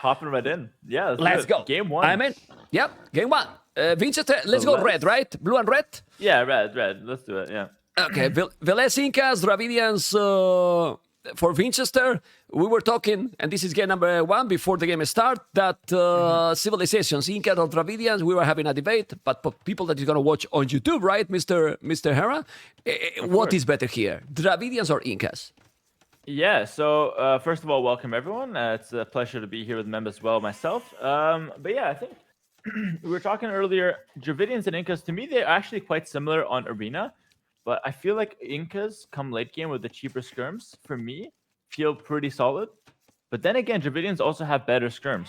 Hopping right in. Yeah, Let's go. Game one. I'm in. Yep, game one. Winchester, let's go red, right? Blue and red? Yeah, red. Let's do it, yeah. Okay, Velez Incas, Dravidians for Winchester. We were talking, and this is game number one before the game start, that civilizations, Incas or Dravidians, we were having a debate, but for people that is going to watch on YouTube, right, Mr. Hera, what is better here, Dravidians or Incas? Yeah, so first of all, welcome everyone. It's a pleasure to be here with Mem as well, myself. But yeah, I think we were talking earlier, Dravidians and Incas, to me, they're actually quite similar on Arena. But I feel like Incas come late game with the cheaper skirms, for me, feel pretty solid. But then again, Dravidians also have better skirms.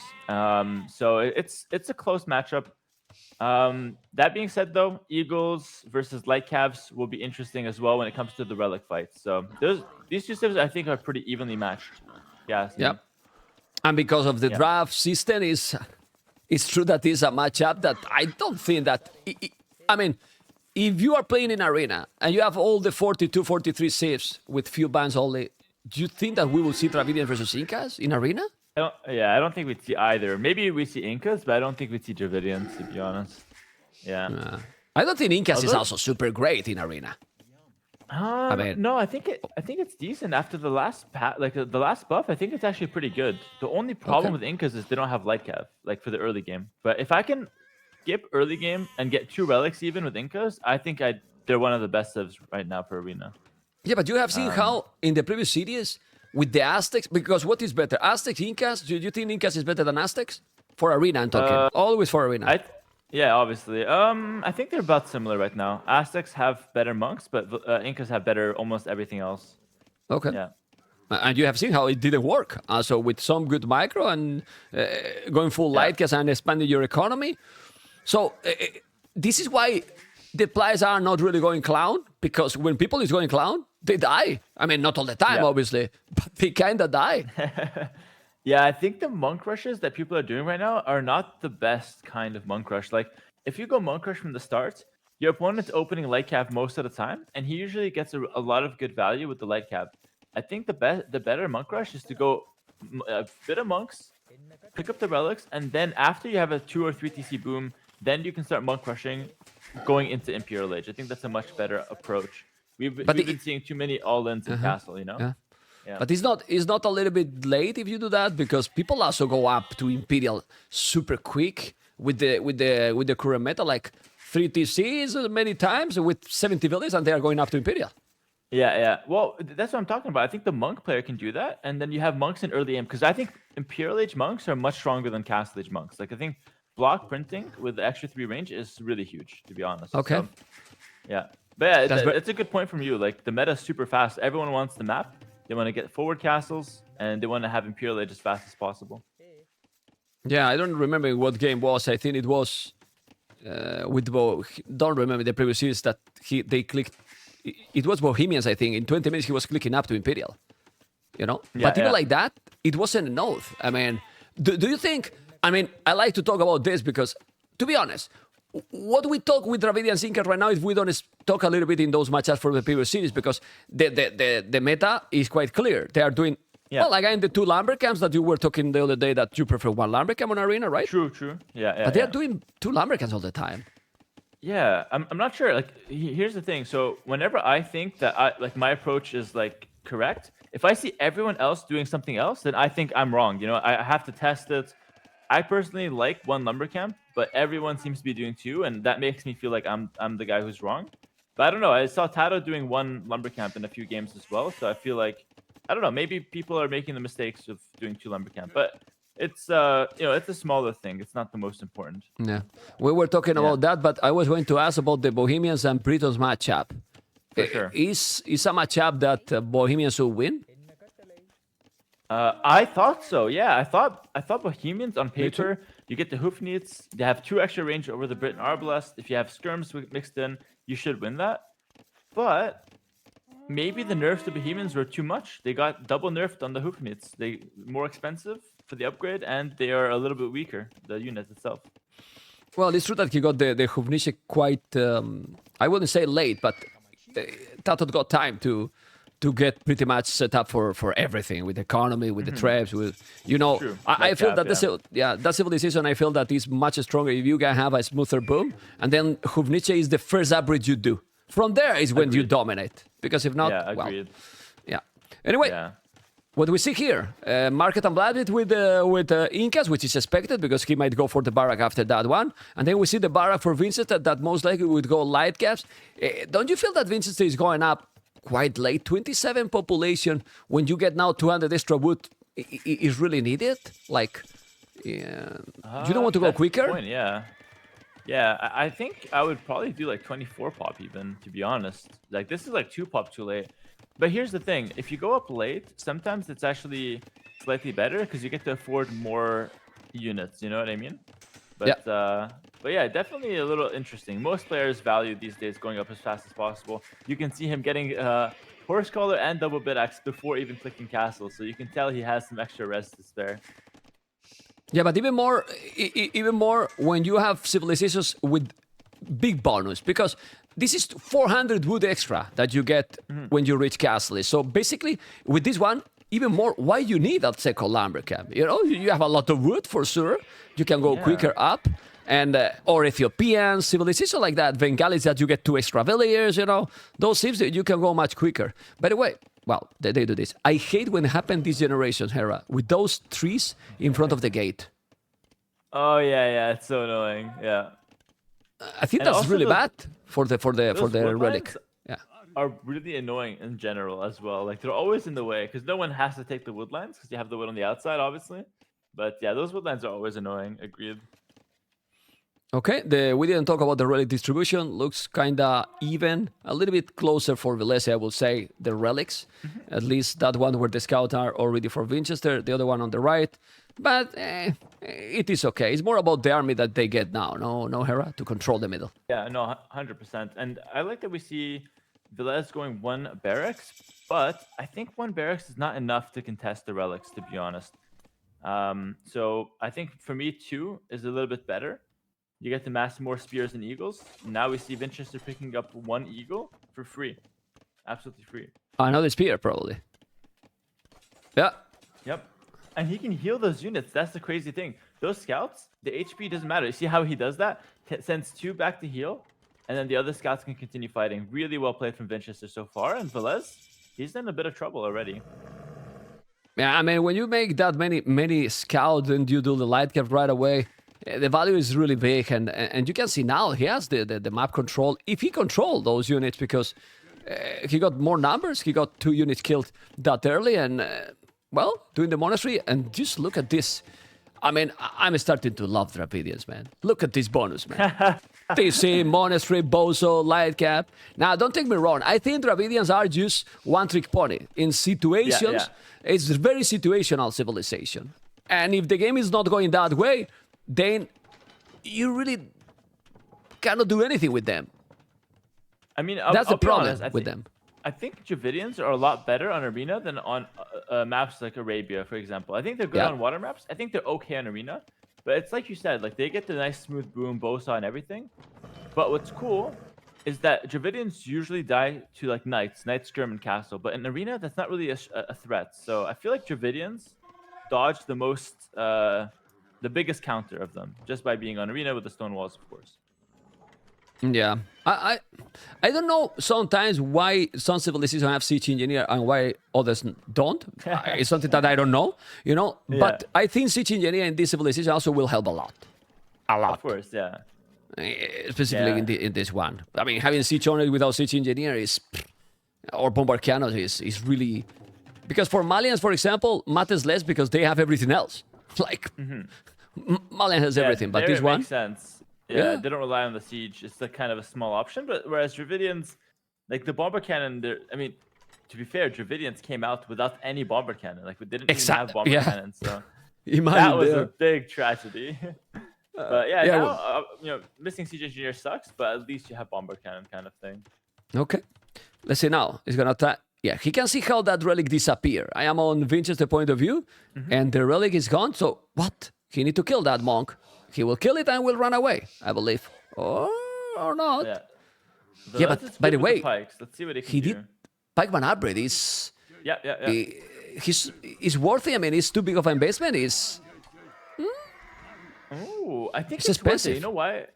So it's a close matchup. That being said, though, Eagles versus Light Cavs will be interesting as well when it comes to the relic fights. So these two systems, I think, are pretty evenly matched. Yeah. Yep. And because of the draft system, it's true that it's a matchup that I don't think that... I mean, if you are playing in Arena and you have all the 42, 43 saves with few bans only, do you think that we will see Dravidians versus Incas in Arena? I don't think we'd see either. Maybe we see Incas, but I don't think we'd see Dravidians, to be honest. Yeah. I don't think Incas is also super great in Arena. No, I think it's decent after the last the last buff. I think it's actually pretty good. The only problem with Incas is they don't have light cav, like for the early game. But if I can skip early game and get 2 relics even with Incas, I think they're one of the best civs right now for Arena. Yeah, but you have seen how in the previous series with the Aztecs, because what is better, Aztecs, Incas? Do you think Incas is better than Aztecs? For Arena, I'm talking. Always for Arena. Yeah, obviously. I think they're about similar right now. Aztecs have better monks, but Incas have better almost everything else. Okay. Yeah. And you have seen how it didn't work. So with some good micro and going full light cast and expanding your economy. So this is why the players are not really going clown, because when people is going clown, they die. I mean, not all the time, obviously, but they kind of die. Yeah, I think the monk rushes that people are doing right now are not the best kind of monk rush. Like, if you go monk rush from the start, your opponent's opening light cap most of the time, and he usually gets a lot of good value with the light cap. I think the better monk rush is to go a bit of monks, pick up the relics, and then after you have a 2 or 3 TC boom, then you can start monk rushing, going into Imperial Age. I think that's a much better approach. We've been seeing too many all-ins in Castle, you know? Yeah. But it's not a little bit late if you do that, because people also go up to Imperial super quick with the current meta, like 3 TCs many times with 70 villages, and they are going up to Imperial. Yeah. Well, that's what I'm talking about. I think the monk player can do that, and then you have monks in early game, because I think Imperial Age monks are much stronger than Castle Age monks. Like, I think block printing with the extra 3 range is really huge, to be honest. Okay. So, yeah. But yeah, it's a good point from you. Like, the meta is super fast. Everyone wants the map. They want to get forward castles, and they want to have Imperial Age as fast as possible. Yeah, I don't remember what game was. I think it was don't remember the previous series that they clicked. It was Bohemians, I think. In 20 minutes, he was clicking up to Imperial. You know? Yeah, but even like that, it wasn't an oath. I mean, do you think... I mean, I like to talk about this because, to be honest, what we talk with Dravidian Incas right now is we don't talk a little bit in those matches for the previous series, because the meta is quite clear. They are doing... Well, again, the 2 Lumber camps that you were talking the other day, that you prefer 1 Lumber camp on Arena, right? True. Yeah. But they are doing 2 Lumber camps all the time. Yeah, I'm not sure. Like, here's the thing. So whenever I think that my approach is like correct, if I see everyone else doing something else, then I think I'm wrong. You know, I have to test it. I personally like 1 lumber camp, but everyone seems to be doing 2, and that makes me feel like I'm the guy who's wrong. But I don't know. I saw Tato doing 1 lumber camp in a few games as well, so I feel like, I don't know, maybe people are making the mistakes of doing 2 lumber camp, but it's it's a smaller thing. It's not the most important. Yeah, we were talking about that, but I was going to ask about the Bohemians and Britons matchup. For sure. Is a matchup that Bohemians will win? I thought so. Yeah, I thought Bohemians on paper, you get the Hoofneeds, they have 2 extra range over the Briton Arbalest. If you have skirms mixed in, you should win that. But maybe the nerfs to Bohemians were too much. They got double nerfed on the Hoofneeds. They more expensive for the upgrade, and they are a little bit weaker, the unit itself. Well, it's true that he got the Hoofnice quite, I wouldn't say late, but Tato got time to to get pretty much set up for everything with economy, with the traps, with True. I feel Cap, that that civilization I feel that is much stronger if you can have a smoother boom, and then Huvnice is the first upgrade you do. From there is when you dominate, because if not, Yeah, agreed. well, yeah. Anyway. Yeah. What we see here, Market and Vladimir with Incas, which is expected because he might go for the Barak after that one. And then we see the Barak for Winchester that most likely would go light caps. Don't you feel that Winchester is going up quite late? 27 population, when you get now 200 extra wood, is really needed? Like, you don't want to go quicker? Point, yeah. Yeah, I think I would probably do like 24 pop even, to be honest. Like, this is like 2 pop too late. But here's the thing, if you go up late, sometimes it's actually slightly better because you get to afford more units, you know what I mean? But yeah, definitely a little interesting. Most players value these days going up as fast as possible. You can see him getting Horse Collar and Double Bit Axe before even clicking Castle, so you can tell he has some extra res to spare. Yeah, but even more when you have civilizations with big bonus, because this is 400 wood extra that you get when you reach Castle. So basically, with this one, even more, why you need that second lumber camp? You know, you have a lot of wood for sure. You can go quicker up. And or Ethiopian civilization like that, Bengalis that you get 2 extra villagers, you know, those seems that you can go much quicker. By the way, well, they do this. I hate when it happened this generation, Hera, with those trees in front of the gate. Oh yeah, it's so annoying. Yeah. I think that's really bad for the relic. Yeah. Are really annoying in general as well. Like, they're always in the way because no one has to take the woodlands because you have the wood on the outside, obviously. But yeah, those woodlands are always annoying. Agreed. Okay, we didn't talk about the relic distribution. Looks kinda even, a little bit closer for Valencia, I will say, the relics. At least that one where the scouts are already for Winchester, the other one on the right. But it is okay. It's more about the army that they get now, no, Hera, to control the middle. Yeah, no, 100%. And I like that we see Velez going 1 barracks, but I think 1 barracks is not enough to contest the relics, to be honest. So I think for me 2 is a little bit better. You get to mass more spears and eagles. Now we see Winchester picking up 1 eagle for free. Absolutely free. Another spear, probably. Yeah. Yep. And he can heal those units. That's the crazy thing. Those scouts, the HP doesn't matter. You see how he does that? Sends 2 back to heal, and then the other scouts can continue fighting. Really well played from Winchester so far. And Velez, he's in a bit of trouble already. Yeah, I mean, when you make that many scouts and you do the light cap right away, the value is really big, and you can see now he has the map control. If he controlled those units, because he got more numbers, he got 2 units killed that early, and well, doing the monastery, and just look at this. I mean, I'm starting to love Dravidians, man. Look at this bonus, man. TC, monastery, bozo, light cap. Now, don't take me wrong. I think Dravidians are just one-trick pony. In situations, it's a very situational civilization. And if the game is not going that way, then you really cannot do anything with them. I mean, that's the problem honest, with them. I think Dravidians are a lot better on Arena than on maps like Arabia, for example. I think they're good on water maps. I think they're okay on Arena. But it's like you said, like, they get the nice smooth boom, Bosa, and everything. But what's cool is that Dravidians usually die to, like, Knights, Skirm, and Castle. But in Arena, that's not really a threat. So I feel like Dravidians dodge the most, the biggest counter of them, just by being on Arena with the stone walls, of course. Yeah, I don't know sometimes why some civilizations have siege engineer and why others don't. It's something that I don't know, you know. Yeah. But I think siege engineer in this civilization also will help a lot. A lot. Of course, yeah. Specifically in this one. I mean, having siege on it without siege engineer or bombardianos is really, because for Malians, for example, matters less because they have everything else. Like Malian has everything, but this one makes sense. Yeah, they don't rely on the siege. It's kind of a small option. But whereas Dravidians, like the bomber cannon, I mean, to be fair, Dravidians came out without any bomber cannon. Like, we didn't even have bomber cannons. So that was a big tragedy. But now, you know, missing siege engineer sucks, but at least you have bomber cannon kind of thing. Okay. Let's see now. He's going to attack. Yeah, he can see how that relic disappear. I am on Winchester's point of view, and the relic is gone. So what? He need to kill that monk. He will kill it and will run away, I believe. Or not. Yeah, But by the way, Let's see what he can do. Pikeman upgrade is Yeah. he's worthy. I mean, it's too big of an investment. Ooh, I think It's it's worth it. expensive. You know why?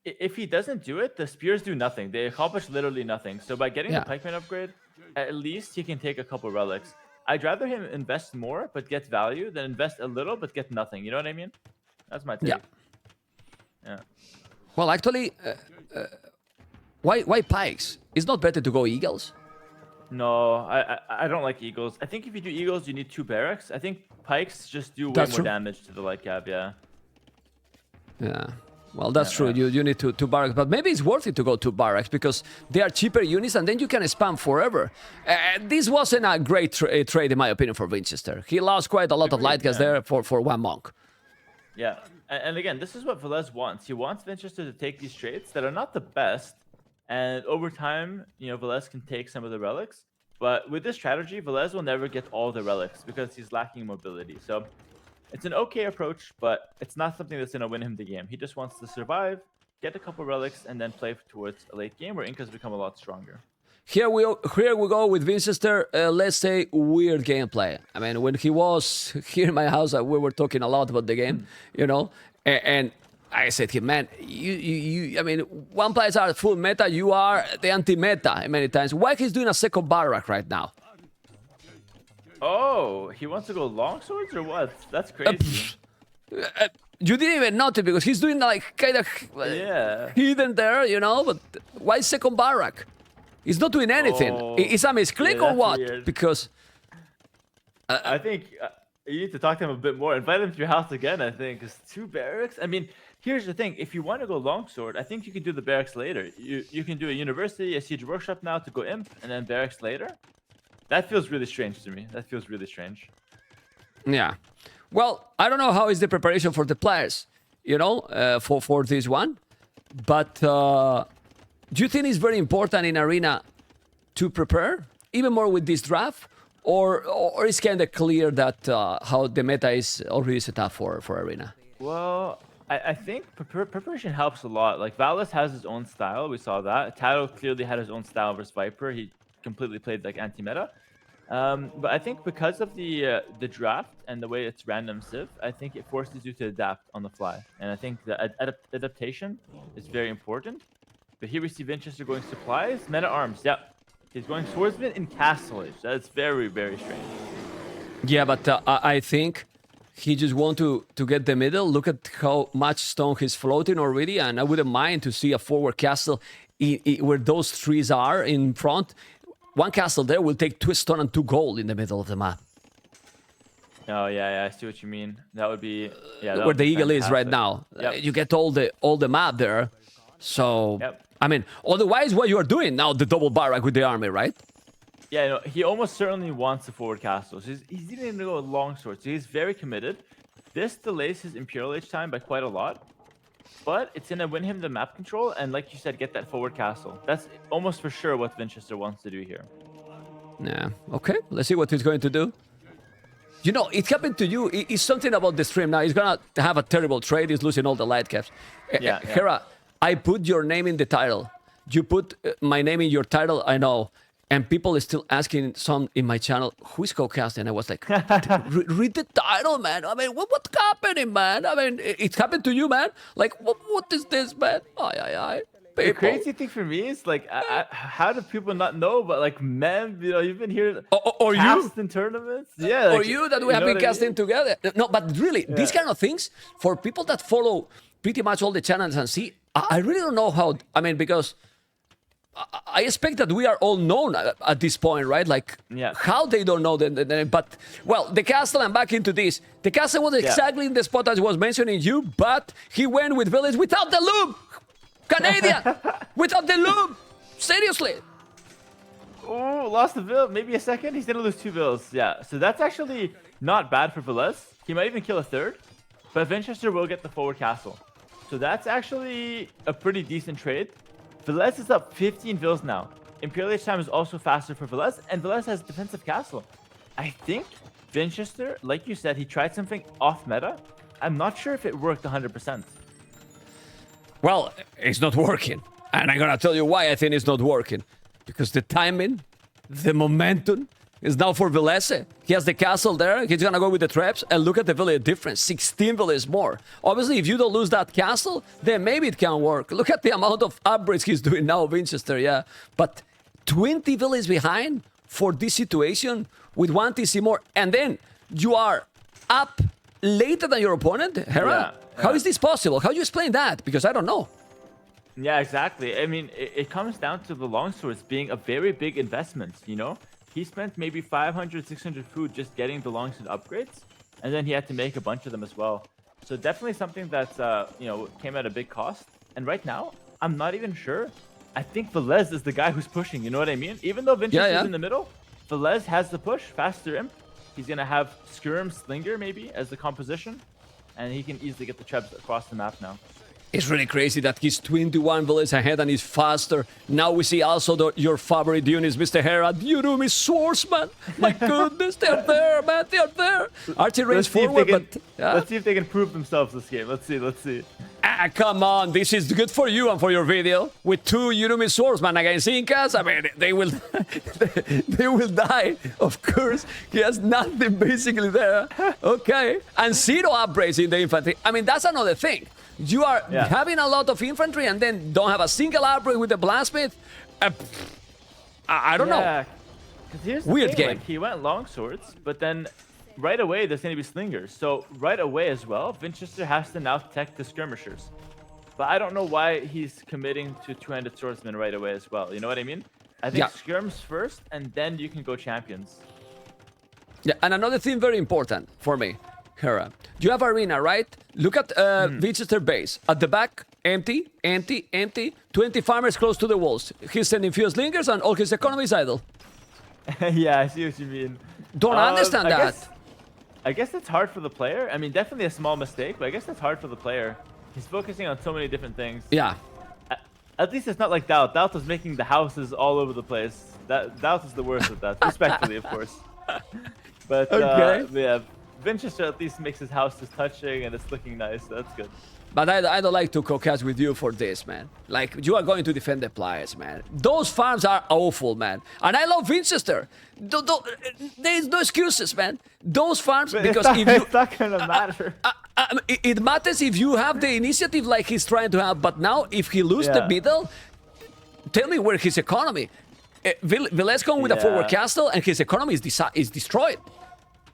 If he doesn't do it, the spears do nothing. They accomplish literally nothing. So by getting Yeah. the pikeman upgrade, at least he can take a couple relics. I'd rather him invest more but get value than invest a little but get nothing. You know what I mean? That's my take. Yeah. Yeah. Well, actually, why pikes? It's not better to go eagles. No, I don't like eagles. I think if you do eagles, you need 2 barracks. I think pikes just do way That's more true. damage to the light cap. Yeah. Yeah. Well, that's Yeah, true. yeah. You need two barracks, but maybe it's worth it to go 2 barracks because they are cheaper units, and then you can spam forever. This wasn't a great trade, in my opinion, for Winchester. He lost quite a lot of light gas there for 1 monk. Yeah, and again, this is what Velez wants. He wants Winchester to take these trades that are not the best, and over time, you know, Velez can take some of the relics. But with this strategy, Velez will never get all the relics because he's lacking mobility. So it's an okay approach, but it's not something that's going to win him the game. He just wants to survive, get a couple relics, and then play towards a late game where Incas become a lot stronger. Here we go with Winchester. Let's say weird gameplay. I mean, when he was here in my house, we were talking a lot about the game, you know, and I said to him, man, I mean, one players are full meta, you are the anti-meta many times. Why he's doing a second barrack right now? Oh, he wants to go long swords or what? That's crazy. You didn't even notice because he's doing like kind of Yeah. hidden there, you know. But why second barrack? He's not doing anything. Oh, Is a misclick or that's what? weird. Because I think you need to talk to him a bit more. Invite him to your house again, I think. Because 2 barracks? I mean, here's the thing. If you want to go longsword, I think you can do the barracks later. You can do a university, a siege workshop now to go imp, and then barracks later. That feels really strange to me. That feels really strange. yeah, well, I don't know how is the preparation for the players, you know, for this one. But do you think it's very important in arena to prepare even more with this draft, or it's kind of clear that how the meta is already set up for arena? Well, I think preparation helps a lot. Like, Valis has his own style. We saw that. Tato clearly had his own style versus Viper. He completely played like anti-meta. But I think because of the draft and the way it's random civ, I think it forces you to adapt on the fly. And I think the adaptation is very important. But here we see Winchester going supplies, meta arms. Yep. He's going swordsman in castle age. That's very, very strange. Yeah, but I think he just want to get the middle. Look at how much stone he's floating already, and I wouldn't mind to see a forward castle where those trees are in front. 1 castle there will take 2 stone and 2 gold in the middle of the map. Oh yeah, I see what you mean. That would be that Where would the be eagle is right fantastic. now. Yep. You get all the map there. So Yep. I mean, otherwise, what you are doing now, the double barrack with the army, right? Yeah, no, he almost certainly wants the forward castle. So he's even going to go with longsword. So he's very committed. This delays his Imperial Age time by quite a lot. But it's going to win him the map control. And like you said, get that forward castle. That's almost for sure what Winchester wants to do here. Yeah. Okay. Let's see what he's going to do. You know, it happened to you. It's something about the stream now. He's going to have a terrible trade. He's losing all the light caps. Yeah. Hera, I put your name in the title. You put my name in your title, I know. And people are still asking some in my channel, who is co-casting? I was like, read the title, man. I mean, what's happening, man? I mean, it happened to you, man. Like, what is this, man? Aye. The People. crazy thing for me is like, how do people not know? But like, man, you know, you've been here Or you. cast in tournaments, yeah. Or like, you that we have know been what I casting mean? together. No, but really, these kind of things, for people that follow pretty much all the channels and see, I really don't know how, I mean, because I expect that we are all known at this point, right? Like, how they don't know but, well, the castle, I'm back into this. The castle was exactly in the spot I was mentioning you, but he went with village without the loop. Canadian, without the loop. Seriously. Oh, lost the bill. Maybe a second. He's going to lose 2 bills. Yeah, so that's actually not bad for Velez. He might even kill a 3rd, but Winchester will get the forward castle. So that's actually a pretty decent trade. Velez is up 15 bills now. Imperial Age time is also faster for Velez, and Velez has defensive castle. I think Winchester, like you said, he tried something off meta. I'm not sure if it worked 100%. Well, it's not working. And I'm going to tell you why I think it's not working. Because the timing the momentum is now for Velez. He has the castle there. He's gonna go with the traps, and look at the village difference. 16 villages more. Obviously, if you don't lose that castle, then maybe it can work. Look at the amount of upgrades he's doing now, Winchester. Yeah, but 20 villages behind for this situation with 1 TC more, and then you are up later than your opponent, Hera. How is this possible? How do you explain that? Because I don't know. Yeah, exactly. I mean, it comes down to the longswords being a very big investment, you know? He spent maybe 500, 600 food just getting the longsword upgrades, and then he had to make a bunch of them as well. So definitely something that's, you know, came at a big cost. And right now, I'm not even sure. I think Velez is the guy who's pushing, you know what I mean? Even though Vinicius is in the middle, Velez has the push, faster imp. He's going to have Skirm, Slinger maybe as the composition, and he can easily get the trebs across the map now. It's really crazy that he's 21 villages ahead and he's faster. Now we see also your favorite units, Mr. Hera. Yurumi Swordsman. My goodness, they're there, man. They're there. Archie rains forward, but... Let's see if they can prove themselves this game. Let's see. Ah, come on. This is good for you and for your video. With 2 Yurumi Swordsman against Incas, I mean, they will they will die, of course. He has nothing basically there. Okay. And 0 upgrades in the infantry. I mean, that's another thing. You are having a lot of infantry and then don't have a single upgrade with the blastsmith. I don't know. Here's the weird thing, game. Like, he went longswords, but then right away there's going to be slingers. So right away as well, Winchester has to now tech the skirmishers. But I don't know why he's committing to 2-handed swordsman right away as well. You know what I mean? I think skirms first, and then you can go champions. Yeah, and another thing very important for me, Hera. You have arena, right? Look at Winchester base. At the back, empty. 20 farmers close to the walls. He's sending few slingers and all his economy is idle. Yeah, I see what you mean. Don't understand that. I guess that's hard for the player. I mean, definitely a small mistake, but I guess that's hard for the player. He's focusing on so many different things. Yeah. At least it's not like Doubt. Doubt was making the houses all over the place. Doubt is the worst at that. Respectfully, of course. But yeah, Winchester at least makes his houses touching and it's looking nice. So that's good. But I don't like to coquette with you for this, man. Like, you are going to defend the players, man. Those farms are awful, man. And I love Winchester. There is no excuses, man. Those farms, but because it's not gonna matter. It matters if you have the initiative like he's trying to have. But now, if he loses the middle, tell me where his economy. Velez going with a forward castle and his economy is destroyed.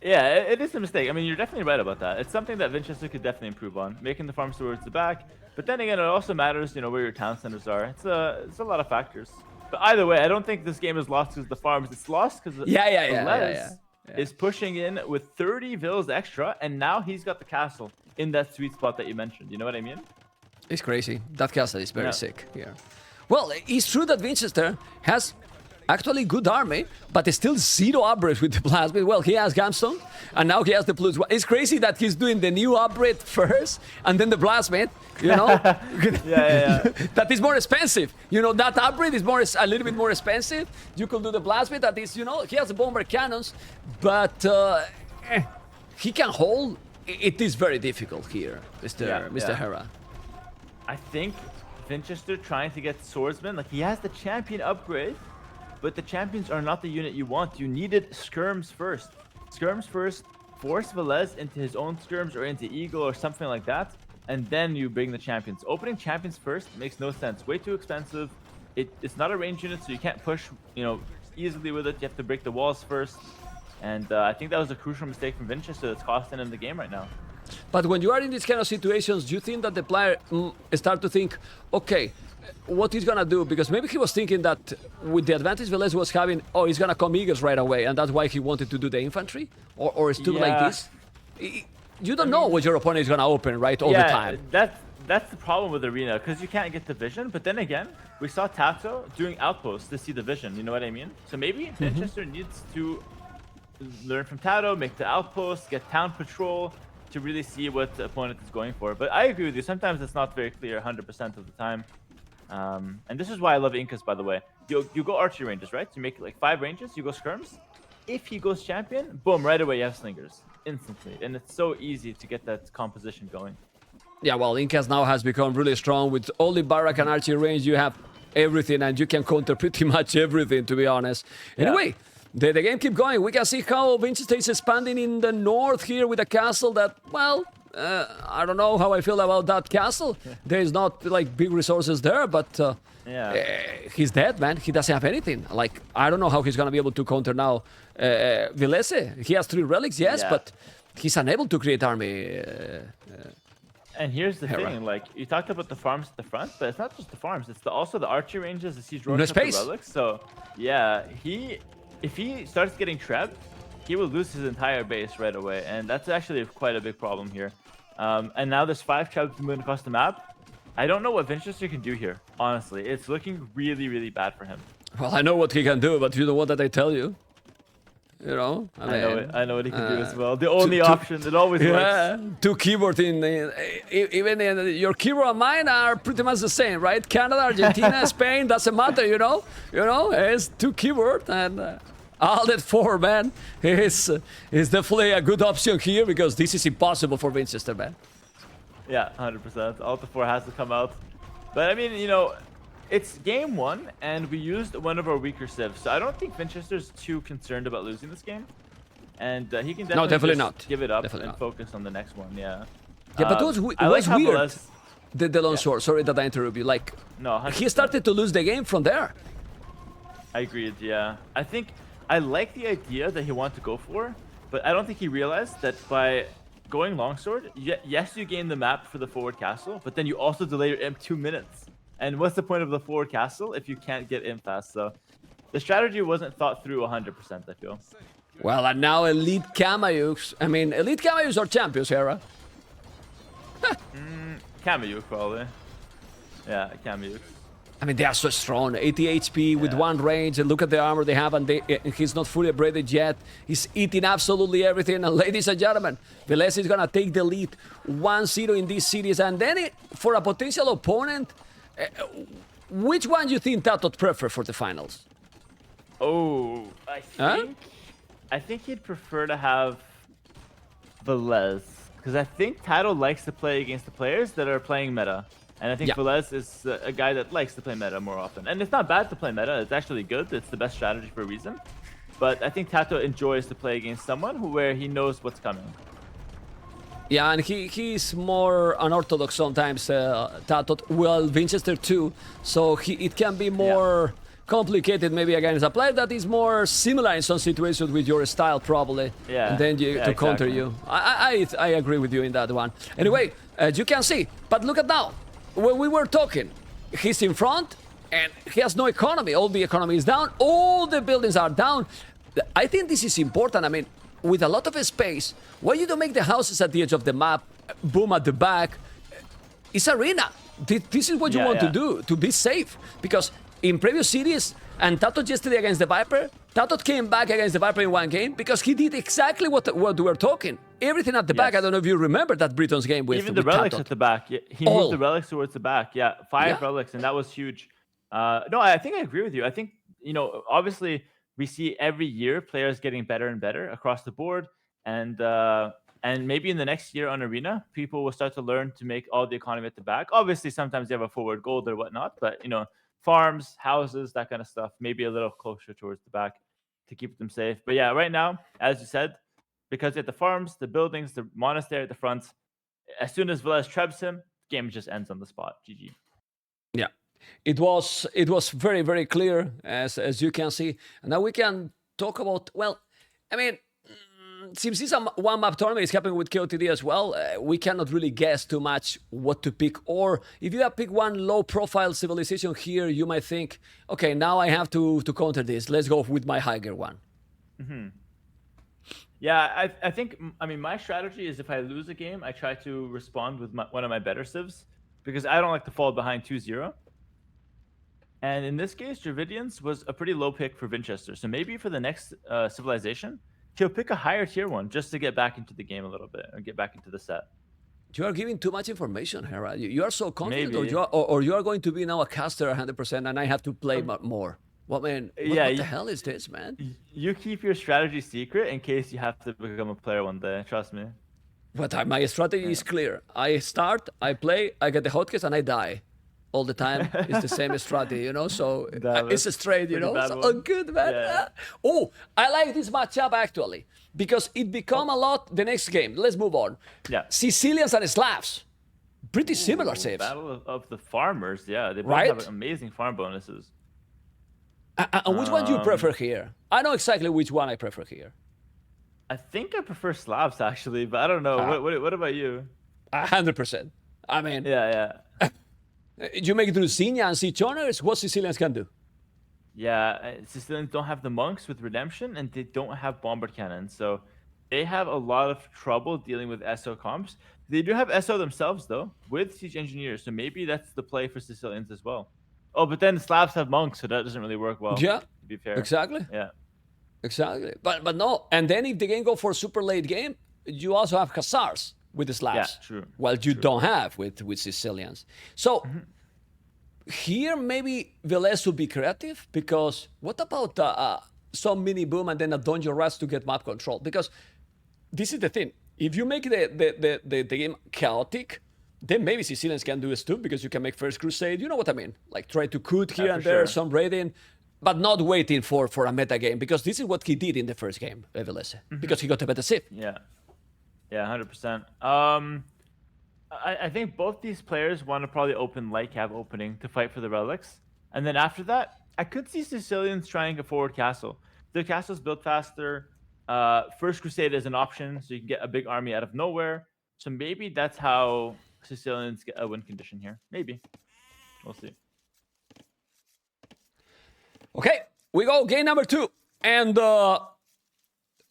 Yeah, it is a mistake. I mean, you're definitely right about that. It's something that Winchester could definitely improve on, making the farms towards the back. But then again, it also matters, you know, where your town centers are. It's a lot of factors. But either way, I don't think this game is lost because the farms. It's lost because Velez is pushing in with 30 villas extra, and now he's got the castle in that sweet spot that you mentioned. You know what I mean? It's crazy. That castle is very sick here. Well, it's true that Winchester has actually good army, but it's still 0 upgrades with the plasmid. Well, he has Gamstone, and now he has the plus 1. It's crazy that he's doing the new upgrade first, and then the plasmid, you know? That is more expensive. You know, that upgrade is a little bit more expensive. You could do the plasmid, that is, you know, he has the bomber cannons, but he can hold. It is very difficult here, Mr. Hera. I think Winchester trying to get swordsman, like he has the champion upgrade, but the champions are not the unit you want. You needed skirms first. Skirms first, force Velez into his own skirms or into Eagle or something like that, and then you bring the champions. Opening champions first makes no sense. Way too expensive. It's not a range unit, so you can't push, you know, easily with it. You have to break the walls first. And I think that was a crucial mistake from Winchester that's costing him the game right now. But when you are in these kind of situations, do you think that the player start to think, okay, what he's gonna do? Because maybe he was thinking that with the advantage Velez was having, oh, he's gonna come Eagles right away, and that's why he wanted to do the infantry? Or it's too like this? You don't know what your opponent is gonna open, right, all the time. That's the problem with Arena, because you can't get the vision. But then again, we saw Tato doing outposts to see the vision, you know what I mean? So maybe Winchester needs to learn from Tato, make the outposts, get town patrol, to really see what the opponent is going for. But I agree with you. Sometimes it's not very clear 100% of the time. And this is why I love Incas, by the way. You go archery ranges, right? You make like 5 ranges, you go skirms. If he goes champion, boom, right away you have slingers. Instantly. And it's so easy to get that composition going. Yeah, well, Incas now has become really strong with only Barrack and archery range. You have everything, and you can counter pretty much everything, to be honest. Yeah. Anyway, the game keep going. We can see how Winchester is expanding in the north here with a castle that, well, I don't know how I feel about that castle. There's not like big resources there, but he's dead, man. He doesn't have anything. Like, I don't know how he's gonna be able to counter now Vilese. He has 3 relics, yes, but he's unable to create army. And here's the thing, like, you talked about the farms at the front, but it's not just the farms, it's also the archery ranges, the siege roads, the relics. So, yeah, if he starts getting trapped, he will lose his entire base right away, and that's actually quite a big problem here. And now there's 5 traps moving across the map. I don't know what Winchester can do here, honestly. It's looking really, really bad for him. Well, I know what he can do, but you don't want that I tell you. You know, I know what he can do as well. The only option that always works. 2 keyboard even in your keyboard and mine are pretty much the same, right? Canada, Argentina, Spain, doesn't matter, you know. It's 2 keyboard and all that 4, man. Is definitely a good option here because this is impossible for Winchester, man. Yeah, 100%. Alt 4 has to come out, but I mean, you know. It's game 1, and we used one of our weaker civs, so I don't think Winchester's too concerned about losing this game. And he can definitely not give it up and focus on the next one, yeah. Yeah, but it was weird, the long sword. Sorry that I interrupt you. Like, no, he started to lose the game from there. I agreed, yeah. I think I like the idea that he wanted to go for, but I don't think he realized that by going longsword, yes, you gain the map for the forward castle, but then you also delay your imp 2 minutes. And what's the point of the forward castle if you can't get in fast? So the strategy wasn't thought through 100%, I feel. Well, and now Elite Camayukes. I mean, Elite Camayukes are champions, Hera. Camayuk, probably. Yeah, Camayuk. I mean, they are so strong. 80 HP with 1 range, and look at the armor they have, and he's not fully upgraded yet. He's eating absolutely everything. And ladies and gentlemen, Vilese is gonna take the lead 1-0 in this series. And then for a potential opponent, which one do you think Tato prefer for the finals? Oh, I think he'd prefer to have Velez, because I think Tato likes to play against the players that are playing meta, and I think Velez is a guy that likes to play meta more often. And it's not bad to play meta; it's actually good. It's the best strategy for a reason. But I think Tato enjoys to play against someone where he knows what's coming. Yeah, and he's more unorthodox sometimes, Tato. Well, Winchester too, so it can be more complicated maybe against a player that is more similar in some situations with your style, probably. Yeah. And then to counter you. I agree with you in that one. Anyway, you can see, but look at now. When we were talking, he's in front, and he has no economy. All the economy is down. All the buildings are down. I think this is important. I mean, with a lot of space, why you don't make the houses at the edge of the map, boom at the back? It's arena. This is what you want to do, to be safe. Because in previous series, and Tato yesterday against the Viper, Tato came back against the Viper in 1 game because he did exactly what we were talking. Everything at the back. I don't know if you remember that Britons game with even the relics Tato. At the back. He moved the relics towards the back. Yeah, 5 relics, and that was huge. No, I think I agree with you. I think, you know, obviously, we see every year players getting better and better across the board, and maybe in the next year on Arena, people will start to learn to make all the economy at the back. Obviously, sometimes you have a forward gold or whatnot, but you know, farms, houses, that kind of stuff, maybe a little closer towards the back to keep them safe. But yeah, right now, as you said, because at the farms, the buildings, the monastery at the front, as soon as Velez trebs him, the game just ends on the spot. GG. Yeah. It was very, very clear, as you can see. And now we can talk about, well, I mean, since this one map tournament is happening with KOTD as well, we cannot really guess too much what to pick. Or if you have picked one low-profile civilization here, you might think, okay, now I have to counter this. Let's go with my higher one. Yeah, I think, I mean, my strategy is if I lose a game, I try to respond with one of my better civs, because I don't like to fall behind 2-0. And in this case, Dravidians was a pretty low pick for Winchester. So maybe for the next civilization, he'll pick a higher tier one just to get back into the game a little bit or get back into the set. You are giving too much information, Hera. You are so confident, or you are going to be now a caster 100%, and I have to play more. What, man? What the hell is this, man? You keep your strategy secret in case you have to become a player one day. Trust me. But my strategy is clear. I start, I play, I get the hotkeys, and I die. all the time. It's the same strategy, you know. So That it's was straight, you pretty know. bad So, one. oh, good man. Yeah. Oh, I like this matchup actually because it become a lot the next game. Let's move on. Yeah. Sicilians and Slavs, pretty similar saves. Battle of the farmers. Yeah, they both Right? have amazing farm bonuses. And which one do you prefer here? I know exactly which one I prefer here. I think I prefer Slavs actually, but I don't know. What about you? 100%. I mean, Yeah, you make Drusinia and Siege Honors, what Sicilians can do. yeah. Sicilians don't have the monks with redemption, and they don't have bombard cannons, so they have a lot of trouble dealing with SO comps. They do have SO themselves though, with siege engineers, so maybe that's the play for Sicilians as well. Oh, but then Slavs have monks, so that doesn't really work well. Yeah, to be fair. exactly. Yeah. Exactly. But no, and then if the game go for super late game, you also have Hussars with the Slavs. Yeah, true. Well, you don't have with Sicilians. So here maybe Velez should be creative because what about some mini boom and then a dungeon rush to get map control? Because this is the thing. If you make the game chaotic, then maybe Sicilians can do it too because you can make First Crusade. You know what I mean? Like try to cut here and there, sure. some raiding, but not waiting for a meta game because this is what he did in the first game, Velez, because he got a better save. Yeah. Yeah, 100%. I think both these players want to probably open light cab opening to fight for the relics. And then after that, I could see Sicilians trying a forward castle. Their castle's built faster. First Crusade is an option, so you can get a big army out of nowhere. So maybe that's how Sicilians get a win condition here. Maybe. We'll see. Okay, we go game number 2. And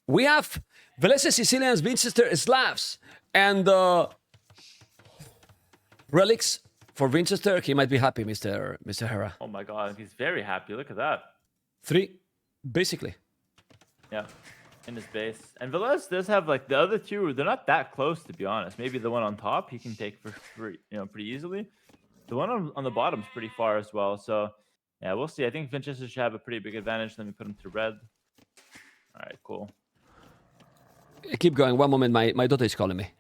we have Velez Sicilians, Winchester Slavs, and relics for Winchester. He might be happy, Mr. Hera. Oh my god, he's very happy. Look at that. 3, basically. Yeah, in his base. And Velez does have like the other two. They're not that close, to be honest. Maybe the one on top he can take for free, pretty easily. The one on the bottom is pretty far as well. So yeah, we'll see. I think Winchester should have a pretty big advantage. Let me put him to red. All right, cool. Keep going. One moment, my daughter is calling me.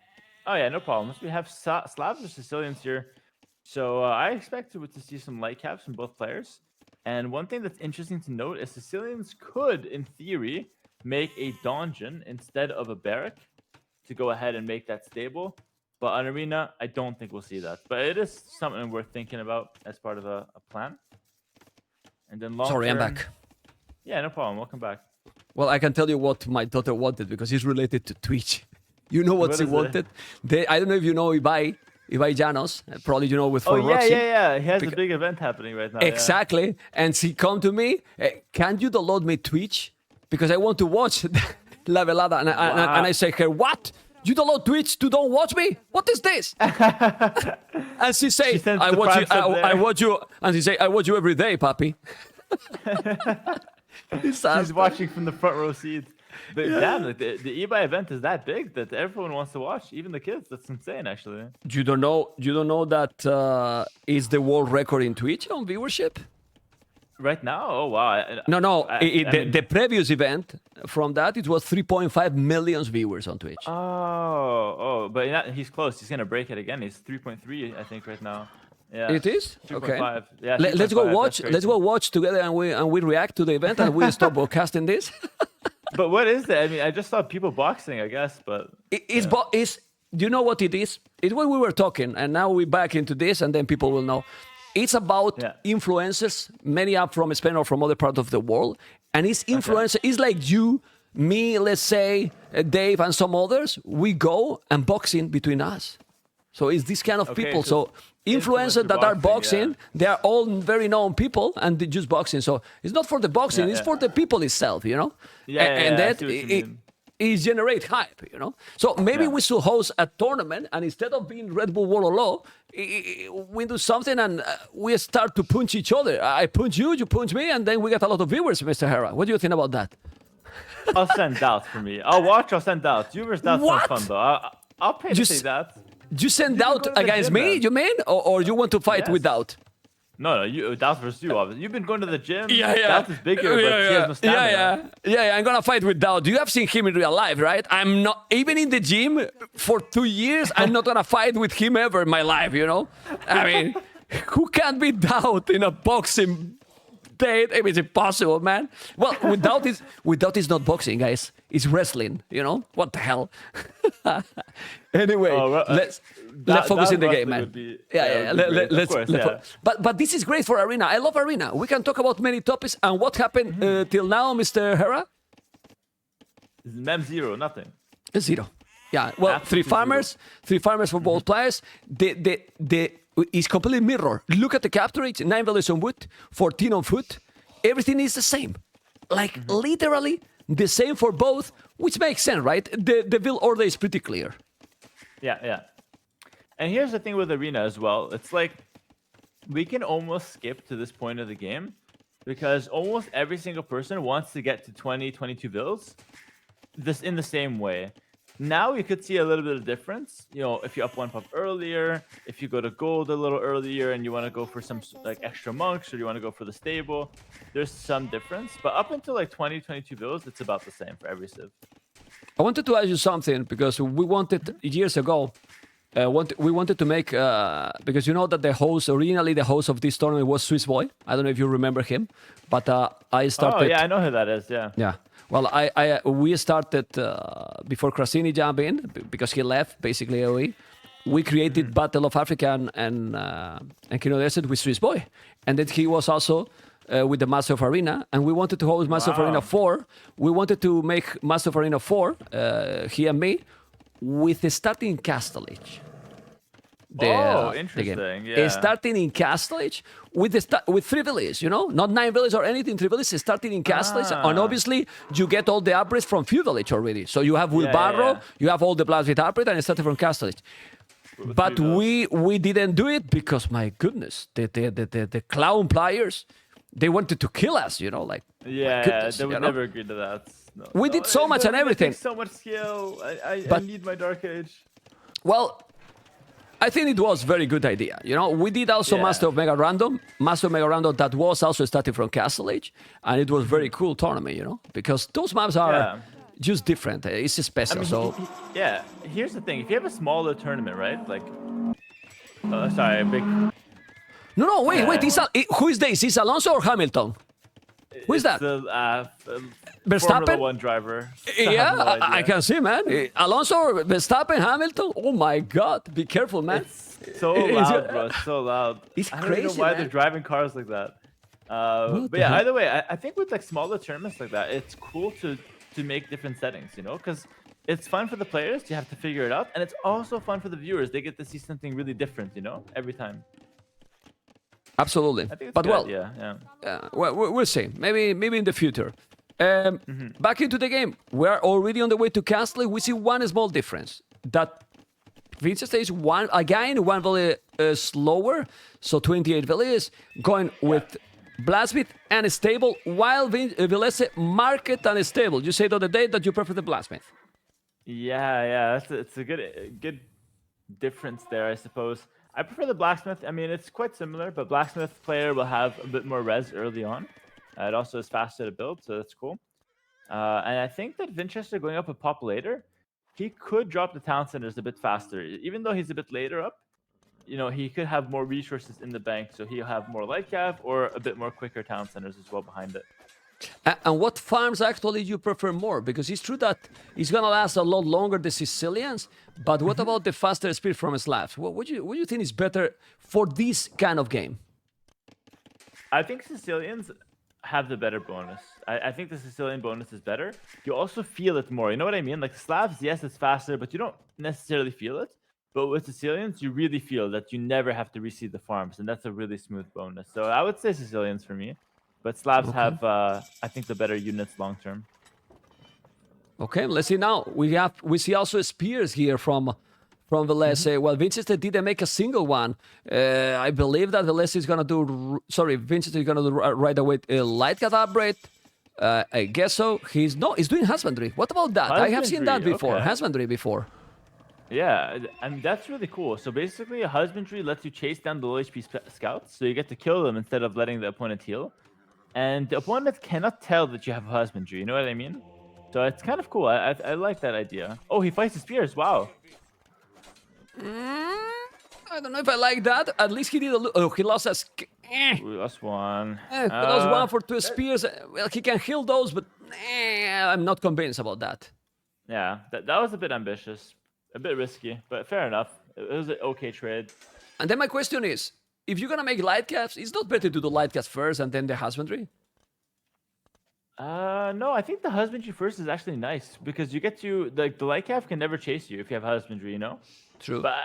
Oh yeah, no problems. We have Slavs or Sicilians here. So I expect to see some light caps from both players. And one thing that's interesting to note is Sicilians could, in theory, make a donjon instead of a barrack to go ahead and make that stable. But on Arena, I don't think we'll see that. But it is something worth thinking about as part of a plan. And then long Sorry, term, I'm back. Yeah, no problem. Welcome back. Well, I can tell you what my daughter wanted because it's related to Twitch. You know what she is it? wanted? I don't know if you know Ibai Llanos. Probably you know with Oh, For yeah, Roxy. yeah. He has a big event happening right now. Exactly. And she come to me, can you download me Twitch? Because I want to watch La Velada. And I say her, what? You download Twitch to don't watch me? What is this? And she say, I watch you. And she say, I watch you every day, papi. She's watching from the front row seats. But damn, like the eBay event is that big that everyone wants to watch, even the kids. That's insane, actually. You don't know that is the world record in Twitch on viewership? Right now? Oh wow. The previous event from that, it was 3.5 million viewers on Twitch. But he's close. He's gonna break it again. He's 3.3, I think, right now. Yeah. It is? Okay. Yeah. Let's go watch. Let's go watch together, and we react to the event, and we stop broadcasting this. But what is that? I mean, I just saw people boxing, I guess, but it's do you know what it is? It's what we were talking, and now we're back into this, and then people will know. It's about influencers, many are from Spain or from other parts of the world, and it's influencer. Okay. It's like you, me, let's say Dave, and some others. We go and boxing between us. So it's this kind of people. So influencers that are boxing, they are all very known people, and they just boxing. So it's not for the boxing; it's for the people itself, you know. And that it generates hype, you know. So maybe we should host a tournament, and instead of being Red Bull World of Law, we do something and we start to punch each other. I punch you, you punch me, and then we get a lot of viewers, Mr. Hera. What do you think about that? I'll send doubts for me. I'll watch. I'll send doubts. Viewers, that's not fun though. I'll pay to say that. You send doubt against me, you mean? Or you want to fight with doubt? No, you doubt versus you, obviously. You've been going to the gym. Yeah. Doubt is bigger, but he has no stamina. Yeah, I'm gonna fight with doubt. You have seen him in real life, right? I'm not, even in the gym for 2 years, I'm not gonna fight with him ever in my life, you know? I mean, Who can be doubt in a boxing date? I mean, it's impossible, man. Well, without is not boxing, guys. It's wrestling. You know what the hell? Anyway, let's focus in the game, man. But this is great for Arena. I love Arena. We can talk about many topics. And what happened till now, Mr. Hera? Mem 0, nothing. 0. Yeah. Well, Absolutely three farmers for both players. It's completely mirror. Look at the capture rate: 9 values on wood, 14 on foot. Everything is the same. Like literally the same for both, which makes sense, right? The build order is pretty clear. Yeah. And here's the thing with Arena as well. It's like we can almost skip to this point of the game because almost every single person wants to get to 20, 22 builds this in the same way. Now you could see a little bit of difference. You know, if you up 1 pop earlier, if you go to gold a little earlier and you want to go for some like extra monks or you want to go for the stable, there's some difference. But up until like 20, 22 builds, it's about the same for every civ. I wanted to ask you something because we wanted years ago. We wanted to make because you know that originally the host of this tournament was Swiss Boy. I don't know if you remember him, but I started. Oh yeah, I know who that is. Yeah. Yeah. Well, we started before Krasini jumped in because he left basically AOE. We created Battle of Africa and King of the Desert with Swiss Boy, and then he was also with the Master of Arena, and we wanted to host Master of Arena 4. We wanted to make Master of Arena 4, he and me, with the starting Castlage. Interesting. Yeah. Starting in Castlage with 3 villages, you know, not 9 villages or anything. 3 villages starting in Castlage, and obviously you get all the upgrades from few village already. So you have Wheelbarrow, you have all the Blacksmith upgrade, and it started from Castlage. But we didn't do it because my goodness, the clown players, they wanted to kill us, you know, like they would never agree to that. No, we did so much and everything. So much skill. I need my Dark Age. Well, I think it was a very good idea. You know, we did also Master of Mega Random that was also starting from Castle Age, and it was very cool tournament, you know, because those maps are just different. It's special. Here's the thing: if you have a smaller tournament, right? Like, sorry, a big. No, wait. Who is this? Is Alonso or Hamilton? Who is that? The Verstappen? Formula 1 driver. Yeah, I can see, man. Alonso, Verstappen, Hamilton. Oh my God! Be careful, man. It's so loud, bro. It's so loud. It's I crazy, don't know why man. they're driving cars like that. But yeah, either way, I think with like smaller tournaments like that, it's cool to make different settings, you know, because it's fun for the players. You have to figure it out, and it's also fun for the viewers. They get to see something really different, you know, every time. Absolutely. But well, we'll see. Maybe in the future. Back into the game. We're already on the way to Castle. We see one small difference. That Vincent is one valley slower, so 28 villages, going with Blacksmith and Stable, while Villese Market and Stable. You said the other day that you prefer the Blacksmith. Yeah. It's a good difference there, I suppose. I prefer the Blacksmith. I mean, it's quite similar, but Blacksmith player will have a bit more res early on. It also is faster to build, so that's cool. And I think that Winchester going up a pop later, he could drop the town centers a bit faster. Even though he's a bit later up, you know, he could have more resources in the bank, so he'll have more light cap or a bit more quicker town centers as well behind it. And what farms actually you prefer more? Because it's true that it's gonna last a lot longer, the Sicilians. But what about the faster speed from Slavs? What do you think is better for this kind of game? I think Sicilians have the better bonus. I think the Sicilian bonus is better. You also feel it more. You know what I mean? Like Slavs, yes, it's faster, but you don't necessarily feel it. But with Sicilians, you really feel that you never have to reseed the farms, and that's a really smooth bonus. So I would say Sicilians for me. But Slavs have, I think, the better units long term. Okay, let's see now. We see also spears here from Villese. Well, Winchester didn't make a single one. I believe that Villese is gonna do. Sorry, Winchester is gonna do right away a light cat upgrade. I guess so. He's doing husbandry. What about that? I have seen that before. Husbandry before. Yeah, I mean that's really cool. So basically, a husbandry lets you chase down the low HP scouts, so you get to kill them instead of letting the opponent heal. And the opponent cannot tell that you have a husbandry, you know what I mean? So it's kind of cool. I like that idea. Oh, he fights the spears. Wow. I don't know if I like that. At least he did he lost a... We lost one. He lost one for 2 spears. Well, he can heal those, but I'm not convinced about that. Yeah, that was a bit ambitious. A bit risky, but fair enough. It was an okay trade. And then my question is, if you're going to make light caps, it's not better to do light caps first and then the husbandry? No, I think the husbandry first is actually nice because you get to the light calf can never chase you if you have husbandry, you know. True. But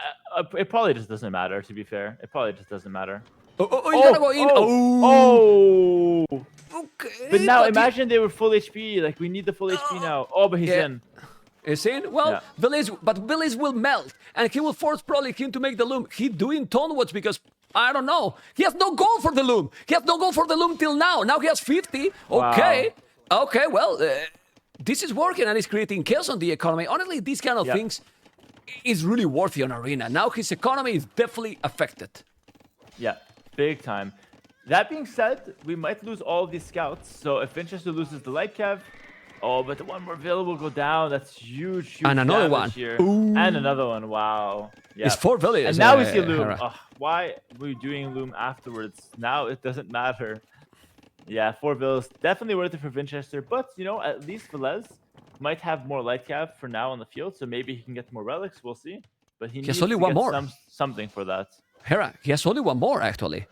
it probably just doesn't matter. To be fair, it probably just doesn't matter. Oh, you gotta go in. Oh. Okay. But now imagine they were full HP. Like we need the full HP now. Oh, but he's in. Is in? Well, yeah. Village will melt, and he will force probably him to make the loom. He doing Tone Watch because I don't know. He has no goal for the loom. He has no goal for the loom till now. Now he has 50. Okay. Wow. Okay, well, this is working and it's creating chaos on the economy. Honestly, these kind of things is really worthy on Arena. Now his economy is definitely affected. Yeah, big time. That being said, we might lose all of these scouts. So if Winchester loses the light cav, but the one more villain will go down. That's huge and another one. Here. And another one. Wow. Yeah. It's 4 villages. And now we see Loom. Why were we doing Loom afterwards? Now it doesn't matter. Yeah, 4 villas. Definitely worth it for Winchester. But, you know, at least Velez might have more light cav for now on the field. So maybe he can get more relics. We'll see. But he needs only to one get more. Something for that. Hera, he has only one more, actually.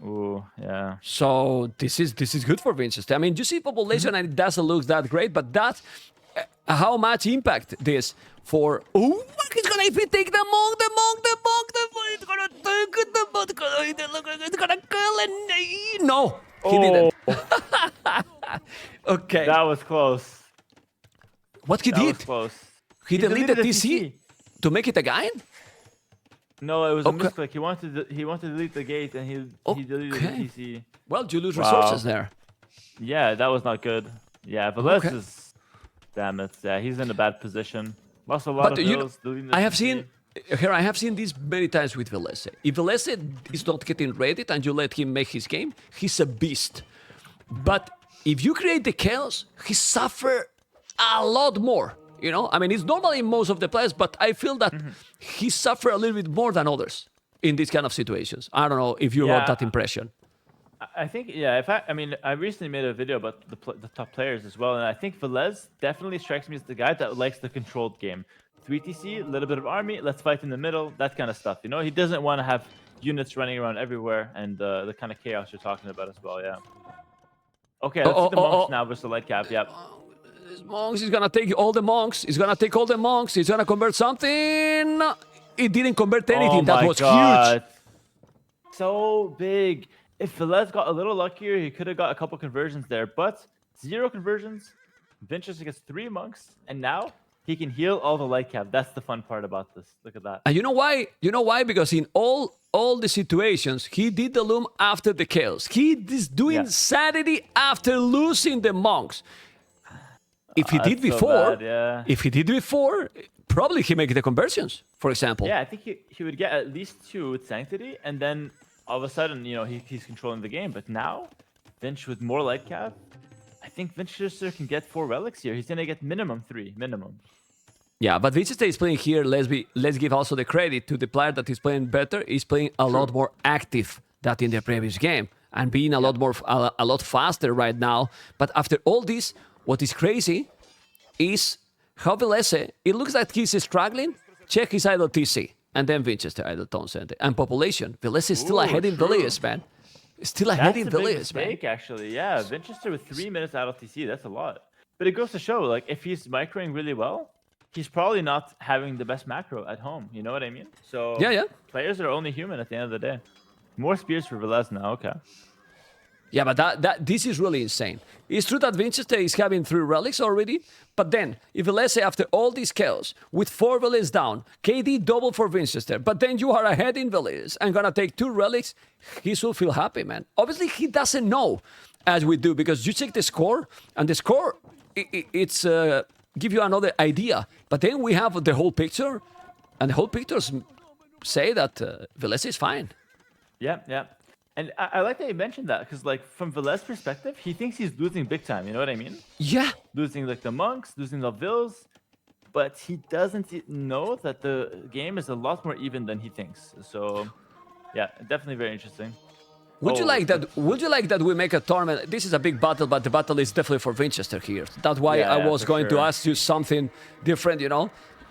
Ooh, yeah. So this is good for Winchester. I mean, you see population and it doesn't look that great, but that how much impact this for? Oh, he's gonna if he take the monk, it's gonna take the monk, it's gonna kill and no, he didn't. Okay, that was close. What he did? Was close. He deleted the TC to make it again. No, it was a misclick. He wanted to delete the gate, and he deleted the TC. Well, you lose resources there. Yeah, that was not good. Yeah, Velez is... Damn it. Yeah, he's in a bad position. Lost a lot of kills. I have seen this many times with Velez. If Velez is not getting ready and you let him make his game, he's a beast. But if you create the chaos, he suffers a lot more. You know, I mean, it's normal in most of the players, but I feel that he suffers a little bit more than others in these kind of situations. I don't know if you got that impression. I think, I mean, I recently made a video about the top players as well, and I think Velez definitely strikes me as the guy that likes the controlled game. 3TC, a little bit of army, let's fight in the middle, that kind of stuff. You know, he doesn't want to have units running around everywhere, and the kind of chaos you're talking about as well, yeah. Okay, let's see the monks now versus the light cap, yep. Monks, he's gonna take all the monks. He's gonna take all the monks. He's gonna convert something. It didn't convert anything. That was huge. So big. If Velez got a little luckier, he could have got a couple conversions there. But 0 conversions. Winchester gets 3 monks, and now he can heal all the light cap. That's the fun part about this. Look at that. And you know why? You know why? Because in all the situations, he did the loom after the chaos. He is doing sanity after losing the monks. If he did before, probably he make the conversions, for example. Yeah, I think he would get at least 2 with Sanctity, and then all of a sudden, you know, he's controlling the game. But now, Vinch with more light cap, I think Winchester can get 4 relics here. He's gonna get minimum 3, minimum. Yeah, but Winchester is playing here. Let's give also the credit to the player that is playing better. He's playing a lot more active than in the previous game, and being a lot faster right now. But after all this. What is crazy is how Velez, it looks like he's struggling. Check his idle TC. And then Winchester idle Tone Center. And population. Velez is still ahead in Villiers, man. Still ahead in Villiers, man. That's a big mistake, actually. Yeah, Winchester with 3 minutes idle TC. That's a lot. But it goes to show, like, if he's microing really well, he's probably not having the best macro at home. You know what I mean? So players are only human at the end of the day. More spears for Velez now. Okay. Yeah, but this is really insane. It's true that Winchester is having 3 relics already, but then, if let's say after all these chaos, with 4 relics down, KD double for Winchester, but then you are ahead in relics and gonna take 2 relics, he should feel happy, man. Obviously, he doesn't know, as we do, because you check the score, and the score, it's give you another idea. But then we have the whole picture, and the whole pictures say that Velez is fine. Yeah. And I like that you mentioned that, because like from Velez's perspective, he thinks he's losing big time. You know what I mean? Yeah. Losing like the monks, losing the vills. but he doesn't know that the game is a lot more even than he thinks. So, yeah, definitely very interesting. Would you Oh, like that? Would you like that we make a tournament? This is a big battle, but the battle is definitely for Winchester here. That's why Yeah, I yeah, was for going to sure. ask you something different, you know,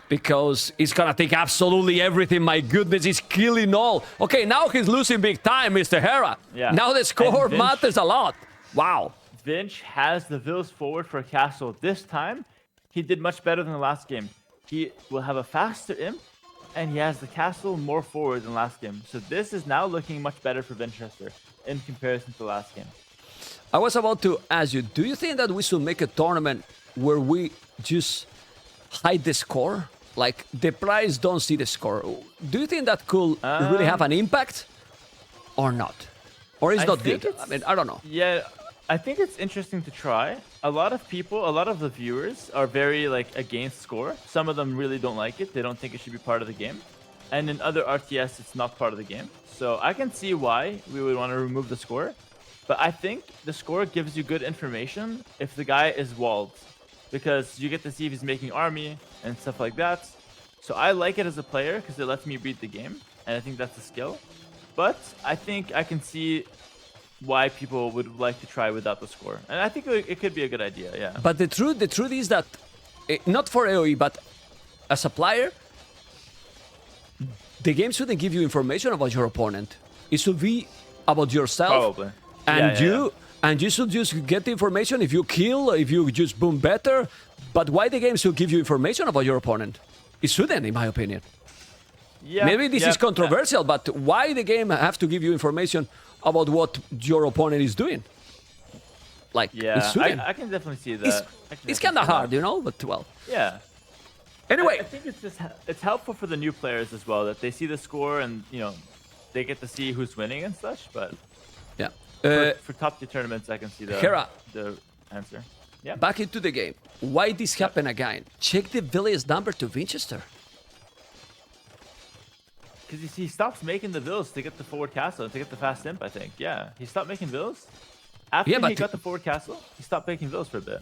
because it's gonna take absolutely everything. My goodness, he's killing all. Okay, now he's losing big time, Mr. Hera. Yeah. Now the score And Vinch- matters a lot. Wow. Vinch has the Vils forward for a castle. This time, he did much better than the last game. He will have a faster imp, and he has the castle more forward than last game. So this is now looking much better for Winchester in comparison to last game. I was about to ask you, do you think that we should make a tournament where we just hide the score? Like the players don't see the score. Do you think that could really have an impact or not? Or is I not think good? it's- I mean, I don't know. Yeah, I think it's interesting to try. A lot of people, a lot of the viewers are very like against score. Some of them really don't like it. They don't think it should be part of the game. And in other RTS, it's not part of the game. So I can see why we would want to remove the score. But I think the score gives you good information if the guy is walled, because you get to see if he's making army and stuff like that. So I like it as a player because it lets me read the game, and I think that's a skill. But I think I can see why people would like to try without the score, and I think it could be a good idea. Yeah. But the truth is that, not for AoE, but as a player, the game shouldn't give you information about your opponent. It should be about yourself. Probably. And Yeah. and you should just get the information if you kill, if you just boom better. But why the game should give you information about your opponent? It shouldn't, in my opinion. Yeah. Maybe this yeah, is controversial, but why the game have to give you information about what your opponent is doing? Like, it Yeah, shouldn't. I can definitely see that. It's, I can it's definitely kind of see that. hard, you know, but well. Yeah. Anyway, I think it's just it's helpful for the new players as well that they see the score and they get to see who's winning and such. But yeah. for top tier tournaments, I can see Hera. the answer. Yeah. Back into the game. Why this happened again? Check the village number to Winchester. Because he stops making the vills to get the forward castle and to get the fast imp, I think. Yeah, he stopped making vills. After Yeah, but he got the forward castle, he stopped making vills for a bit.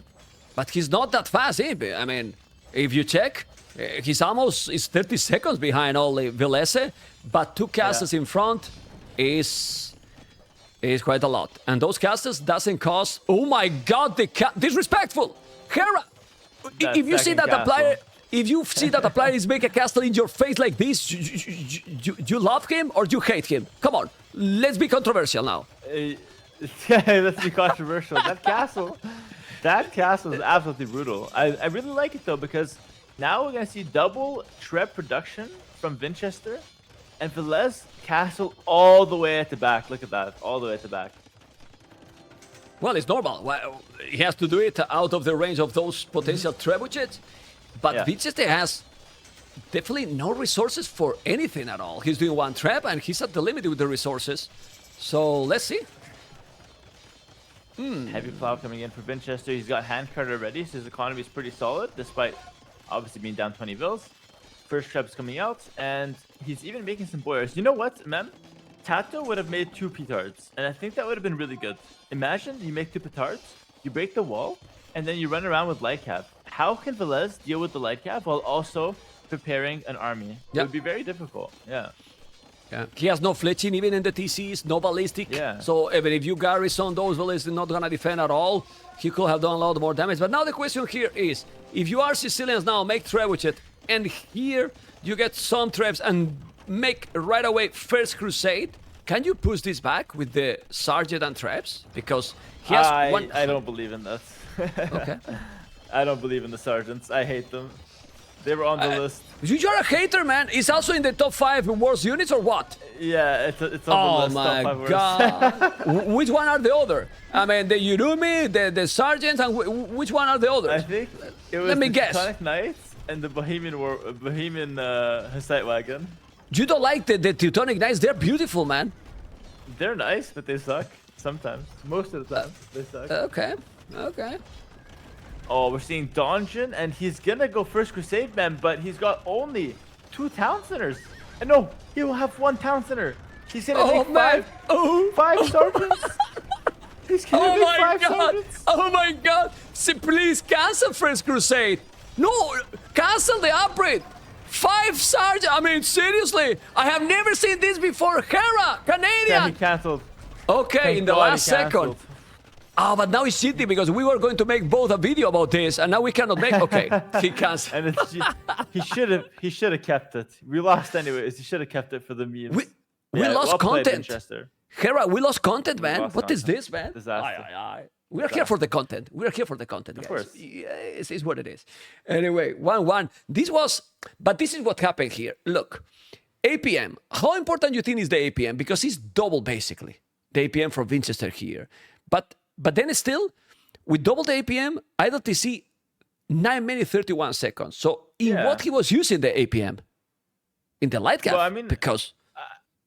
But he's not that fast, eh? I mean, if you check, he's almost 30 seconds behind only Villese, but 2 castles in front is quite a lot. And those castles doesn't cost. Oh my God, disrespectful, Hera! That If you see second that a player, castle. if you see that a player is make a castle in your face like this, you love him or you hate him? Come on, let's be controversial now. Yeah, let's be controversial. That castle is absolutely brutal. I really like it though because now we're gonna see double treb production from Winchester and Velez castle all the way at the back. Look at that, all the way at the back. Well, it's normal. Well, he has to do it out of the range of those potential trebuchets. But Yeah. Winchester has definitely no resources for anything at all. He's doing 1 trap and he's at the limit with the resources. So let's see. Heavy plow coming in for Winchester. He's got hand card already, so his economy is pretty solid, despite obviously being down 20 vills. First treb's coming out, and he's even making some boyars. You know what, Mem? Tato would have made 2 petards, and I think that would have been really good. Imagine you make 2 petards, you break the wall, and then you run around with light cap. How can Velez deal with the light cap while also preparing an army? Yeah. It would be very difficult. Yeah. Yeah. He has no fletching even in the TCs, no ballistic. Yeah. So even if you garrison those bullets, they're not gonna defend at all. He could have done a lot more damage. But now the question here is, if you are Sicilians now, make trebuchet, and here you get some trebs and make right away First Crusade, can you push this back with the Sergeant and trebs? Because he has one... I don't believe in this. Okay. I don't believe in the sergeants. I hate them. They were on the list. You're a hater, man. It's also in the top 5 worst units or what? Yeah, it's on the list. Oh top 5 my worst. God. Which one are the other? I mean, the Yurumi, the Sergeants, and which one are the I others? think it was Let me the guess. Teutonic Knights and the Bohemian Hussite Wagon. You don't like the Teutonic Knights? They're beautiful, man. They're nice, but they suck sometimes. Most of the time, they suck. Okay, okay. Oh, we're seeing Donjon, and he's gonna go First Crusade, man, but he's got only 2 town centers. And no, he will have 1 town center. He's gonna Oh, make man. Oh. 5 sergeants. He's gonna Oh make my 5 God. sergeants. Oh my God. Please cancel First Crusade. No, canceled the upgrade. 5 sergeants. I mean, seriously, I have never seen this before. Hera, Canadian. Yeah, he canceled. Okay, Thank in the God he last second. canceled. Oh, but now it's cheating because we were going to make both a video about this, and now we cannot make. Okay, he canceled. And it's he should have kept it. We lost anyways. He should have kept it for the memes. We Yeah, lost well played, content. Winchester. Hera, we lost content, man. lost What is content. this, man? Disaster. We are here for the content. We are here for the content, guys. Of course. Yes, it's what it is. Anyway, 1-1. But this is what happened here. Look, APM. How important you think is the APM? Because it's double, basically. The APM from Winchester here. But then still, with double the APM, IWTC, 9 minutes, 31 seconds. So in what he was using the APM? In the light gap? Well, I mean, because...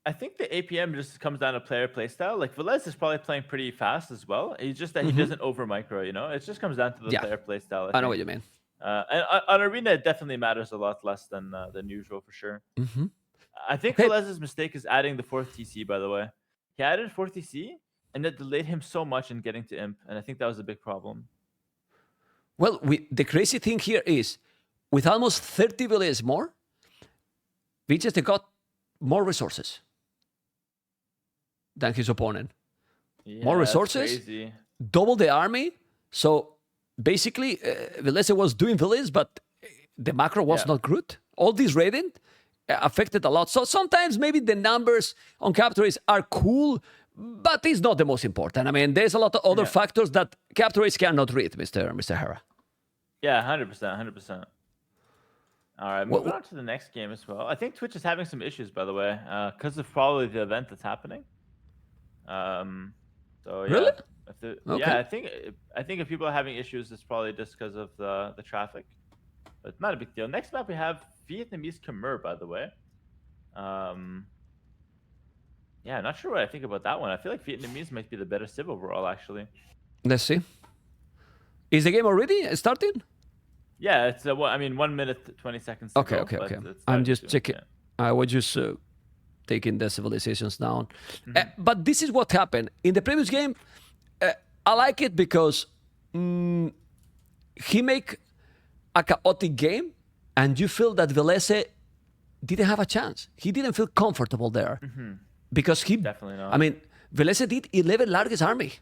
I think the APM just comes down to player playstyle. Like Velez is probably playing pretty fast as well. It's just that he doesn't over micro, you know? It just comes down to the player playstyle. I know what you mean. And on Arena, it definitely matters a lot less than usual for sure. I think Velez's mistake is adding the 4th TC, by the way. He added 4th TC, and that delayed him so much in getting to Imp. And I think that was a big problem. Well, the crazy thing here is, with almost 30 villages more, Winchester got more resources than his opponent. Yeah, More resources, double the army. So basically, Velese was doing villages, but the macro was not good. All this raiding affected a lot. So sometimes maybe the numbers on capture rates are cool, but it's not the most important. I mean, there's a lot of other factors that capture rates cannot read, Mr. Hera. Yeah, 100%. All right, moving on to the next game as well. I think Twitch is having some issues, by the way, because of probably the event that's happening. So yeah, really? Yeah, I think if people are having issues, it's probably just because of the traffic, but not a big deal. Next map we have Vietnamese Khmer, by the way. Yeah, not sure what I think about that one. I feel like Vietnamese might be the better civ overall, actually. Let's see. Is the game already starting? Yeah, it's 1 minute 20 seconds. Okay. I'm just checking. I was just taking the civilizations down. But this is what happened. In the previous game, I like it because he make a chaotic game and you feel that Velese didn't have a chance. He didn't feel comfortable there. Because he... Definitely not. I mean, Velese did 11 largest army.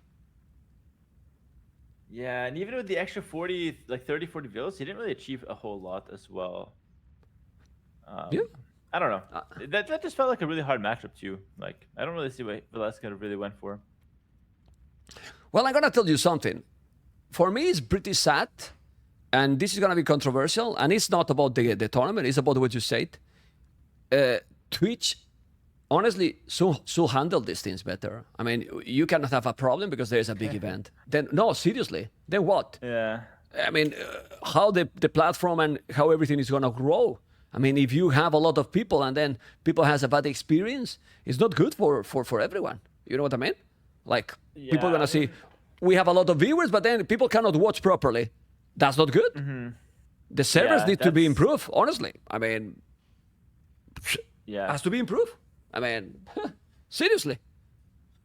Yeah, and even with the extra 40, like 30, 40 villas, he didn't really achieve a whole lot as well. I don't know. That just felt like a really hard matchup too. Like, I don't really see what Velasquez really went for. Well, I'm going to tell you something. For me, it's pretty sad, and this is going to be controversial, and it's not about the tournament, it's about what you said. Twitch, honestly, should handle these things better. I mean, you cannot have a problem because there's a big event. Then, no, seriously, then what? Yeah. I mean, how the platform and how everything is going to grow. I mean, if you have a lot of people and then people has a bad experience, it's not good for everyone. You know what I mean? Like, people are going to see, we have a lot of viewers, but then people cannot watch properly. That's not good. The servers need to be improved, honestly. I mean, has to be improved. I mean, seriously.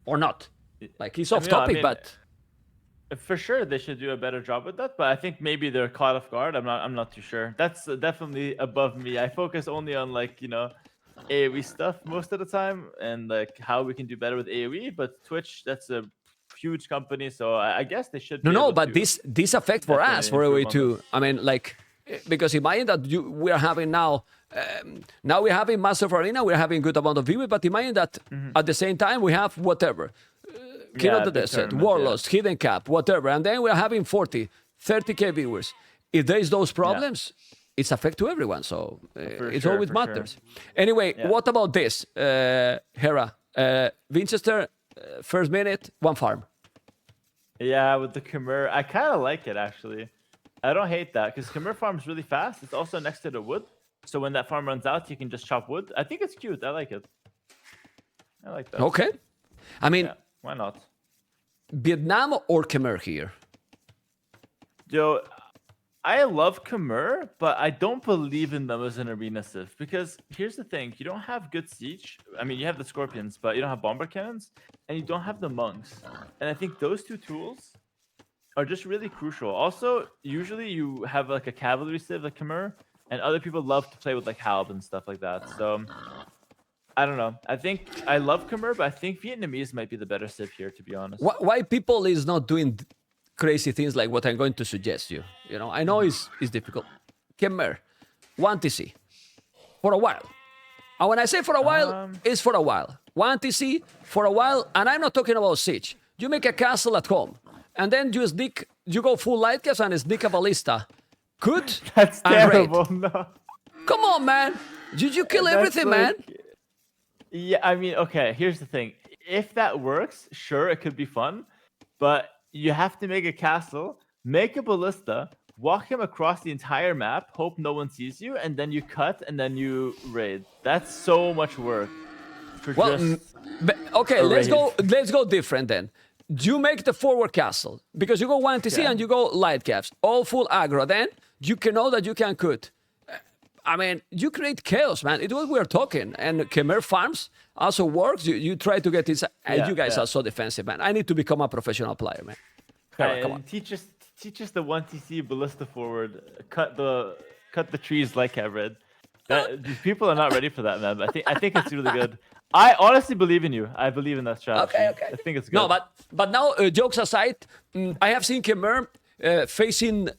Or not. Like, he's off topic, but... For sure, they should do a better job with that, but I think maybe they're caught off guard. I'm not too sure. That's definitely above me. I focus only on, like, you know, AoE stuff most of the time and like how we can do better with AoE. But Twitch, that's a huge company, so I guess they should. No, but this affect for us for AoE too. I mean, like, because imagine that we are having now we're having massive arena, we're having good amount of viewers, but imagine that at the same time we have whatever. King of the Desert, Warlords, Hidden Cap, whatever. And then we're having 40, 30K viewers. If there's those problems, it's affect to everyone. So it always matters. Sure. Anyway, what about this, Hera? Winchester, first minute, 1 farm. Yeah, with the Khmer. I kind of like it, actually. I don't hate that because Khmer farms really fast. It's also next to the wood. So when that farm runs out, you can just chop wood. I think it's cute. I like it. I like that. Okay. I mean... Why not? Vietnam or Khmer here? Yo, I love Khmer, but I don't believe in them as an arena civ. Because here's the thing. You don't have good siege. I mean, you have the Scorpions, but you don't have bomber cannons. And you don't have the monks. And I think those two tools are just really crucial. Also, usually you have like a cavalry civ like Khmer. and other people love to play with like Halb and stuff like that. So I don't know. I think I love Khmer, but I think Vietnamese might be the better civ here, to be honest. Why people is not doing crazy things like what I'm going to suggest you? You know, I know it's difficult. Khmer, 1TC for a while. And when I say for a while, it's for a while. 1TC for a while, and I'm not talking about siege. You make a castle at home, and then you go full light caps and sneak a ballista. Good. That's and terrible. raid. No. Come on, man. You kill That's everything, man. Yeah, I mean, okay, here's the thing. If that works, sure, it could be fun, but you have to make a castle, make a ballista, walk him across the entire map, hope no one sees you, and then you cut and then you raid. That's so much work. Well, okay, let's go different then. You make the forward castle because you go 1TC and you go light caps, all full aggro. Then you can know that you can cut. I mean, you create chaos, man. It's what we're talking. And Khmer farms also works. You try to get this. You guys are so defensive, man. I need to become a professional player, man. Come on. Teach us the 1TC ballista forward. Cut the trees like I've read. These people are not ready for that, man. But I think it's really good. I honestly believe in you. I believe in that strategy. Okay. I think it's good. No, but now, jokes aside, I have seen Khmer facing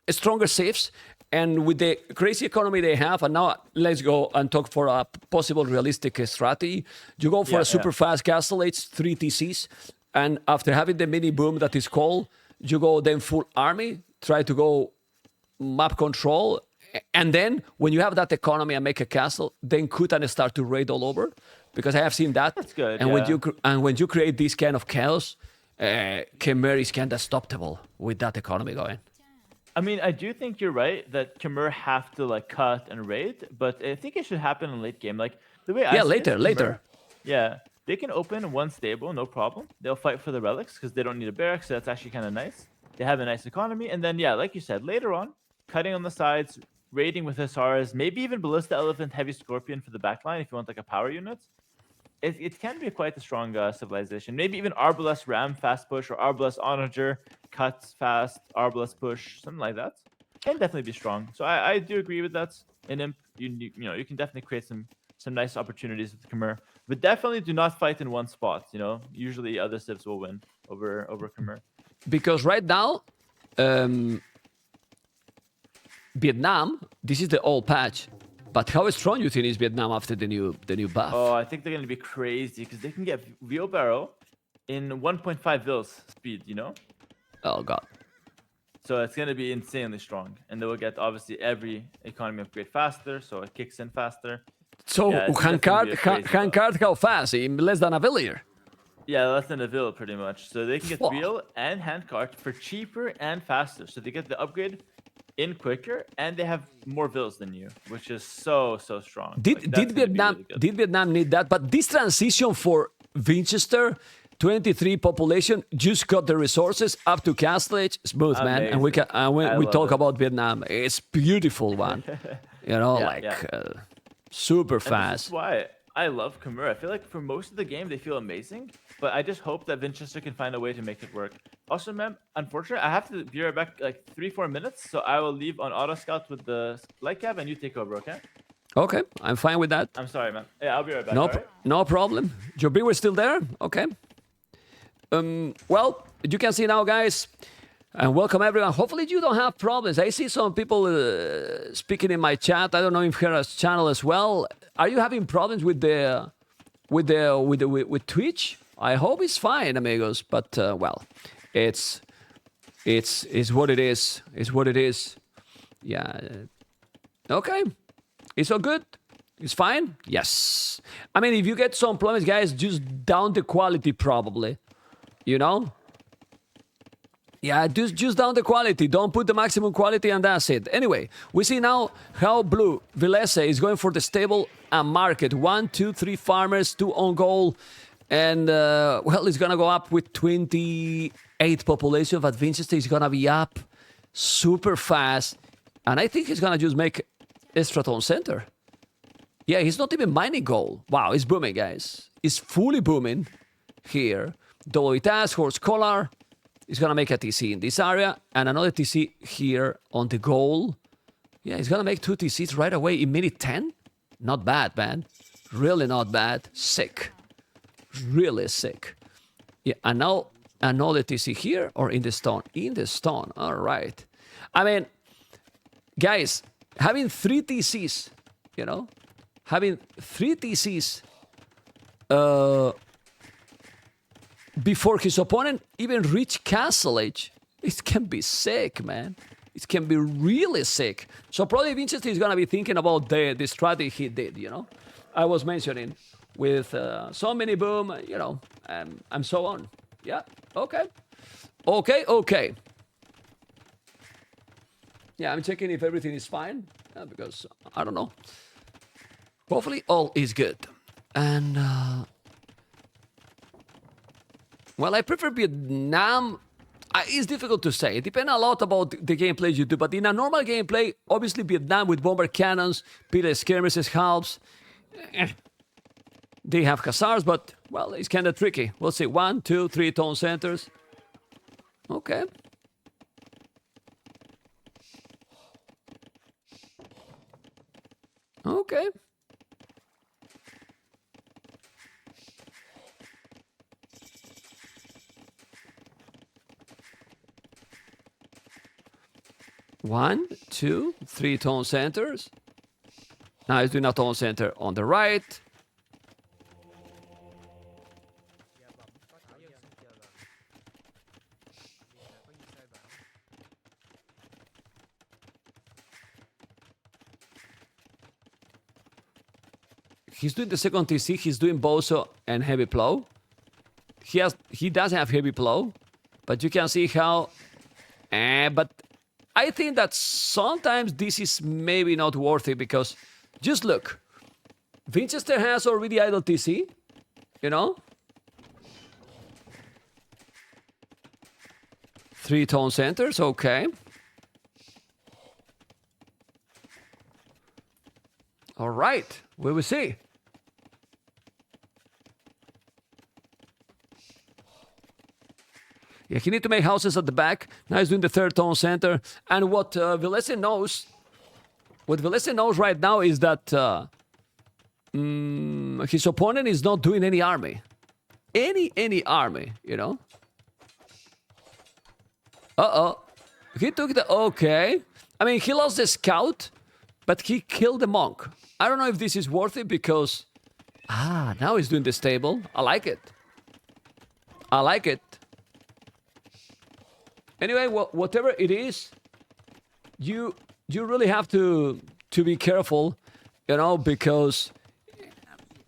stronger safes, and with the crazy economy they have, and now let's go and talk for a possible realistic strategy. You go for a super fast castle, it's 3 TCs, and after having the mini boom that is called, you go then full army, try to go map control, and then when you have that economy and make a castle, then cut and start to raid all over. Because I have seen that. That's good. And when you create this kind of chaos, Khmer is kind of stoppable with that economy going. I mean, I do think you're right that Khmer have to like cut and raid, but I think it should happen in late game. Like the way I see it, later. Yeah, they can open one stable, no problem. They'll fight for the relics because they don't need a barracks, so that's actually kind of nice. They have a nice economy, and then like you said, later on, cutting on the sides, raiding with Hussars, maybe even Ballista Elephant, Heavy Scorpion for the backline if you want like a power unit. It can be quite a strong civilization. Maybe even Arbalest Ram fast push or Arbalest Onager cuts fast, Arbalest push, something like that. Can definitely be strong. So I do agree with that. In Imp, you can definitely create some nice opportunities with Khmer. But definitely do not fight in one spot. Usually other civs will win over Khmer. Because right now, Vietnam, this is the old patch. But how strong you think is Vietnam after the new buff? Oh, I think they're going to be crazy because they can get wheelbarrow in 1.5 vils speed, Oh, God. So it's going to be insanely strong. And they will get, obviously, every economy upgrade faster, so it kicks in faster. So, handcard how fast? In less than a villier? Yeah, less than a vil, pretty much. So they can get wheel and handcart for cheaper and faster. So they get the upgrade in quicker, and they have more vills than you, which is so strong. Did Vietnam need that? But this transition for Winchester, 23 population, just got the resources up to Castle Age, smooth, man. And we talk about Vietnam, it's beautiful one. Super fast. This is why I love Khmer. I feel like for most of the game they feel amazing, but I just hope that Winchester can find a way to make it work. Also, ma'am, unfortunately, I have to be right back like 3-4 minutes, so I will leave on auto scout with the light cab and you take over, okay? Okay, I'm fine with that. I'm sorry, man. Yeah, I'll be right back. No problem. Your viewer still there? Okay. Well, you can see now, guys, and welcome everyone. Hopefully you don't have problems. I see some people speaking in my chat. I don't know if Hera's channel as well. Are you having problems with Twitch? I hope it's fine, amigos. But well, it's what it is. It's what it is. Yeah. Okay. It's all good. It's fine. Yes. I mean, if you get some problems, guys, just down the quality probably. Yeah, just down the quality. Don't put the maximum quality and that's it. Anyway, we see now how Blue Vilese is going for the stable and market. 1, 2, 3 farmers, 2 on goal. And, well, it's going to go up with 28 population. But Winchester is going to be up super fast. And I think he's going to just make Estraton center. Yeah, he's not even mining gold. Wow, it's booming, guys. It's fully booming here. Double task, horse collar. He's going to make a TC in this area and another TC here on the goal. Yeah, he's gonna make 2 TCs right away in minute 10. Not bad, man. Really not bad. Sick. Really sick. Yeah, and now another TC here or in the stone? In the stone. All right. I mean, guys, having 3 TCs, you know, having 3 TCs before his opponent even reach castle age, it can be sick, man. It can be really sick. So probably Vincenzo is gonna be thinking about the strategy he did, you know. I was mentioning with so many boom, you know, and so on. Yeah, okay. Okay. Yeah, I'm checking if everything is fine, because I don't know. Hopefully all is good. And, well, I prefer Vietnam. It's difficult to say. It depends a lot about the gameplay you do. But in a normal gameplay, obviously Vietnam with bomber cannons, pile skirmishes helps. They have hussars, but, well, it's kind of tricky. We'll see. 1, 2, 3 tone centers. Okay. Okay. One, 2, 3 tone centers. Now he's doing a tone center on the right. He's doing the second TC. He's doing Boso and heavy plow. He does have heavy plow, but you can see how. But I think that sometimes this is maybe not worth it because just look, Winchester has already idle TC, you know. 3 tone centers, okay. All right, we will see. Yeah, he need to make houses at the back. Now he's doing the 3rd tone center. And what Vilese knows right now is that his opponent is not doing any army. Any army, you know? Uh-oh. He took the... Okay. I mean, he lost the scout, but he killed the monk. I don't know if this is worth it because... now he's doing the stable. I like it. Anyway, whatever it is, you really have to be careful, you know, because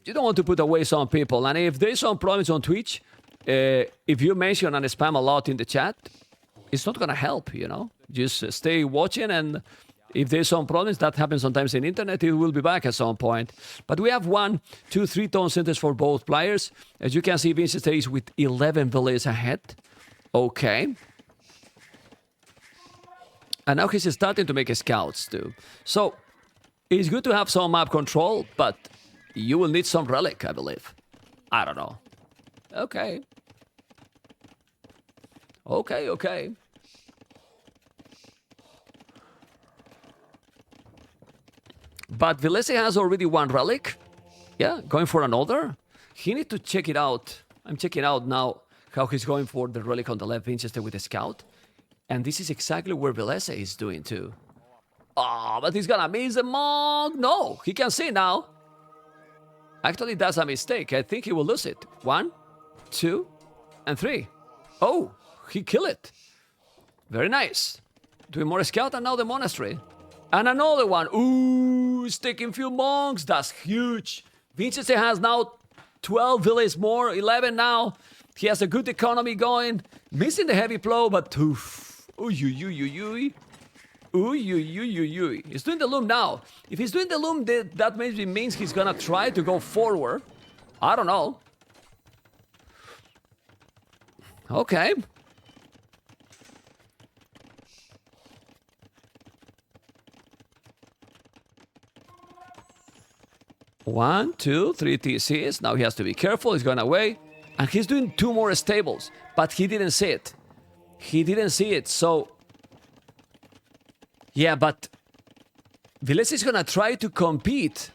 you don't want to put away some people. And if there's some problems on Twitch, if you mention and spam a lot in the chat, it's not gonna help, you know. Just stay watching, and if there's some problems, that happens sometimes in internet, it will be back at some point. But we have 1, 2, 3 tone centers for both players. As you can see, Vincent stays with 11 villages ahead. Okay. And now he's starting to make scouts too. So, it's good to have some map control, but you will need some relic, I believe. I don't know. Okay. But Vilese has already 1 relic. Yeah, going for another. He need to check it out. I'm checking out now how he's going for the relic on the left, Winchester with the scout. And this is exactly where Vilese is doing too. Oh, but he's gonna miss the monk. No, he can see now. Actually, that's a mistake. I think he will lose it. 1, 2, and 3. Oh, he killed it. Very nice. Doing more scout and now the monastery. And another one. Ooh, he's taking few monks. That's huge. Vincenzo has now 12 villages more, 11 now. He has a good economy going. Missing the heavy plow, but oof. He's doing the loom now. If he's doing the loom, that maybe means he's gonna try to go forward. I don't know. Okay. One, 2, 3 TCs. Now he has to be careful. He's going away. And he's doing 2 more stables. But he didn't see it. So... Yeah, but... Viles is gonna try to compete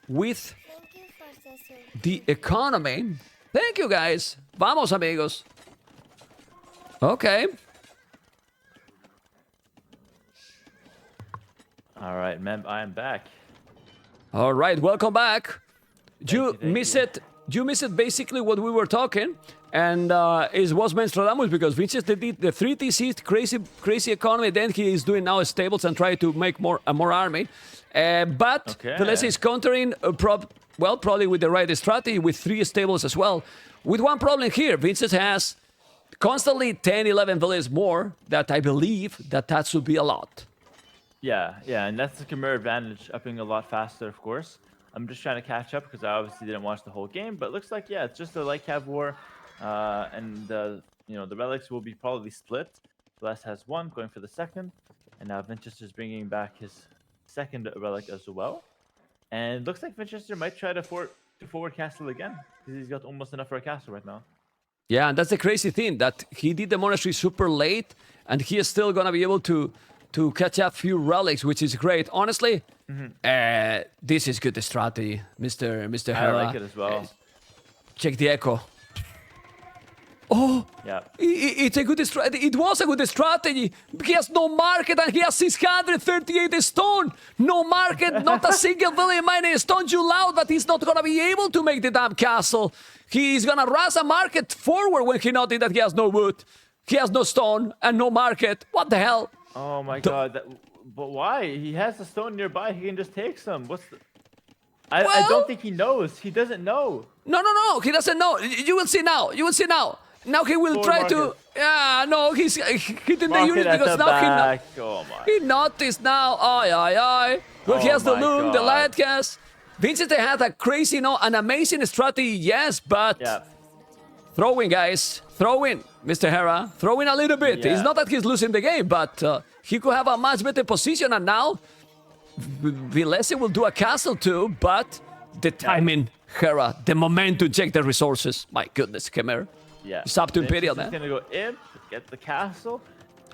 with Thank you for the service. the economy. Thank you, guys. Vamos, amigos. Okay. All right, Mem, I am back. All right, welcome back. You thank miss you. it. You miss it basically what we were talking, and it was Menstradamus because Vinces did the 3 TCs, crazy economy. Then he is doing now stables and try to make more army. But Okay. Velez is countering probably with the right strategy with 3 stables as well. With one problem here, Vinces has constantly 10, 11 Velez more. That I believe that should be a lot. Yeah, and that's the Chimera advantage, upping a lot faster, of course. I'm just trying to catch up because I obviously didn't watch the whole game, but it looks like, yeah, it's just a light cav war, and the relics will be probably split. Celeste has 1, going for the 2nd, and now Winchester's bringing back his 2nd relic as well. And it looks like Winchester might try to forward castle again, because he's got almost enough for a castle right now. Yeah, and that's the crazy thing, that he did the monastery super late, and he is still gonna be able to catch up few relics, which is great. Honestly, this is good strategy, Mr. I Hera. like it as well. Check the echo. Oh, Yeah. it's a good strategy. It was a good strategy. He has no market and he has 638 stone. No market, not a single villain mining stone. You loud, but he's not gonna be able to make the damn castle. He's gonna rush a market forward when he noticed that he has no wood. He has no stone and no market. What the hell? Oh my god, but why? He has a stone nearby, he can just take some. What's the... I Well- don't think he knows. He doesn't know. No. He doesn't know. You will see now. Now he will Forward try to. market. Yeah, no, he's hitting the Market unit at because the now back. Oh my. he noticed now. Aye. Well, he Oh has the my loom, the God. light gas. Vincent had a crazy, an amazing strategy, yes, but Yeah. throwing, guys, throwing, Mr. Hera, throwing a little bit. Yeah. It's not that he's losing the game, but he could have a much better position, and now Vilese will do a castle too, but the timing, Hera, the momentum, check the resources. My goodness, Chimera. Yeah. It's up to Imperial, He's man. gonna go imp, get the castle.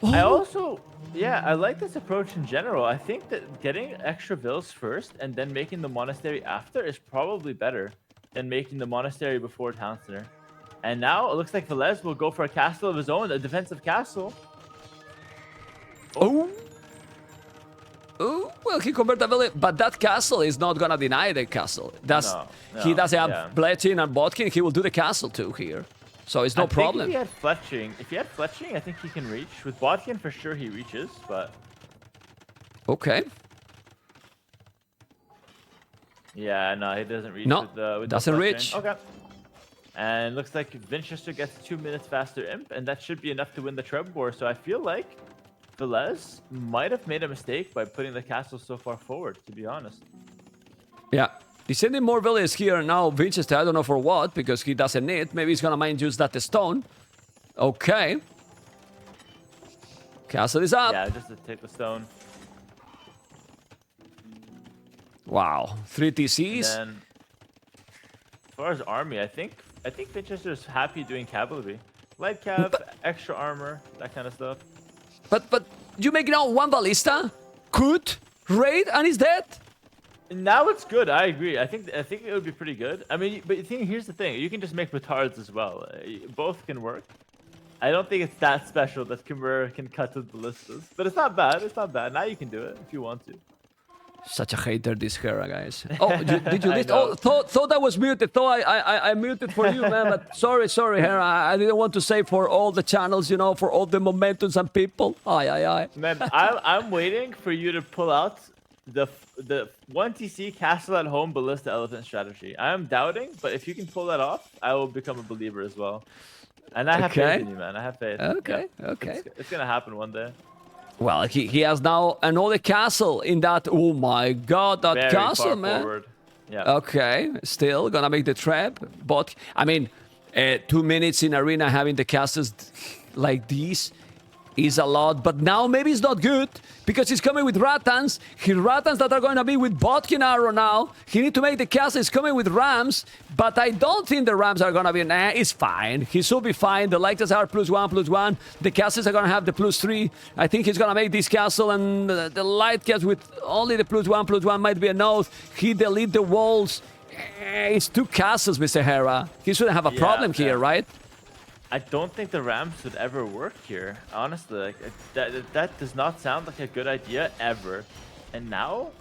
Oh. I also, I like this approach in general. I think that getting extra vills first and then making the monastery after is probably better than making the monastery before town center. And now it looks like Velez will go for a castle of his own, a defensive castle. Oh, well, he converted a village, but that castle is not gonna deny the castle. No, He doesn't have yeah. Bletchin and Botkin. He will do the castle too here, so it's no I think problem. if he had fletching, I think he can reach. With Botkin, for sure he reaches, but Okay, yeah, no, he doesn't reach No, with doesn't the reach. fletching. Okay. And looks like Winchester gets 2 minutes faster imp, and that should be enough to win the Treb War. So I feel like Velez might have made a mistake by putting the castle so far forward, to be honest. yeah. He's sending more villages here now. Winchester, I don't know for what, because he doesn't need. Maybe he's gonna mind use that stone. Okay. Castle is up. Yeah, just to take the stone. Wow, 3 TCs. And then, as far as army, I think Winchester's happy doing cavalry. Light cav, extra armor, that kind of stuff. But you make now 1 ballista, could raid, and he's dead. Now it's good. I agree. I think it would be pretty good. I mean, but here's the thing: you can just make petards as well. Both can work. I don't think it's that special that Chimera can cut with ballistas, but it's not bad. It's not bad. Now you can do it if you want to. Such a hater, this Hera, guys. Oh, did you I list? know. Oh, thought I was muted. Thought I muted for you, man. But sorry, Hera. I didn't want to say for all the channels, for all the momentums and people. Aye. Man, I'm waiting for you to pull out the 1 TC castle at home ballista elephant strategy. I am doubting, but if you can pull that off, I will become a believer as well. And I have Okay. faith in you, man. I have faith. Okay, Yeah. okay. It's gonna happen one day. Well, he has now another castle in that. Oh my God, that Very castle, far man. forward. Yeah. Okay, still gonna make the trap, but I mean, 2 minutes in arena having the castles like these is a lot, but now maybe it's not good because he's coming with Ratans. His Ratans that are going to be with Botkin arrow now. He need to make the castle. He's coming with Rams, but I don't think the Rams are going to be. Nah, it's fine. He should be fine. The Lighters are +1/+1. The castles are going to have the +3. I think he's going to make this castle, and the Light Cast with only the +1/+1 might be a no. He delete the walls. It's 2 castles, Mr. Hera. He shouldn't have a problem here, right? I don't think the Rams would ever work here. Honestly, like, that does not sound like a good idea ever. And now,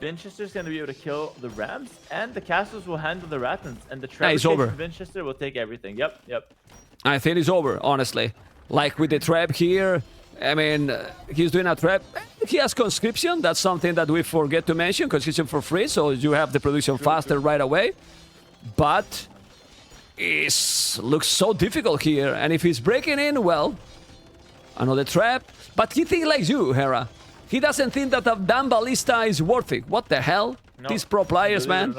Winchester's going to be able to kill the Rams, and the castles will handle the Ratans, and the trap from Winchester will take everything. Yep. I think it's over, honestly. Like with the trap here, I mean, he's doing a trap. He has conscription. That's something that we forget to mention. Conscription for free, so you have the production faster right away. But it looks so difficult here. And if he's breaking in, well, another trap. But he thinks like you, Hera. He doesn't think that a damn ballista is worth it. What the hell? No, these pro players, man.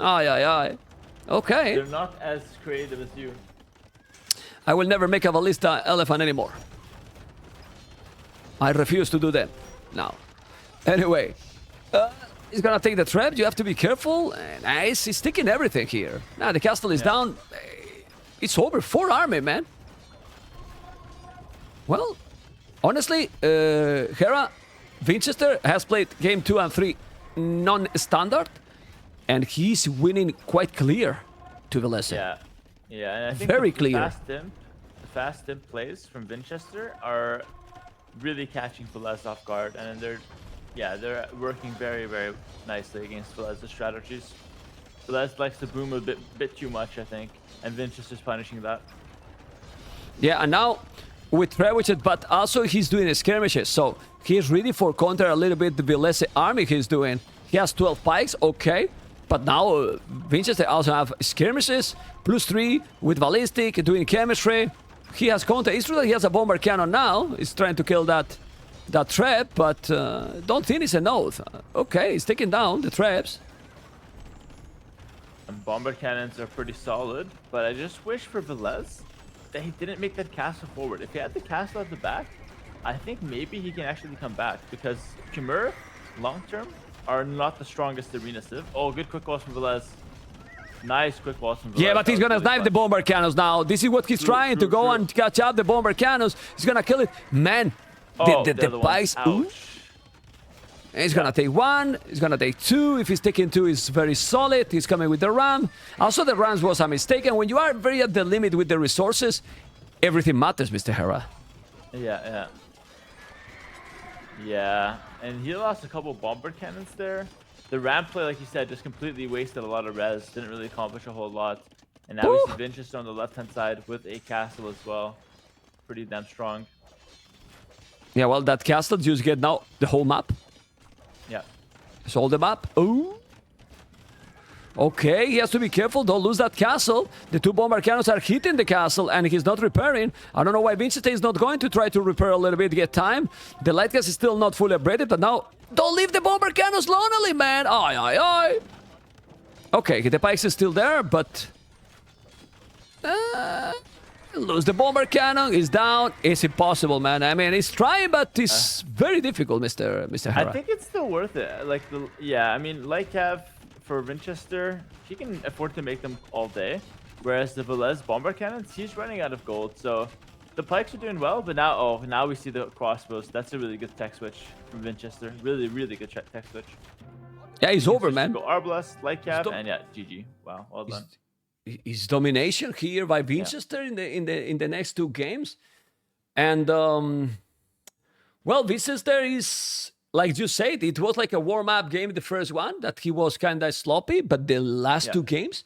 Aye. Okay. They're not as creative as you. I will never make a ballista elephant anymore. I refuse to do that now. Anyway, he's gonna take the trap. You have to be careful. Nice, he's sticking everything here. Now the castle is down. It's over. 4 army, man. Well, honestly, Hera, Winchester has played game 2 and 3 non-standard, and he's winning quite clear to Velese. Yeah, and I think very clear. The fast imp plays from Winchester are really catching Velese off guard, and they're working very, very nicely against Velese's strategies. Velese likes to boom a bit too much, I think, and Winchester's punishing that. Yeah, and now with Trebuchet, but also he's doing skirmishes, so he's ready for counter a little bit the Velese army he's doing. He has 12 pikes, okay, but now Winchester also have skirmishes, +3 with ballistic, doing chemistry. He has counter. It's true that he has a bomber cannon now. He's trying to kill that trap, but don't think it's a no. Okay, he's taking down the traps. And bomber cannons are pretty solid, but I just wish for Velese that he didn't make that castle forward. If he had the castle at the back, I think maybe he can actually come back, because Khmer, long term, are not the strongest arena civ. Oh, good quick walls from Velese. Nice quick walls from Velese. Yeah, but he's gonna snipe the bomber cannons now. This is what he's trying to go and catch up the bomber cannons. He's gonna kill it. Man, the pikes. He's gonna take 1. He's gonna take 2. If he's taking 2, he's very solid. He's coming with the ram. Also, the rams was a mistake. And when you are very at the limit with the resources, everything matters, Mr. Hera. Yeah, and he lost a couple bomber cannons there. The ram play, like you said, just completely wasted a lot of res. Didn't really accomplish a whole lot. And now we see Winchester on the left-hand side with a castle as well. Pretty damn strong. Yeah, well, that castle just get now the whole map. Yeah. It's all the map. Oh. Okay, he has to be careful. Don't lose that castle. The 2 bomber cannons are hitting the castle, and he's not repairing. I don't know why Winchester is not going to try to repair a little bit, get time. The light gas is still not fully upgraded, but now don't leave the bomber cannons lonely, man. Aye. Okay, the pikes is still there, but lose the bomber cannon. Is down. It's impossible, man. I mean, he's trying, but it's very difficult, Mr. Hera. I think it's still worth it. Like I mean, like for Winchester, he can afford to make them all day, whereas the Velese bomber cannons, he's running out of gold. So the pikes are doing well, but now we see the crossbows. That's a really good tech switch from Winchester. Really, really good tech switch. Yeah, he's over, man. Go Arbalest, light cap, and yeah, GG. Wow, well done. His domination here by Winchester in the next 2 games, and well, Winchester is, like you said, it was like a warm-up game, the first one, that he was kind of sloppy, but the last 2 games,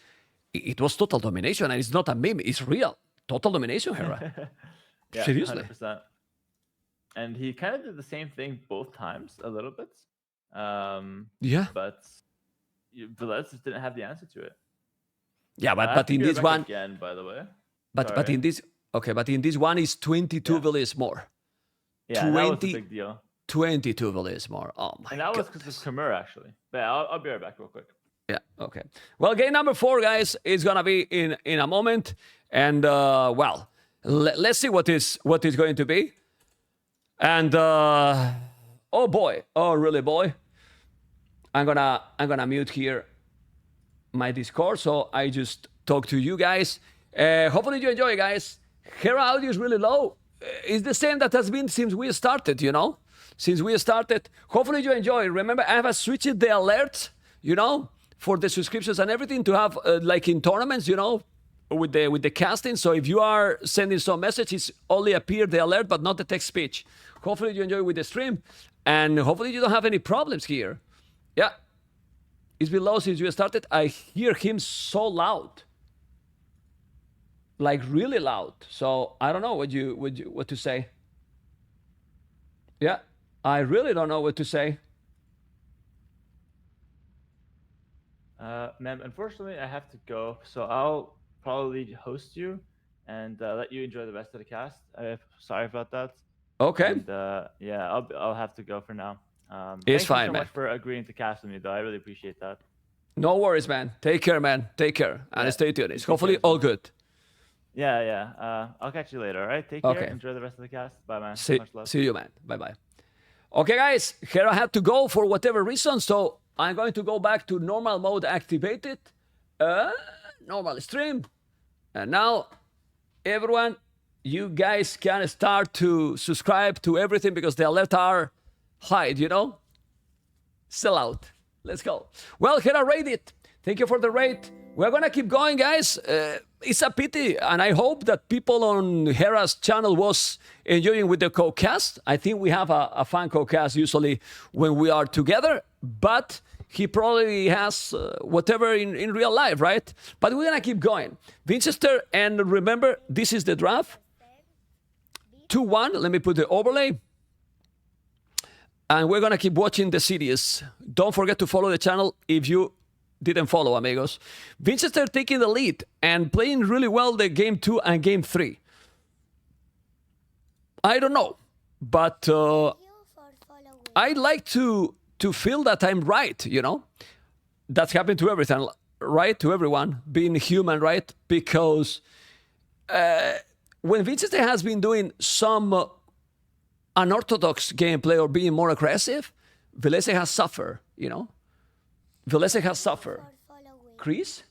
it was total domination, and it's not a meme, it's real. Total domination, Hera. Yeah, seriously. 100%. And he kind of did the same thing both times, a little bit. Yeah. But Velese just didn't have the answer to it. Yeah, but in this one... Again, by the way. But in this... Okay, but in this one is 22 Velese more. Yeah, that was a big deal. 22 Velese more. Oh my god. And that was because of Khmer, actually. But yeah, I'll be right back real quick. Yeah, okay. Well, game number 4, guys, is gonna be in a moment. And well, let's see what is going to be. And oh boy, oh really boy, I'm gonna mute here my Discord, so I just talk to you guys. Hopefully you enjoy, guys. Hera audio is really low. It's the same that has been since we started, you know? Since we started. Hopefully you enjoy. Remember, I have switched the alerts, you know, for the subscriptions and everything to have, like in tournaments, you know, with the casting. So if you are sending some messages, only appear the alert, but not the text speech. Hopefully you enjoy with the stream. And hopefully you don't have any problems here. Yeah. It's been low since you started. I hear him so loud. Like really loud. So I don't know what to say. Yeah, I really don't know what to say. Ma'am, unfortunately, I have to go, so I'll probably host you and let you enjoy the rest of the cast. Sorry about that. Okay. And yeah, I'll have to go for now. It's thank fine, you so man. much for agreeing to cast with me, though. I really appreciate that. No worries, man. Take care, man. Take care. And Yeah. stay tuned. It's hopefully all good. Yeah. I'll catch you later, all right? Take care. Okay. Enjoy the rest of the cast. Bye, man. See Much love. you, man. Bye-bye. Okay, guys. Hera had to go for whatever reason, so I'm going to go back to normal mode activated. Normal stream. And now, everyone, you guys can start to subscribe to everything because the alerts are hide, you know? Sell out. Let's go. Well, Hera raided. Thank you for the raid. We're gonna keep going, guys. It's a pity, and I hope that people on Hera's channel was enjoying with the co-cast. I think we have a fun co-cast usually when we are together, but he probably has whatever in real life, right? But we're gonna keep going. Winchester, and remember, this is the draft. 2-1, let me put the overlay. And we're gonna keep watching the series. Don't forget to follow the channel if you didn't follow, amigos. Winchester taking the lead and playing really well the game 2 and game 3. I don't know, but I like to feel that I'm right, you know? That's happened to everything, right? To everyone, being human, right? Because when Winchester has been doing some unorthodox gameplay or being more aggressive, Velese has suffered, you know? Velese has suffered. Chris?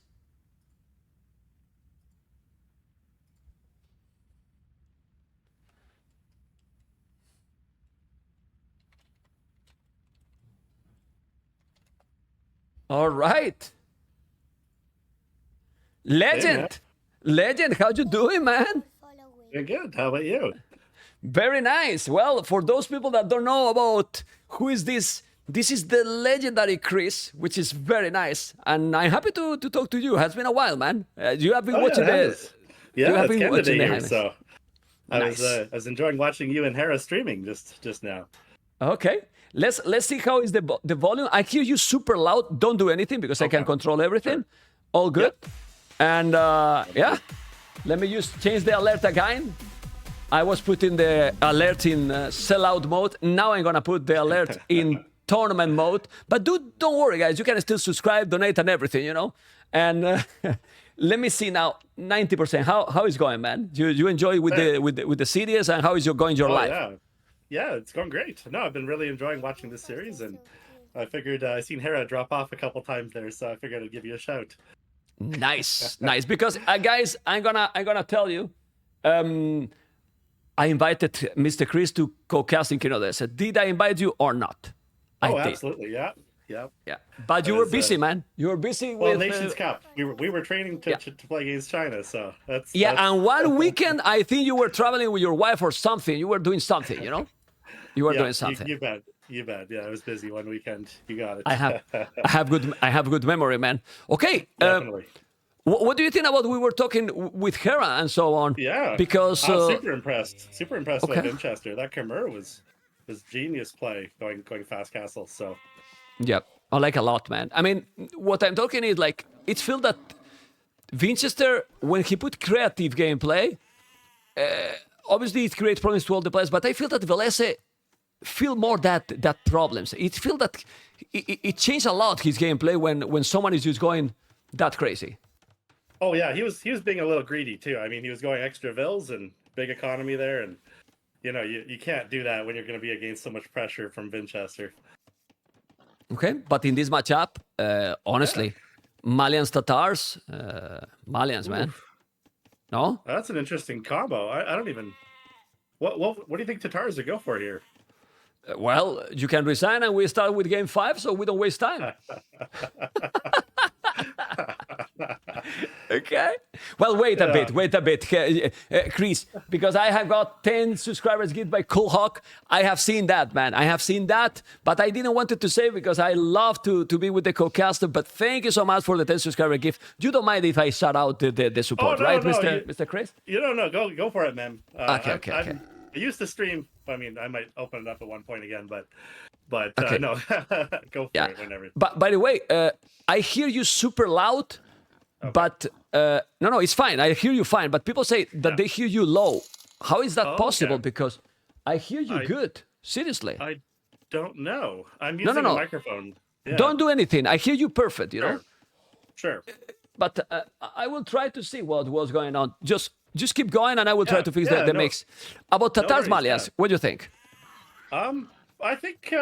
All right. Legend. Hey, Legend, how you doing, man? You're good. How about you? Very nice. Well, for those people that don't know about who is this is the legendary Chris, which is very nice. And I'm happy to talk to you. Has been a while, man. You have been watching Yeah, it's Canada here, Highlands. so Nice. I was enjoying watching you and Hera streaming just now. Okay. Let's see how is the volume. I hear you super loud. Don't do anything because I can control everything. All good. And yeah, let me just change the alert again. I was putting the alert in sellout mode. Now I'm gonna put the alert in tournament mode. But don't worry, guys. You can still subscribe, donate, and everything, you know. And let me see now. 90%. How is going, man? You enjoy with the series, and how is your life? Yeah, it's going great. No, I've been really enjoying watching this series, and I figured I seen Hera drop off a couple times there, so I figured I'd give you a shout. Nice. Because guys, I'm gonna tell you. I invited Mr. Chris to co-cast in Kinodesa. Did I invite you or not? I did. Absolutely. Yeah. But you were busy, man. You were busy Well, with Nations Cup. We were training to play against China, so that's and one weekend I think you were traveling with your wife or something. You were doing something, you know. You were doing something. You bet. Yeah, I was busy one weekend. You got it. I have good memory, man. Okay. Definitely. What do you think about we were talking with Hera and so on? Yeah. Because I was super impressed. Super impressed okay. by Winchester. That Khmer was genius play going fast castle. So yeah, I like a lot, man. I mean, what I'm talking is like it feels that Winchester, when he put creative gameplay, obviously it creates problems to all the players. But I feel that Velese feel more that problems. It feels that it changed a lot his gameplay when someone is just going that crazy. Oh yeah, he was being a little greedy too. I mean, he was going extra vills and big economy there, and you can't do that when you're going to be against so much pressure from Winchester. Okay, but in this matchup, honestly, Malians Tatars, Malians, man. No? That's an interesting combo. I don't even. What do you think Tatars would go for here? Well, you can resign and we start with game 5 so we don't waste time. Okay. Well, wait a bit, Chris, because I have got 10 subscribers given by Cool Hawk. I have seen that, man. I have seen that, but I didn't want it to say because I love to be with the co-caster. But thank you so much for the 10 subscriber gift. You don't mind if I shout out the support, right, Mr. Chris? You don't know. Go for it, man. Okay. I used to stream. I mean, I might open it up at one point again, but okay. no, go for it whenever. But by the way, I hear you super loud. Okay. But no, it's fine. I hear you fine. But people say that they hear you low. How is that possible? Okay. Because I hear you good. Seriously. I don't know. I'm using a microphone. Yeah. Don't do anything. I hear you perfect, you know? Sure. But I will try to see what was going on. Just keep going and I will try to fix the mix. About Tatars Malias, what do you think? I think...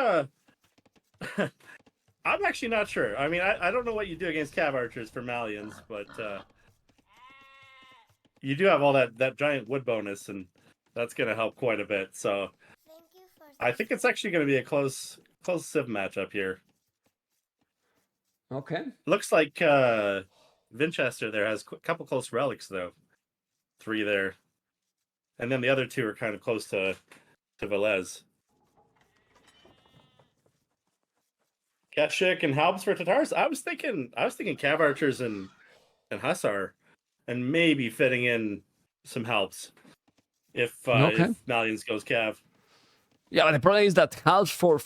I'm actually not sure. I mean, I don't know what you do against Cav Archers for Malians, but you do have all that giant wood bonus, and that's going to help quite a bit. So I think it's actually going to be a close Civ matchup here. Okay. Looks like Winchester there has a couple close relics, though. 3 there. And then the other 2 are kind of close to Velez. Keshik and Halbs for Tatars. I was thinking Cav Archers and Hussar, and maybe fitting in some Halbs if Malians goes Cav. Yeah, but the problem is that Halbs for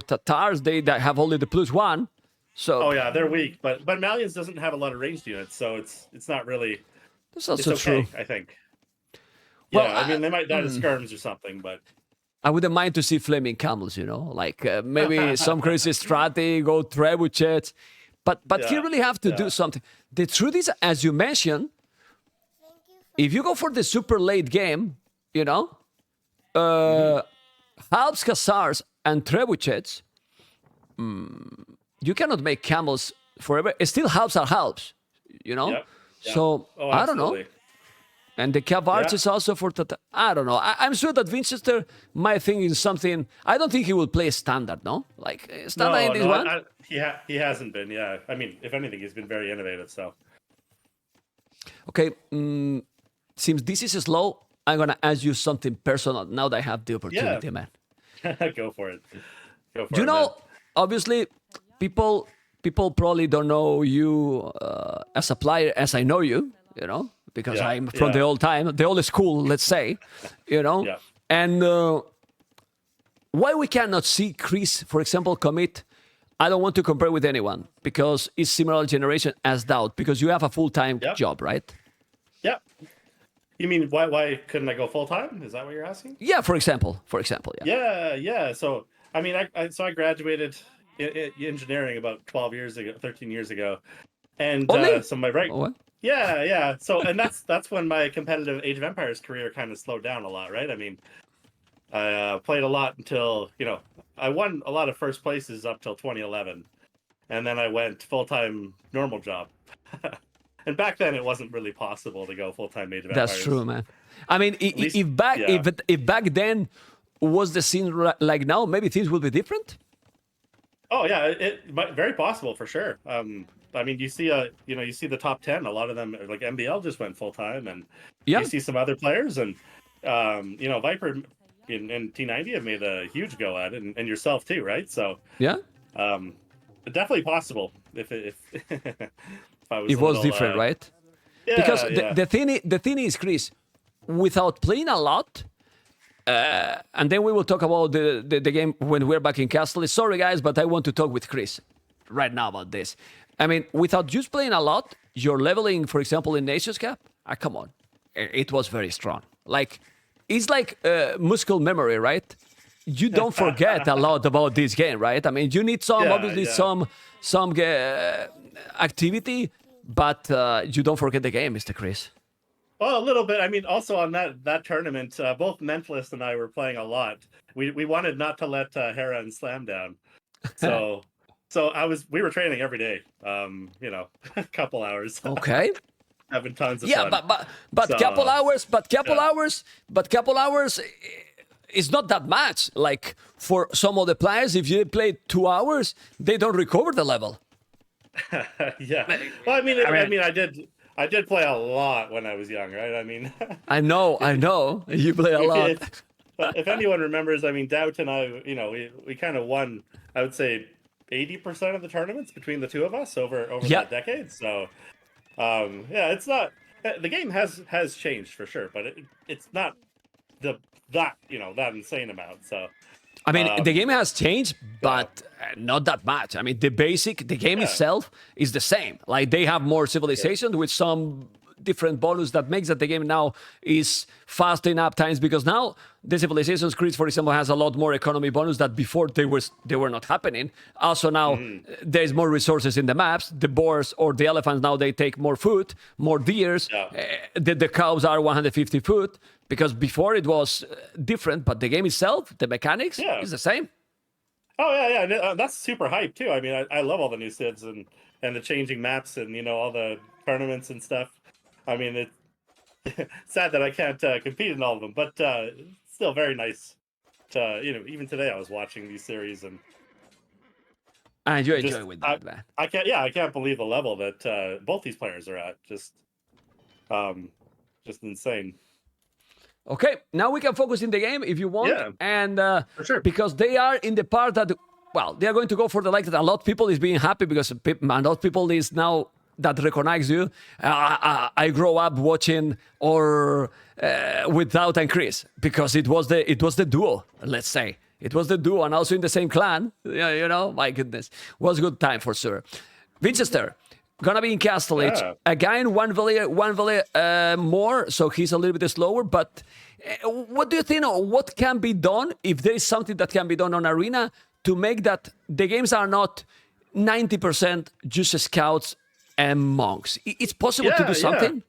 Tatars they have only the +1. So oh yeah, they're weak, but Malians doesn't have a lot of ranged units, so it's not really. That's also true. I think. Well, yeah, I mean they might die to skirms or something, but. I wouldn't mind to see flaming camels, you know, like maybe some crazy strategy, go trebuchets. But you really have to do something. The truth is, as you mentioned, if you go for the super late game, you know, Halbs, Hussars, and trebuchets, you cannot make camels forever. Still, Halbs are Halbs, you know? Yep. So, I don't know. And the Cav Archers also for Tata. I don't know. I'm sure that Winchester might think in something. I don't think he will play standard, no? Like standard in this one? He hasn't been, yeah. I mean, if anything, he's been very innovative, so. Okay. Since this is slow, I'm going to ask you something personal now that I have the opportunity, man. Go for it. You know, obviously, people probably don't know you as a player as I know you, you know? Because I'm from the old school, let's say, you know. Yeah. And why we cannot see Chris, for example, commit, I don't want to compare with anyone because it's similar generation as Doubt because you have a full-time job, right? Yeah. You mean why couldn't I go full-time? Is that what you're asking? Yeah, for example, yeah. Yeah. So, I mean, I graduated in engineering about 13 years ago. And so my what? Yeah. So, and that's when my competitive Age of Empires career kind of slowed down a lot, right? I mean, I played a lot until, I won a lot of first places up till 2011. And then I went full-time normal job. And back then it wasn't really possible to go full-time Age of Empires. That's true, man. I mean, if back then was the scene like now, maybe things would be different? Oh yeah, very possible for sure. I mean, you see the top 10. A lot of them, like MBL, just went full time, and you see some other players, and Viper and T90 have made a huge go at it, and yourself too, right? So definitely possible if I was. It was different, right? Yeah. Because the thing is, Chris, without playing a lot. And then we will talk about the game when we're back in Castle. Sorry, guys, but I want to talk with Chris right now about this. I mean, without just playing a lot, your leveling, for example, in Nations Cup, come on. It was very strong. Like, it's like muscle memory, right? You don't forget a lot about this game, right? I mean, you need some activity, but you don't forget the game, Mr. Chris. Well, a little bit. I mean, also on that tournament, both Mentalist and I were playing a lot. We wanted not to let Hera and Slam down, so we were training every day. A couple hours. Okay. Having tons of Yeah, fun. but So, couple hours is not that much. Like for some of the players, if you play 2 hours, they don't recover the level. yeah. Well, I mean, I did play a lot when I was young, right? I mean, I know. You play a lot. If anyone remembers, I mean, Doubt and I, we kind of won, I would say 80% of the tournaments between the two of us over that decade. So, it's not, the game has changed for sure, but it's not that insane amount. So, I mean, the game has changed, but not that much. I mean, the game itself is the same. Like, they have more civilizations with some different bonus that makes that the game now is fast in up times, because now the civilizations Chris, for example, has a lot more economy bonus that before they were not happening. Also now there's more resources in the maps. The boars or the elephants now, they take more food, more deers. The cows are 150 food, because before it was different, but the game itself, the mechanics is the same. Oh yeah. That's super hype too. I mean, I love all the new cids and the changing maps and all the tournaments and stuff. I mean, it's sad that I can't compete in all of them, but still very nice. Even today I was watching these series and you enjoy with that, man. I can't believe the level that both these players are at. Just insane. Okay, now we can focus in the game if you want, and for sure. Because they are in the part that, well, they are going to go for the like that. A lot of people is being happy because a lot of people is now that recognize you. I grow up watching or without and Chris, because it was the duo. Let's say it was the duo, and also in the same clan. My goodness, was a good time for sure. Winchester gonna be in Castle Age again. One valley more, so he's a little bit slower. But what do you think? What can be done if there is something that can be done on Arena to make that the games are not 90% just scouts and monks? It's possible to do something.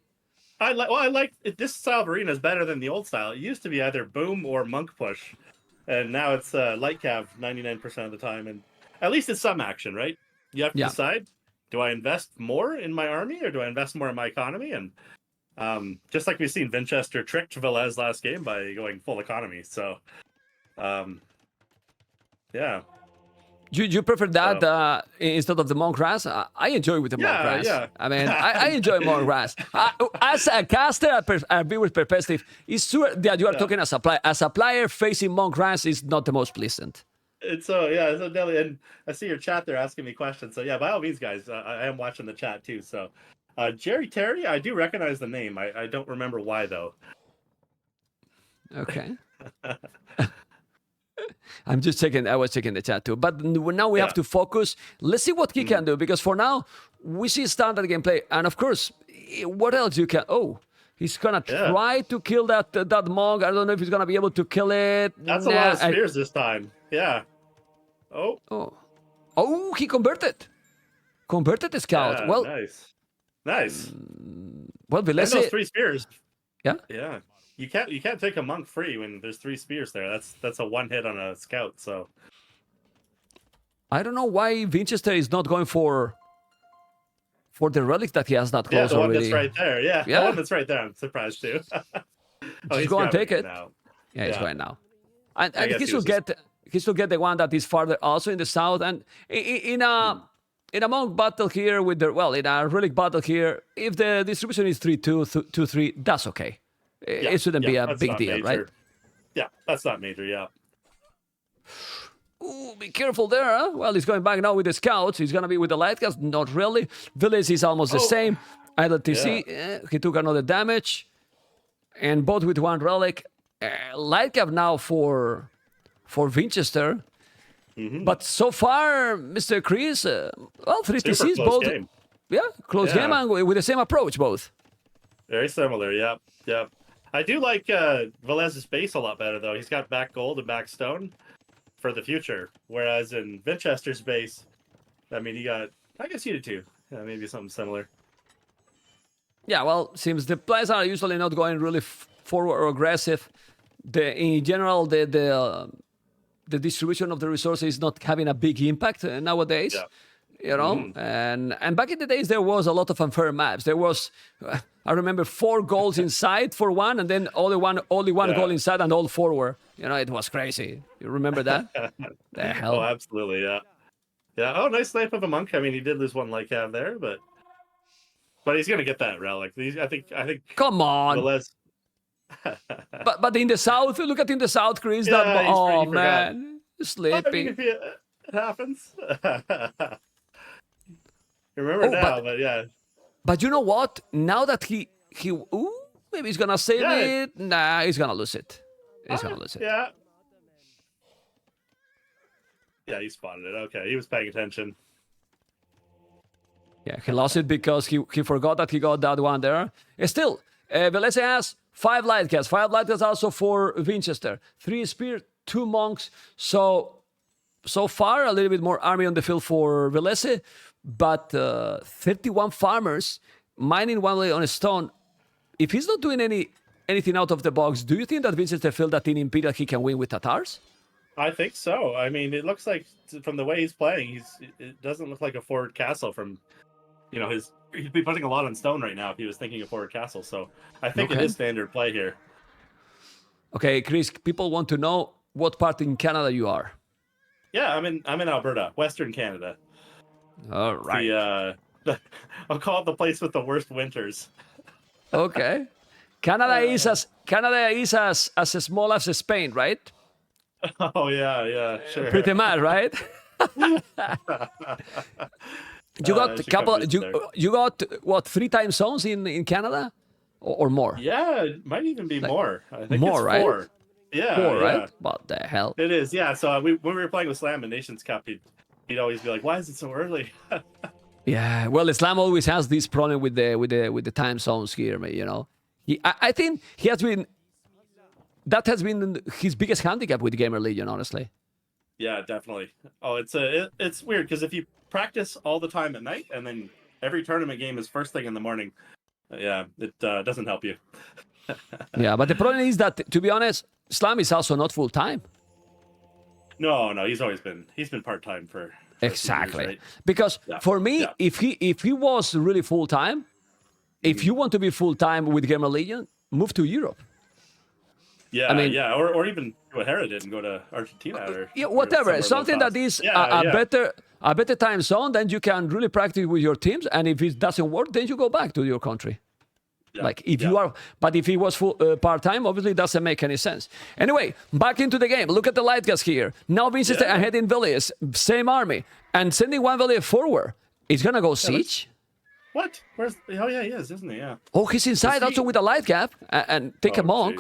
I like this style of arena is better than the old style. It used to be either boom or monk push, and now it's light cav 99% of the time, and at least it's some action, right? You have to decide: do I invest more in my army or do I invest more in my economy? And just like we've seen, Winchester tricked Velez last game by going full economy. So, yeah. You prefer that instead of the monk ras? I enjoy with the monk ras. Yeah. I mean, I enjoy monk ras. As a caster, a viewer's perspective, it's true that you are talking as a player. As a player, facing monk ras is not the most pleasant. It's so deadly. And I see your chat there asking me questions. So yeah, by all means, guys, I am watching the chat too. So Jerry Terry, I do recognize the name. I don't remember why though. Okay. I was checking the chat too. But now we have to focus. Let's see what he can do, because for now we see standard gameplay, and of course, what else you can? Oh, he's gonna try to kill that monk. I don't know if he's gonna be able to kill it. That's a lot of spears this time. Yeah. Oh, he converted the scout. Well, nice. Well, Velez, those 3 spears. Yeah. You can't take a monk free when there's 3 spears there. That's a 1 hit on a scout. So I don't know why Winchester is not going for the relic that he has that close the one already. that's right there. Yeah, the one that's right there. I'm surprised too. He's going to take it. Now. Yeah, he's going now, and he should get the one that is farther also in the south, and in a monk battle here with in a relic battle here, if the distribution is 3-2, 2-3, that's okay. It shouldn't be a big deal, major. right? Yeah, that's not major, yeah. Ooh, be careful there, huh? Well, he's going back now with the scouts. He's going to be with the light cast. Not really. Village is almost the same. ILTC, he took another damage. And both with 1 relic. Light cap now for Winchester. But so far, Mr. Chris, 3 TCs, both. Game. Yeah, close game and with the same approach, both. Very similar, yep. I do like Velez's base a lot better, though. He's got back gold and back stone for the future. Whereas in Winchester's base, I mean, I guess you did too. Yeah, maybe something similar. Yeah, well, since the players are usually not going really forward or aggressive, in general the distribution of the resources is not having a big impact nowadays. Yeah. You know, and back in the days there was a lot of unfair maps. There was, I remember 4 goals inside for one, and then only one goal inside and all forward. You know, it was crazy. You remember that? The hell. Oh, absolutely, yeah. Yeah. Oh, nice snipe of a monk. I mean, he did lose one like Cav there, but he's gonna get that relic. I think. Come on. Velez... but in the south, look at in the south, Chris. Yeah, oh man, sleeping. It happens. Remember now, but yeah. But you know what? Now that he maybe he's gonna save it. Nah, he's gonna lose it. He's gonna lose it. Yeah. Yeah, he spotted it. Okay, he was paying attention. Yeah, he lost it because he forgot that he got that one there. Still, Velez has 5 light cats. 5 light cats also for Winchester. 3 spear, 2 monks. So far, a little bit more army on the field for Velez. But 31 farmers mining 1 way on a stone. If he's not doing anything out of the box, do you think that Winchester feel that in Imperial he can win with Tatars? I think so. I mean, it looks like from the way he's playing, it doesn't look like a forward castle from, you know, he'd be putting a lot on stone right now if he was thinking of forward castle. So I think it is standard play here. Okay, Chris, people want to know what part in Canada you are. Yeah, I'm in Alberta, Western Canada. All right. I'll call it the place with the worst winters. Okay. Canada is as small as Spain, right? Oh yeah, sure. Pretty much, right? You got you got what 3 time zones in Canada, or more? Yeah, it might even be more. I think more, it's 4. Right? Yeah, 4, right? What the hell? It is. Yeah. So when we were playing with Slam in Nations Cup, he'd always be like, "Why is it so early?" Yeah. Well, Islam always has this problem with the time zones here, you know. I think that has been his biggest handicap with Gamer Legion, honestly. Yeah, definitely. Oh, it's weird because if you practice all the time at night and then every tournament game is first thing in the morning, yeah, it doesn't help you. Yeah, but the problem is that, to be honest, Slam is also not full time. No, he's been part time for exactly. Years, right? Because for me, if he was really full time, if you want to be full time with Gamer Legion, move to Europe. Yeah, I mean, or even what Hera did and go to Argentina or whatever. Something that is a better time zone, then you can really practice with your teams. And if it doesn't work, then you go back to your country. Yeah, like if you are, but if he was full part time, obviously it doesn't make any sense. Anyway, back into the game. Look at the light gas here. Now Vincent ahead in Villiers, same army, and sending one Villiers forward. It's gonna go siege. What? Where's? Oh yeah, he is, isn't he? Yeah. Oh, he's inside also with a light cap and take a monk.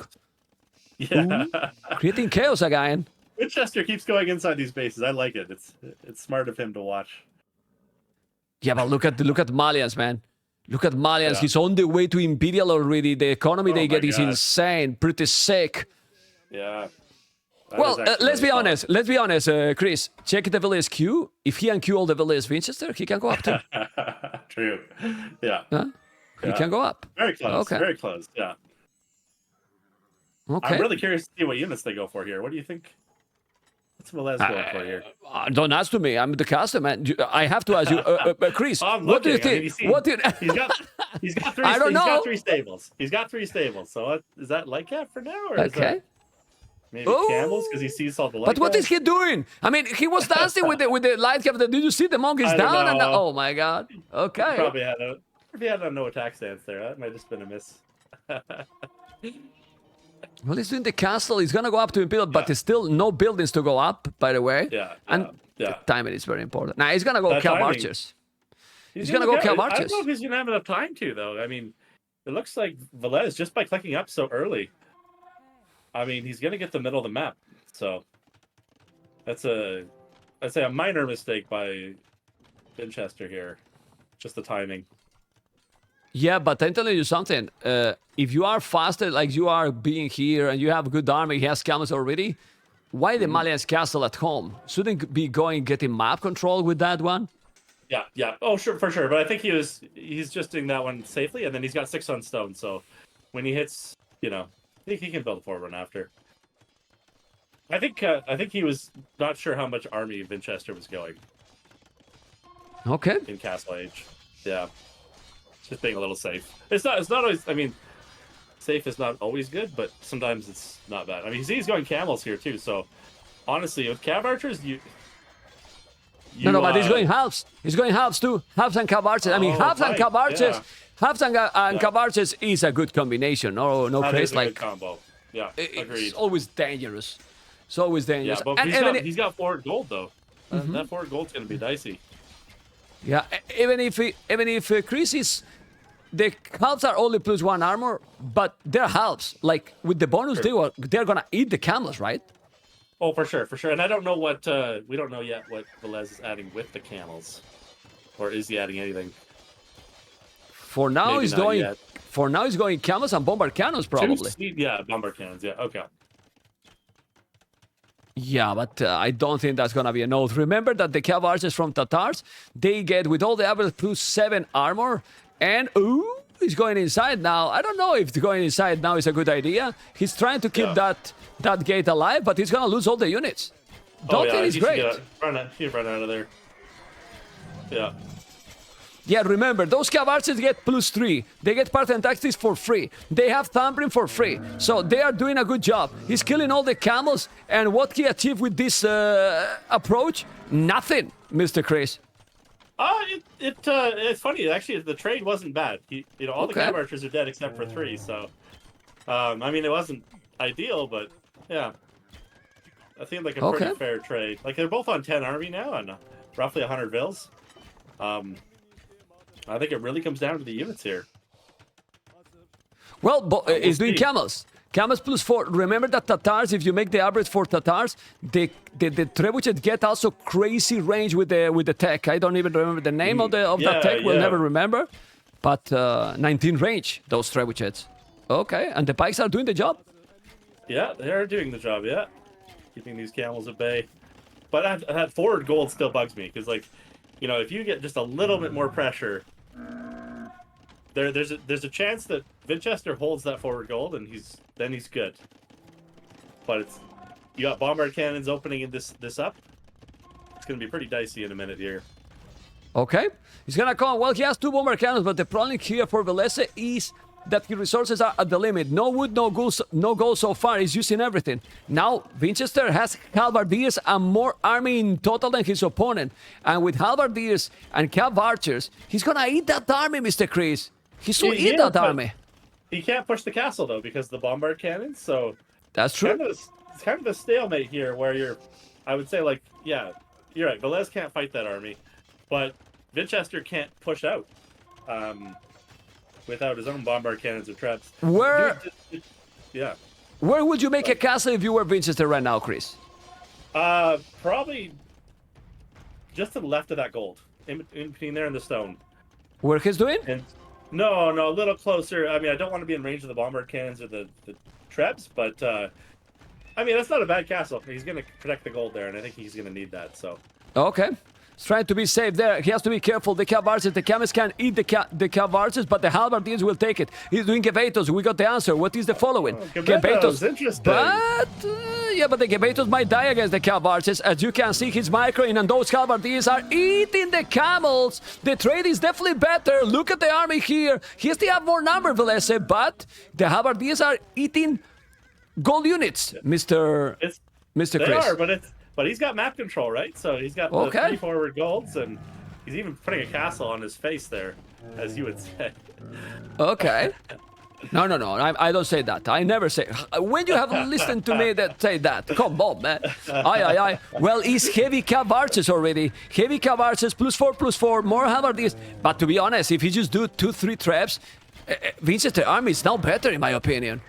Geez. Yeah. Ooh, creating chaos again. Winchester keeps going inside these bases. I like it. It's smart of him to watch. Yeah, but look at Malians, man. Look at Malians. Yeah. He's on the way to Imperial already. The economy they get is insane. Pretty sick. Yeah. Well, let's be honest. Let's be honest, Chris. Check the Villiers queue. If he can queue all the Villiers Winchester, he can go up too. True. Yeah. Huh? He can go up. Very close. Okay. Very close. Yeah. Okay. I'm really curious to see what units they go for here. What do you think? What's Velez going for here? Don't ask to me. I'm the caster, man. I have to ask you, Chris. What do you think? I mean, he's got 3. I don't know. He's got 3 stables. He's got 3 stables. So is that light cap for now, or is that maybe camels because he sees all the light? But what is he doing? I mean, he was dancing with the light cap. Did you see the monk is down? And oh my god. Okay. He had a no attack stance there. That might have just been a miss. Well, he's doing the castle. He's going to go up to Imperial, but there's still no buildings to go up, by the way. And the timing is very important. Now, he's going to go Calv Archers. He's going to go Calv Archers. I don't know if he's going to have enough time to, though. I mean, it looks like Velez, just by clicking up so early, I mean, he's going to get the middle of the map. So that's I'd say a minor mistake by Winchester here. Just the timing. Yeah, but I'm telling you something. If you are faster, like you are being here, and you have a good army, he has camels already, why the Malian's castle at home? Shouldn't be going getting map control with that one? Yeah. Oh, sure, for sure. But I think he's just doing that one safely, and then he's got 6 on stone. So when he hits, I think he can build a forward one after. I think he was not sure how much army Winchester was going. Okay. In Castle Age. Yeah. Just being a little safe. It's not always, I mean, safe is not always good, but sometimes it's not bad. I mean, he's going camels here too, so honestly, with cav archers, no, but he's going halves. He's going halves too. Halves and cav archers. I mean, halves and cav archers. Yeah. Halves and cav archers is a good combination. No, that craze is a like good combo. Yeah, agreed. It's always dangerous. It's always dangerous. Yeah, but he's got forward gold though. That forward gold's gonna be dicey. Yeah, even if Chris is, the halves are only +1 armor, but they're halves. Like with the bonus, they're gonna eat the camels, right? Oh, for sure. And I don't know we don't know yet what Velez is adding with the camels, or is he adding anything? For now, he's going. For now, he's going camels and bombard cannons, probably. Yeah, bombard cannons. Yeah, okay. Yeah, but I don't think that's gonna be an oath. Remember that the cav archers from Tatars, they get with all the average +7 armor, and he's going inside now. I don't know if going inside now is a good idea. He's trying to keep that gate alive, but he's gonna lose all the units. Don't think it's great. He'd run out of there. Yeah. Yeah, remember, those cav archers get +3. They get part and tactics for free. They have thumbprint for free. So they are doing a good job. He's killing all the camels. And what he achieved with this approach? Nothing, Mr. Chris. It's funny. Actually, the trade wasn't bad. All the cav archers are dead except for 3. So, I mean, it wasn't ideal, but yeah. That seemed like a pretty fair trade. Like, they're both on 10 army now and roughly 100 vils. I think it really comes down to the units here. Well, he's doing camels. Camels +4. Remember that Tatars, if you make the average for Tatars, the trebuchets get also crazy range with the tech. I don't even remember the name of that tech. We'll never remember. But 19 range, those trebuchets. Okay, and the pikes are doing the job. Yeah, they are doing the job, yeah. Keeping these camels at bay. But that forward gold still bugs me, because, like, if you get just a little bit more pressure, there's a chance that Winchester holds that forward gold, and he's good. But you got bombard cannons opening in this up. It's gonna be pretty dicey in a minute here. Okay, he's gonna come. Well, he has 2 bombard cannons, but the problem here for Velez is that his resources are at the limit. No wood, no gold so far. He's using everything. Now, Winchester has halberdiers and more army in total than his opponent. And with halberdiers and cav archers, he's gonna eat that army, Mr. Chris. He's gonna eat that army. He can't push the castle, though, because of the bombard cannons, so... That's true. It's kind of a stalemate here, where I would say, like, yeah, you're right. Velez can't fight that army, but Winchester can't push out. Without his own bombard cannons or traps. Where would you make a castle if you were Winchester right now, Chris? Probably just to the left of that gold, in between there and the stone. Where he's doing? No, a little closer. I mean, I don't want to be in range of the bombard cannons or the trebs, but I mean, that's not a bad castle. He's going to protect the gold there, and I think he's going to need that. So. Okay. He's trying to be safe there. He has to be careful. The cav archers, the camels can eat the cav archers, but the halberdiers will take it. He's doing Gebetos. We got the answer. What is the following? Gebetos. Interesting. But, but the Gebetos might die against the cav archers. As you can see, he's microing, and those halberdiers are eating the camels. The trade is definitely better. Look at the army here. He still have more number, Velez, but the halberdiers are eating gold units, Mr. Chris. They are, but he's got map control, right? So he's got the 3 forward golds, and he's even putting a castle on his face there, as you would say. Okay. No. I don't say that. I never say. When you have listened to me that say that, come on, man. Aye. Well, he's heavy cav archers already. Heavy cav archers +4, more halberdiers. But to be honest, if he just do 2-3 traps, Winchester army is now better, in my opinion.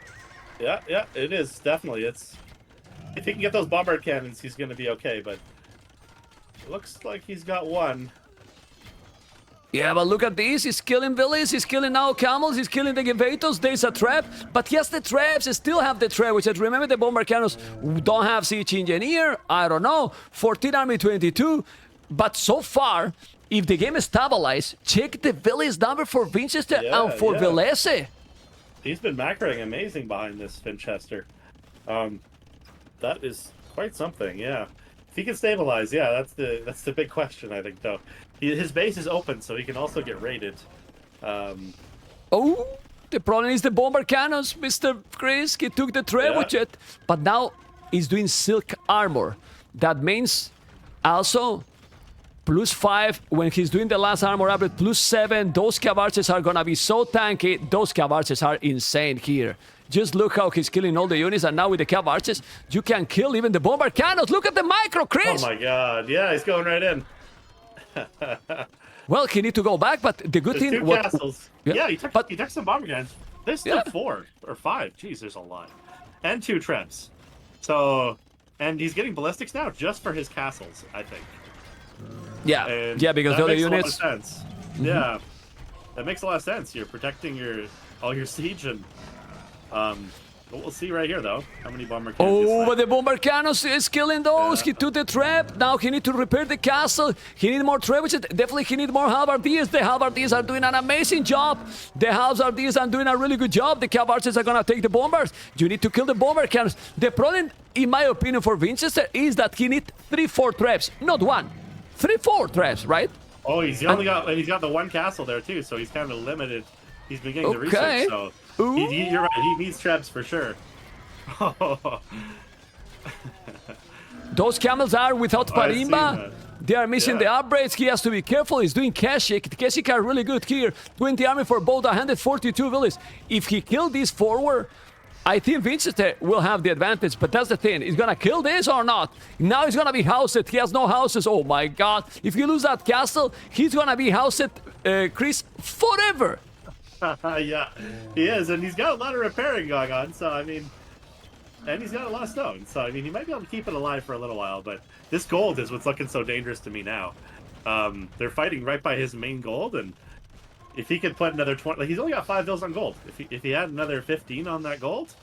Yeah, it is definitely. If he can get those bombard cannons, he's going to be okay, but it looks like he's got 1. Yeah, but look at this. He's killing villas, he's killing now camels, he's killing the Gebetos. There's a trap, but he has the traps, he still have the trap, which is, remember, the bombard cannons don't have siege engineer, I don't know, 14 army 22, but so far, if the game is stabilized, check the village number for Winchester and for Velese. He's been macroing amazing behind this Winchester. That is quite something, yeah. If he can stabilize, yeah, that's the big question, I think, though. His base is open, so he can also get raided. Oh, the problem is the bomber cannons, Mr. Chris. He took the trebuchet, but now he's doing silk armor. That means also +5 when he's doing the last armor upgrade, +7. Those cavarches are gonna be so tanky. Those cavarches are insane here. Just look how he's killing all the units, and now with the cavarches, you can kill even the bomber cannons. Look at the micro, Chris! Oh my god, yeah, he's going right in. Well, he need to go back, but the good There's thing... two castles. Yeah, he but, took some bomber cannons. There's still 4 or 5. Jeez, there's a lot. And 2 trebs. So, and he's getting ballistics now just for his castles, I think. Yeah, and yeah, because the other units... That makes a lot of sense. Yeah, that makes a lot of sense. You're protecting all your siege, and we'll see right here though how many bomber cannons. Oh, but the bomber cannons is killing those. He took the trap. Now he need to repair the castle. He need more trebuchets. Definitely he need more halberdiers. The halberdiers are doing an amazing job. The halberdiers are doing a really good job. The cavalries are gonna take the bombers. You need to kill the bomber cannons. The problem, in my opinion, for Winchester is that he need 3-4 traps, not 1. 3-4 traps, right? Oh, he's got the 1 castle there too, so he's kind of limited. He's beginning to research, so you're right. He needs traps for sure. Those camels are without Parimba. They are missing the upgrades. He has to be careful. He's doing Keshik. The Keshik are really good here. 20 army for both 142 villages. If he killed this forward, I think Winchester will have the advantage, but that's the thing. He's gonna kill this or not? Now he's gonna be housed. He has no houses. Oh my god. If you lose that castle, he's gonna be housed, Chris, forever. Yeah, he is, and he's got a lot of repairing going on, so I mean, and he's got a lot of stone, so I mean, he might be able to keep it alive for a little while, but this gold is what's looking so dangerous to me now. They're fighting right by his main gold, and if he could put another 20, like he's only got 5 bills on gold. If he had another 15 on that gold.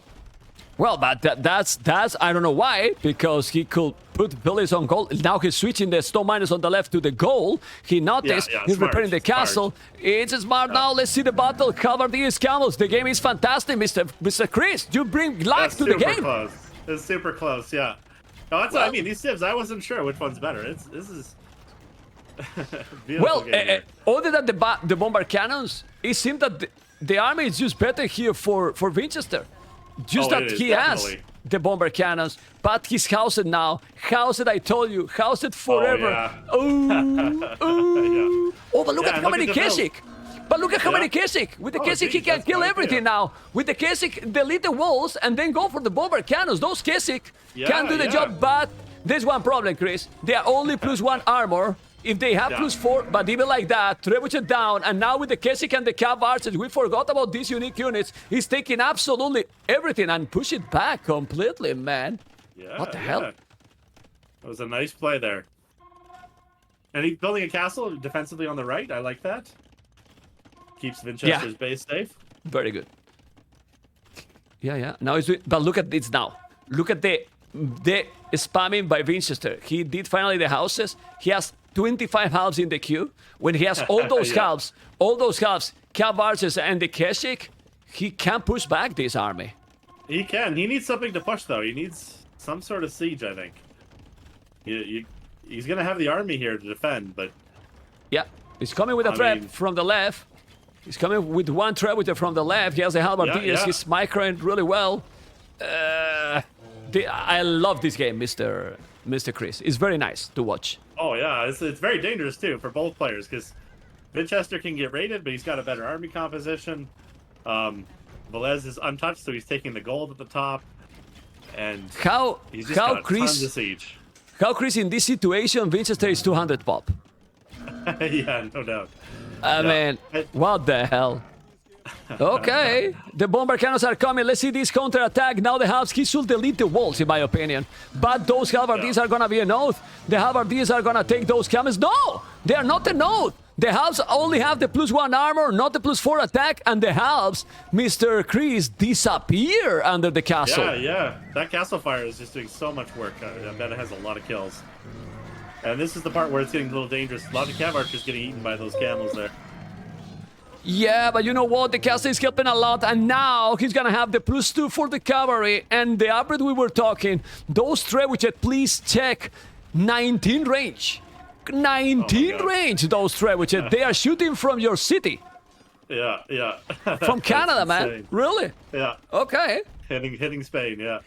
Well, but that's I don't know why, because he could put villas on gold. Now he's switching the stone miners on the left to the gold. He noticed he's smart, repairing the castle. It's smart now. Let's see the battle. Cover these camels. The game is fantastic, Mr. Chris. You bring luck to the game. Close. It's super close, yeah. No, that's what I mean. These civs, I wasn't sure which one's better. This is well, other than the bomber cannons, it seemed that the army is just better here for Winchester. Just that he has the bomber cannons, but he's housed now. Housed, I told you, housed forever. Oh, but look at how many Keswick. But look at how many Keswick. With the Keswick, he can kill everything now. With the Keswick, delete the walls and then go for the bomber cannons. Those Keswick can do the job, but there's one problem, Chris. They are only +1 armor. If they have +4, but even like that, trebuchet down, and now with the Keswick and the Cav archers, we forgot about these unique units. He's taking absolutely everything and push it back completely, man. Yeah, what the hell? That was a nice play there. And he's building a castle defensively on the right. I like that. Keeps Winchester's base safe. Very good. Yeah. Now he's doing, but look at this now. Look at the spamming by Winchester. He did finally the houses. He has 25 halves in the queue. When he has all those halves, Cav archers and the Keswick, he can push back this army. He can. He needs something to push, though. He needs some sort of siege, I think. He's going to have the army here to defend, but... Yeah, he's coming with a trap from the left. He's coming with 1 trap from the left. He has a halberdiers. He's microing really well. I love this game, Mr. Chris. It's very nice to watch. Oh, yeah. It's very dangerous, too, for both players, because Winchester can get raided, but he's got a better army composition. Velez is untouched, so he's taking the gold at the top. And he's just got tons of siege. How, Chris, in this situation, Winchester is 200 pop? Yeah, no doubt. I mean, what the hell? Okay, the bomber cannons are coming. Let's see this counter-attack. Now the halves, he should delete the walls, in my opinion. But those halberdiers are gonna be an oath. The halberdiers are gonna take those camels. No, they are not an oath. The halves only have the +1 armor, not the +4 attack, and the halves, Mr. Chris, disappear under the castle. Yeah. That castle fire is just doing so much work. I bet it has a lot of kills. And this is the part where it's getting a little dangerous. A lot of cav archers getting eaten by those camels there. Yeah, but you know what? The castle is helping a lot, and now he's gonna have the +2 for the cavalry and the upgrade we were talking. Those trebuchet, please check 19 range. 19 range, those trebuchet. They are shooting from your city. Yeah, yeah. From Canada, man. Insane. Really? Yeah. Okay. Hitting Spain, yeah.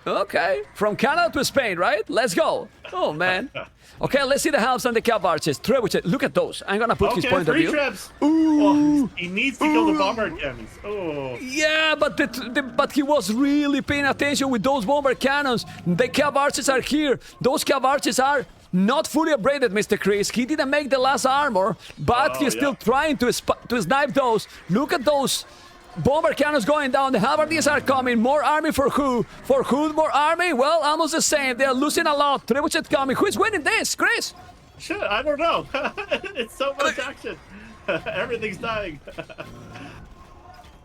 Okay. From Canada to Spain, right? Let's go. Oh, man. Okay, let's see the halves and the cav archers. Trebuchet, look at those. I'm gonna put his point of view. Trebs. Ooh. Oh, he needs to kill the bomber cannons. Oh. Yeah, but but he was really paying attention with those bomber cannons. The cav archers are here. Those cav archers are not fully upgraded, Mr. Chris. He didn't make the last armor, but he's still trying to snipe those. Look at those bomber cannons going down. The halberdiers are coming. More army for who? For who more army? Well, almost the same. They're losing a lot. Trebuchet coming. Who's winning this, Chris? Shit, I don't know. It's so much action. Everything's dying.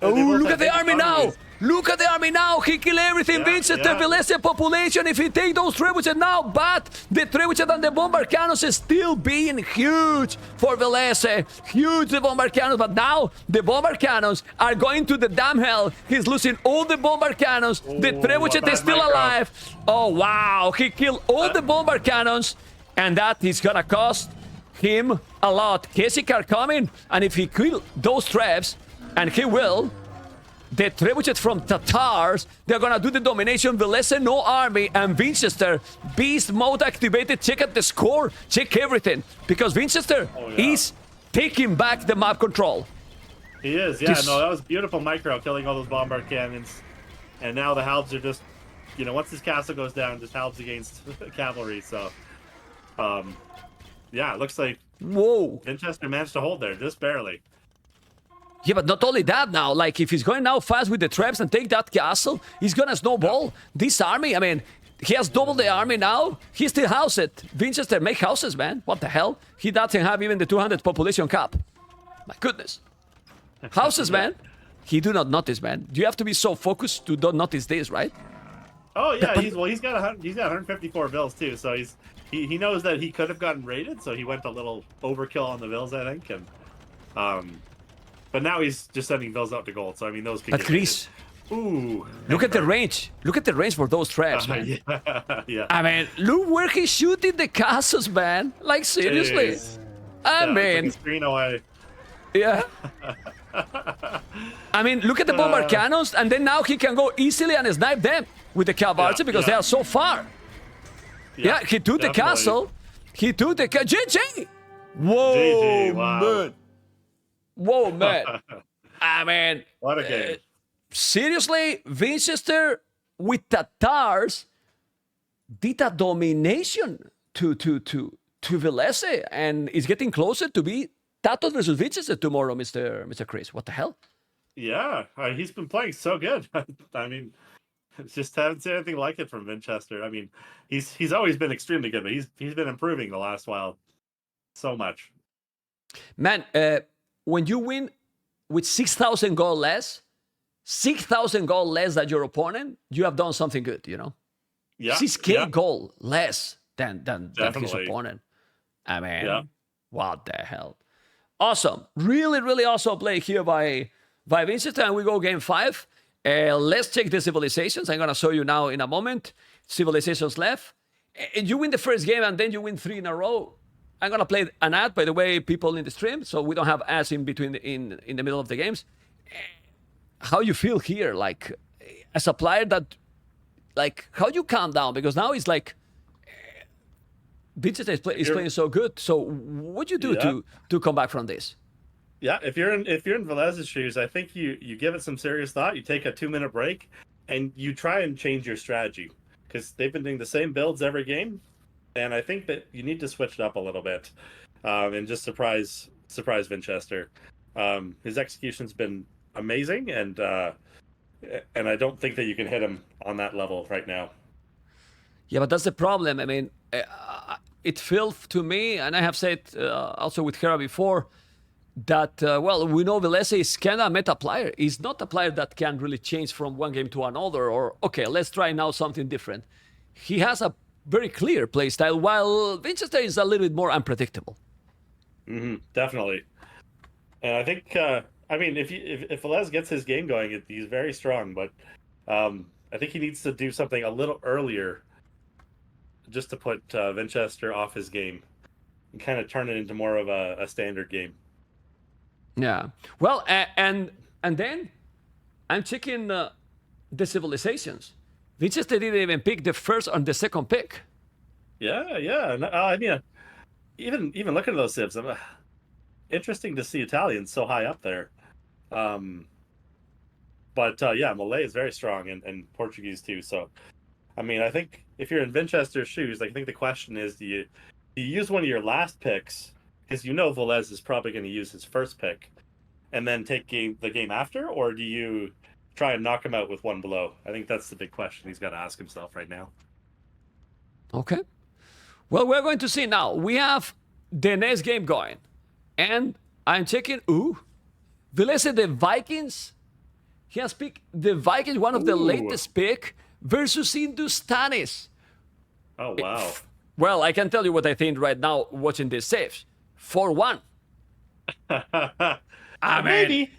Oh, look at the army now! Look at the army now! He killed everything, Vincent, the Velese population, if he take those trebuchet now, but the trebuchet and the bomber cannons is still being huge for Velese. Huge, the bomber cannons, but now the bomber cannons are going to the damn hell. He's losing all the bomber cannons. The trebuchet is still alive. Oh, wow, he killed all the bomber cannons, and that is gonna cost him a lot. Keswick are coming, and if he kill those trebs, and he will, the trebuchet from Tatars, they're gonna do the domination. Velese, no army, and Winchester, beast mode activated. Check out the score, check everything, because Winchester is taking back the map control. He is, yeah. No, that was beautiful micro, killing all those bombard cannons. And now the halbs are just, you know, once this castle goes down, just halbs against cavalry. So, yeah, it looks like Winchester managed to hold there, just barely. Yeah, but not only that now, like if he's going now fast with the traps and take that castle, he's gonna snowball this army. I mean, he has doubled the army now. He still house it. Winchester, make houses, man. What the hell? He doesn't have even the 200 population cap. My goodness. Houses, man. He do not notice, man. You have to be so focused to don't notice this, right? Oh yeah, he's got 154 bills too, so he knows that he could have gotten raided, so he went a little overkill on the bills, I think, and but now he's just sending bills out to gold. So I mean, those. But Chris, ooh, look at the range. Look at the range for those traps, man. Yeah. I mean, look where he's shooting the castles, man. Like seriously. Jeez. I mean, it's like screen away. Yeah. I mean, look at the bomber cannons, and then now he can go easily and snipe them with the cav archer because they are so far. Yeah, he took the castle. He took the GG. Whoa, GG, wow. man. Whoa, man. I mean, What a game. Seriously, Winchester with Tatars did a domination to Velese, and is getting closer to be Tatos versus Winchester tomorrow, Mr. Chris. What the hell? Yeah, he's been playing so good. I mean, just haven't seen anything like it from Winchester. I mean, he's always been extremely good, but he's been improving the last while so much. Man, when you win with 6,000 gold less, 6,000 gold less than your opponent, you have done something good, you know? Yeah. 6K gold less than his Definitely. opponent. I mean, what the hell? Awesome. Really, really awesome play here by Winchester. And we go game 5. Let's check the civilizations. I'm going to show you now in a moment. Civilizations left. And you win the first game and then you win 3 in a row. I'm going to play an ad, by the way, people in the stream, so we don't have ads in between in the middle of the games. How you feel here, like, as a player that, like, how you calm down? Because now it's like, Winchester is playing so good. So what you do to come back from this? Yeah, if you're in Velese's shoes, I think you give it some serious thought. You take a 2-minute break, and you try and change your strategy because they've been doing the same builds every game. And I think that you need to switch it up a little bit, and just surprise Winchester. His execution's been amazing, and I don't think that you can hit him on that level right now. Yeah, but that's the problem. I mean, it feels to me, and I have said also with Hera before, that, well, we know Velese is kind of a meta player. He's not a player that can really change from one game to another, or, okay, let's try now something different. He has a very clear play style, while Winchester is a little bit more unpredictable. Definitely. And I think, if Velez gets his game going, he's very strong. But I think he needs to do something a little earlier, just to put Winchester off his game and kind of turn it into more of a standard game. Yeah. Well, and then I'm checking the civilizations. Winchester didn't even pick the first and the second pick. Yeah. Even looking at those civs, interesting to see Italians so high up there. But Malay is very strong, and Portuguese too. So, I think if you're in Winchester's shoes, I think the question is, do you use one of your last picks, because Velez is probably going to use his first pick, and then take the game after, or do you try and knock him out with one blow? I think that's the big question he's got to ask himself right now. Okay. Well, we're going to see now. We have the next game going, and I'm checking. Velez, the Vikings. He has picked the Vikings, one of the latest pick, versus Hindustanis. Oh, wow. Well, I can tell you what I think right now watching this saves. 4-1. Maybe.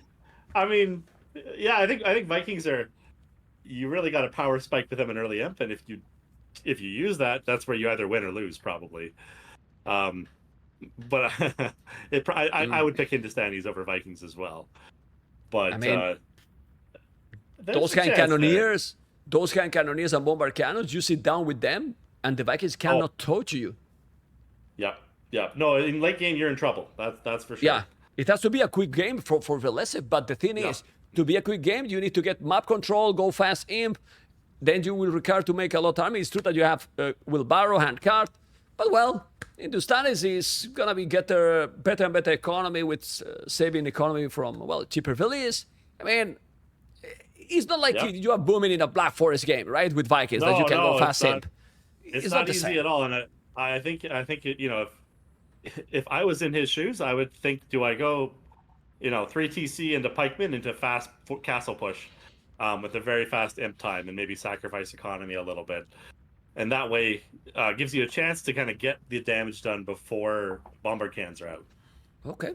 I think Vikings are. You really got a power spike with them in early imp, and if you use that, that's where you either win or lose, probably. But I would pick Hindustanis over Vikings as well. But those kind of Cannoneers and Bombard Cannons, you sit down with them, and the Vikings cannot touch you. Yeah. No, in late game, you're in trouble. That's for sure. Yeah, it has to be a quick game for Velez, but the thing is, to be a quick game, you need to get map control, go fast imp, then you will require to make a lot of army. It's true that you have wheelbarrow, handcart, but well, Hindustanis is gonna be better and better economy with saving economy from cheaper villages. It's not like you are booming in a Black Forest game, right? With Vikings that you can go fast imp. It's not easy at all, and I think if I was in his shoes, I would think, do I go 3 TC into pikemen into fast castle push with a very fast imp time, and maybe sacrifice economy a little bit, and that way gives you a chance to kind of get the damage done before bombard cans are out. Okay.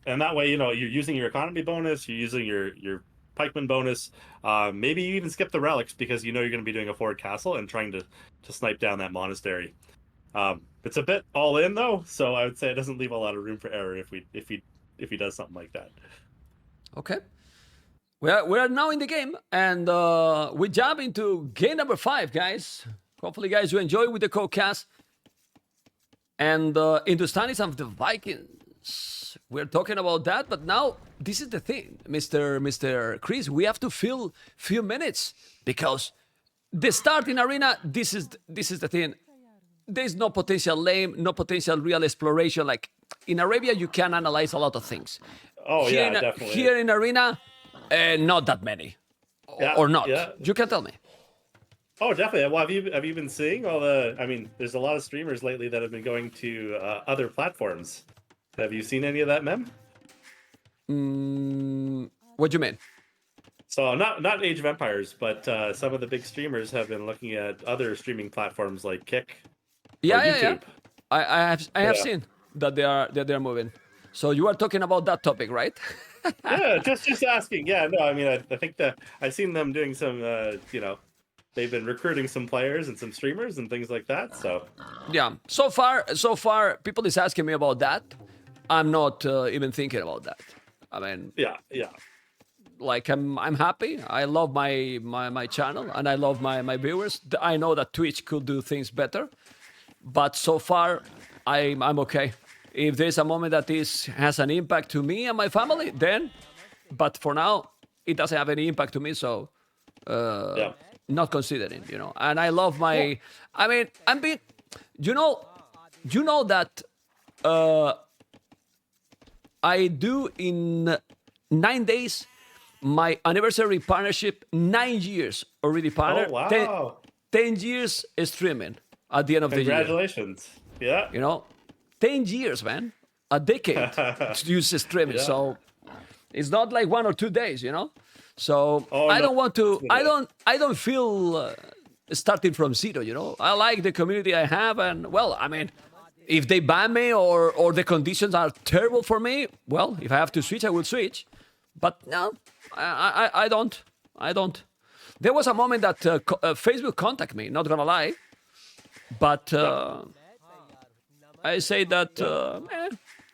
And that way, you're using your economy bonus, you're using your pikeman bonus, maybe you even skip the relics because you're going to be doing a forward castle and trying to snipe down that monastery. It's a bit all in though, so I would say it doesn't leave a lot of room for error if he does something like that. Okay. We are now in the game, and we jump into game number 5, guys. Hopefully, guys, you enjoy with the co-cast. And Hindustanis of the Vikings. We're talking about that, but now this is the thing, Mr. Chris. We have to fill few minutes because the start in arena. This is the thing. There's no potential lane, no potential real exploration. Like in Arabia, you can analyze a lot of things. Oh, definitely. Here in arena, not that many, or not. Yeah. You can tell me. Oh, definitely. Well, have you been seeing all the? There's a lot of streamers lately that have been going to other platforms. Have you seen any of that, Mem? What do you mean? So not Age of Empires, but some of the big streamers have been looking at other streaming platforms like Kick. Yeah. I have seen that they're moving. So you are talking about that topic, right? Yeah, just asking. Yeah, no, I think that I've seen them doing some, they've been recruiting some players and some streamers and things like that. So yeah, so far, people is asking me about that. I'm not even thinking about that. Yeah. Like I'm happy. I love my channel and I love my viewers. I know that Twitch could do things better, but so far I'm okay. If there's a moment that this has an impact to me and my family, then. But for now, it doesn't have any impact to me, so not considering, And I love my. I'm being. You know that. I do in 9 days my anniversary partnership. 9 years already partnered. Oh, wow. 10 years streaming at the end of the year. Congratulations. Yeah. 10 years, man. A decade to use streaming. Yeah. So it's not like 1 or 2 days, So I don't want to. I don't feel starting from zero, you know? I like the community I have, and, well, I mean, if they ban me or the conditions are terrible for me, well, if I have to switch, I will switch. But no, I don't. I don't. There was a moment that Facebook contacted me, not gonna lie. But I say that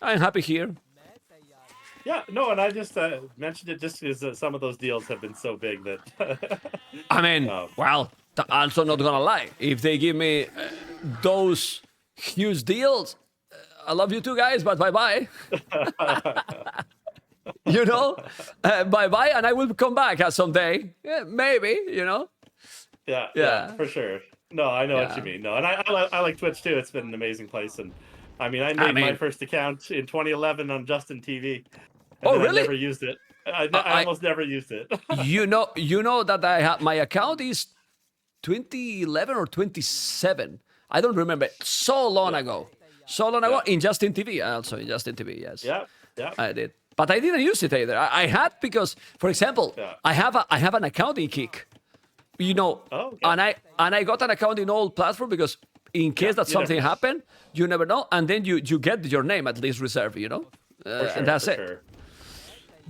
I'm happy here. Yeah, no, and I just mentioned it just because some of those deals have been so big that. I mean, well, also not gonna lie. If they give me those huge deals, I love you too, guys, but bye-bye. You know, bye-bye, and I will come back someday. Yeah, maybe, you know. Yeah, for sure. No, I know what you mean. No, and I like Twitch too. It's been an amazing place, and I made my first account in 2011 on Justin TV. Oh, really? I never used it. I almost never used it. you know that I have my account is 2011 or 27. I don't remember. So long ago. In Justin TV. Also in Justin TV. Yes. Yeah. I did, but I didn't use it either. I had because, for example, I have an account in Kick. You know, and I got an account in all platforms because in case that something happened, you never know, and then you get your name at least reserved, you know, and that's it. Sure.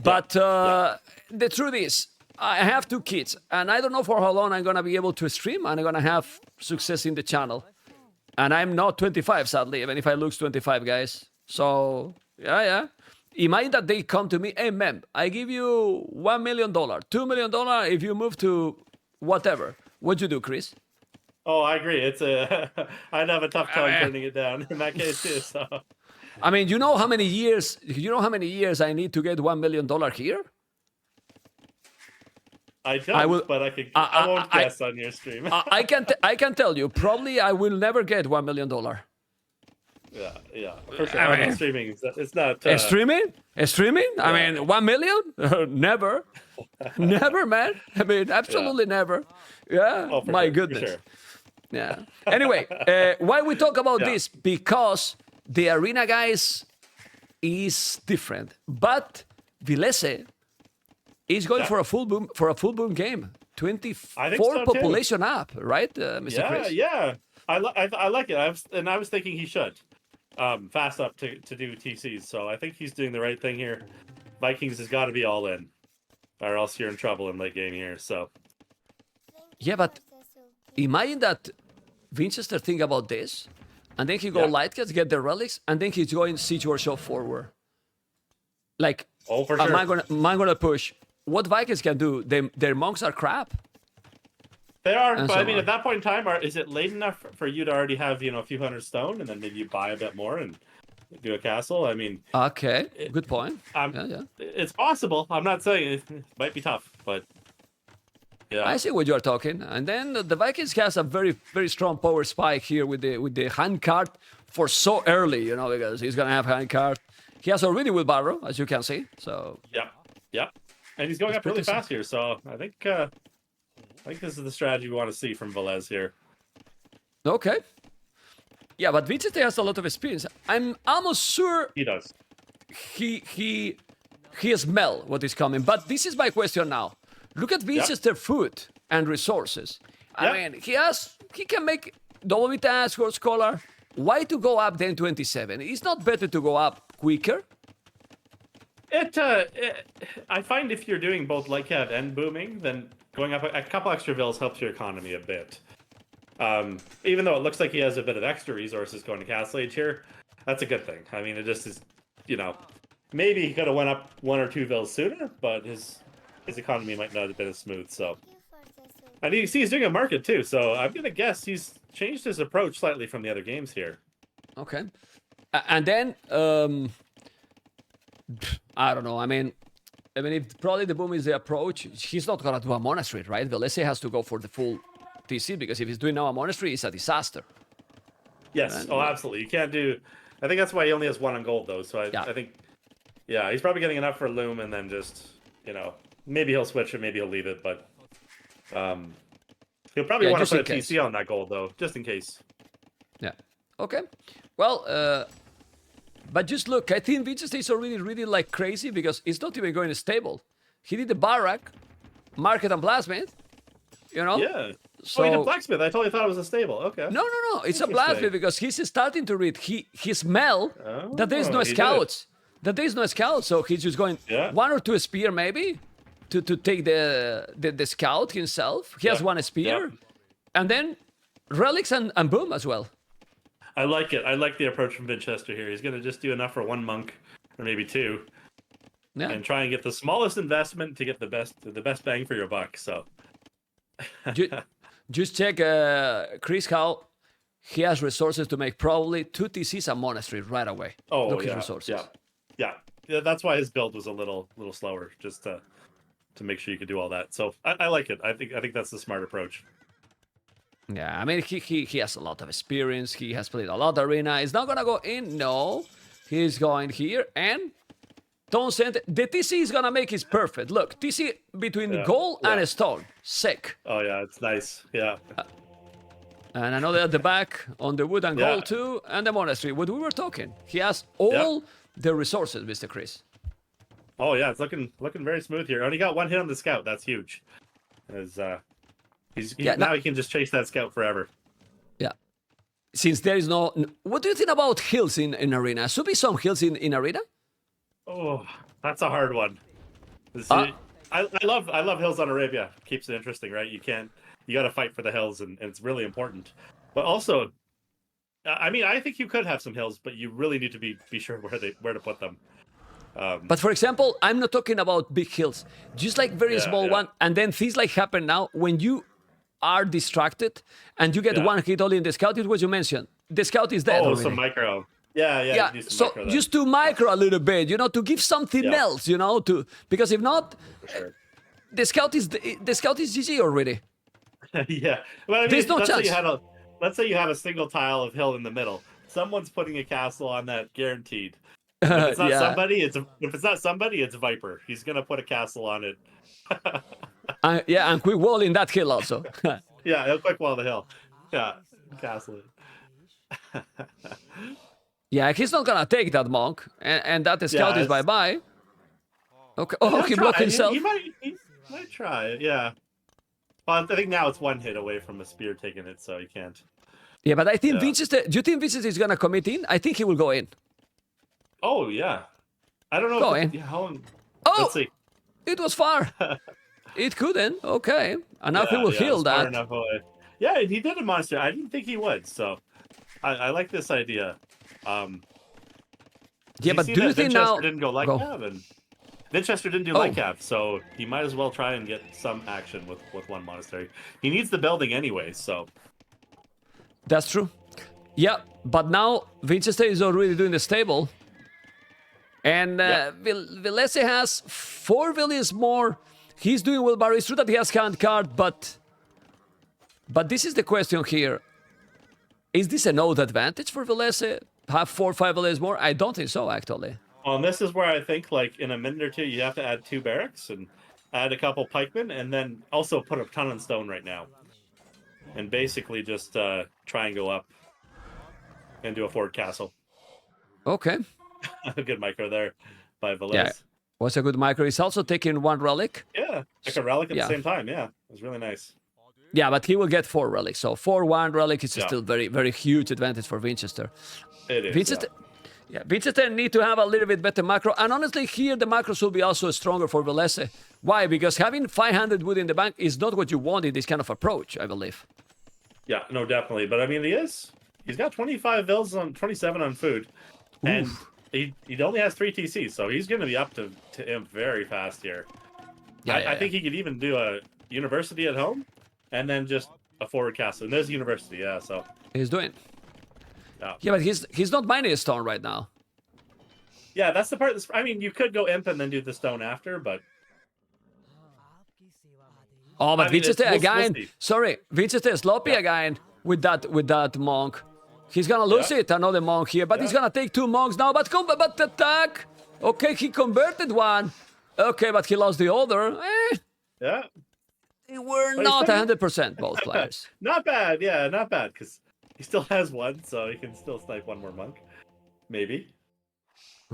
But the truth is, I have 2 kids, and I don't know for how long I'm gonna be able to stream, and I'm gonna have success in the channel. And I'm not 25, sadly, even if I look 25, guys. So yeah. Imagine that they come to me, hey, mem, I give you $1 million, $2 million if you move to whatever. What'd you do, Chris? Oh, I agree. I'd have a tough time turning it down in that case too. So. I mean, you know how many years I need to get $1 million here? I don't, but I won't guess on your stream. I can tell you, probably I will never get $1 million. Yeah, for sure. I mean, streaming, it's not... Streaming? I mean, 1 million? Never. Never, man. I mean, absolutely never. Yeah, my goodness. Sure. Yeah. Anyway, why we talk about this? Because the arena, guys, is different. But Vilese is going for a full boom game. 24 population up, right, Mr. Chris? Yeah. I like it. I was thinking he should fast up to do TCs. So I think he's doing the right thing here. Vikings has got to be all in, or else you're in trouble in late game here. So yeah, but imagine that Winchester think about this, and then he go light cats, get the relics, and then he's going siege workshop forward. Like, for sure. Am I gonna push? What Vikings can do? Their monks are crap. They are, but I mean, at that point in time, is it late enough for you to already have, a few hundred stone, and then maybe you buy a bit more and do a castle? I mean, okay, good point. It's possible. I'm not saying it might be tough, but yeah, I see what you are talking. And then the Vikings has a very, very strong power spike here with the hand card for so early, because he's gonna have hand card. He has already with Barrow, as you can see. So yeah, and he's going up really fast here. So I think this is the strategy we want to see from Velez here. Okay. Yeah, but Vicente has a lot of experience. I'm almost sure he does. He smell what is coming. But this is my question now. Look at Winchester food and resources. I mean, he can make double task or scholar. Why to go up then 27? It's not better to go up quicker? I find if you're doing both light cat and booming, then going up a couple extra vills helps your economy a bit. Even though it looks like he has a bit of extra resources going to Castle Age here, that's a good thing. I mean, it just is, maybe he could have went up 1 or 2 vills sooner, but his economy might not have been as smooth. So, and you see he's doing a market too. So I'm gonna guess he's changed his approach slightly from the other games here. Okay, and then I don't know. I mean, if probably the boom is the approach, he's not gonna do a monastery, right? Velese has to go for the full TC because if he's doing now a monastery, it's a disaster. Yes. Absolutely. You can't do. I think that's why he only has 1 on gold though. So I think, he's probably getting enough for Loom, and then just maybe he'll switch it, maybe he'll leave it, but he'll probably want to put a TC on that gold though, just in case. Yeah. Okay. Well, but just look, I think Vincenzo is already really like crazy because it's not even going stable. He did the barrack, market and plasmid, Yeah. So he did blacksmith. I totally thought it was a stable. Okay. no. It's a blacksmith because he's starting to read. He smell that there is no he did it. scouts. That there is no scouts, so he's just going one or two spear maybe to take the scout himself. He has one spear, and then relics and boom as well. I like it. I like the approach from Winchester here. He's gonna just do enough for one monk, or maybe two, and try and get the smallest investment to get the best bang for your buck. So. Just check, Chris, how he has resources to make probably 2 TCs a monastery right away. Oh, look his resources. Yeah. That's why his build was a little slower, just to make sure you could do all that. So I like it. I think that's the smart approach. Yeah, I mean he has a lot of experience. He has played a lot of arena. He's not gonna go in. No, he's going here and. Don't send it. The TC is gonna make it perfect. Look, TC between gold and a stone. Sick. Oh yeah, it's nice. Yeah. And another at the back on the wood and gold too, and the monastery. What we were talking. He has all the resources, Mr. Chris. Oh yeah, it's looking very smooth here. Only got one hit on the scout. That's huge. Now he can just chase that scout forever. Yeah. Since there is no. What do you think about hills in arena? Should be some hills in arena. Oh, that's a hard one. I love hills on Arabia. Keeps it interesting, right? You got to fight for the hills, and it's really important. But also, I mean, I think you could have some hills, but you really need to be sure where to put them. But for example, I'm not talking about big hills, just like very small one, and then things like happen now when you are distracted and you get one hit only in the scout. It was you mentioned. The scout is dead. Oh, some micro. Yeah. So just to micro a little bit, to give something else, because if not, the scout is GG already. Yeah. Well, I mean, there's no chance. Let's say you have a single tile of hill in the middle. Someone's putting a castle on that, guaranteed. If it's not somebody, it's Viper. He's gonna put a castle on it. And quick wall in that hill also. Yeah, he'll quick wall the hill. Yeah, castle it. Yeah, he's not gonna take that monk, and that scout is bye-bye. Okay. Oh, he blocked himself. He might try it, yeah. Well, I think now it's one hit away from a spear taking it, so he can't. Yeah, but I think Winchester. Do you think Winchester is gonna commit in? I think he will go in. Oh yeah. I don't know. Go in. Let's see. It was far. It couldn't. Okay, and now he will heal that. Far enough away. Yeah, he did a monster. I didn't think he would, so I like this idea. Yeah, but do you think now? Didn't go like that, and Winchester didn't do like that, so he might as well try and get some action with one monastery. He needs the building anyway, so. That's true. Yeah, but now Winchester is already doing the stable, and Villese has 4 villains more. He's doing well, but it's true that he has hand card, but this is the question here. Is this an old advantage for Villese? Have 4 or 5 villains more? I don't think so, actually. Well, and this is where I think, like, in a minute or two, you have to add 2 barracks and add a couple pikemen, and then also put a ton on stone right now. And basically just try and go up and do a forward castle. Okay. A good micro there by Velez. Yeah, was a good micro. He's also taking 1 relic. Yeah, like a relic at the same time. Yeah, it was really nice. Yeah, but he will get 4 relics. So 4-1 relic is still very, very huge advantage for Winchester. It is. Winchester, Winchester need to have a little bit better macro. And honestly, here the macros will be also stronger for Villese. Why? Because having 500 wood in the bank is not what you want in this kind of approach, I believe. Yeah, no, definitely. But I mean, he's got 25 vills on 27 on food. And he only has 3 TCs, so he's going to be up to imp very fast here. I think he could even do a university at home and then just a forward castle. And there's university, so. He's doing. Yeah, but he's not mining a stone right now. Yeah, that's the part. I mean, you could go imp and then do the stone after, but. Oh, but Winchester again. Sorry, Winchester sloppy again with that monk. He's gonna lose it. Another monk here, but he's gonna take 2 monks now. But attack. Okay, he converted 1. Okay, but he lost the other. Yeah. They were not 100% both players. Not bad, not bad, because he still has 1, so he can still snipe 1 more monk. Maybe.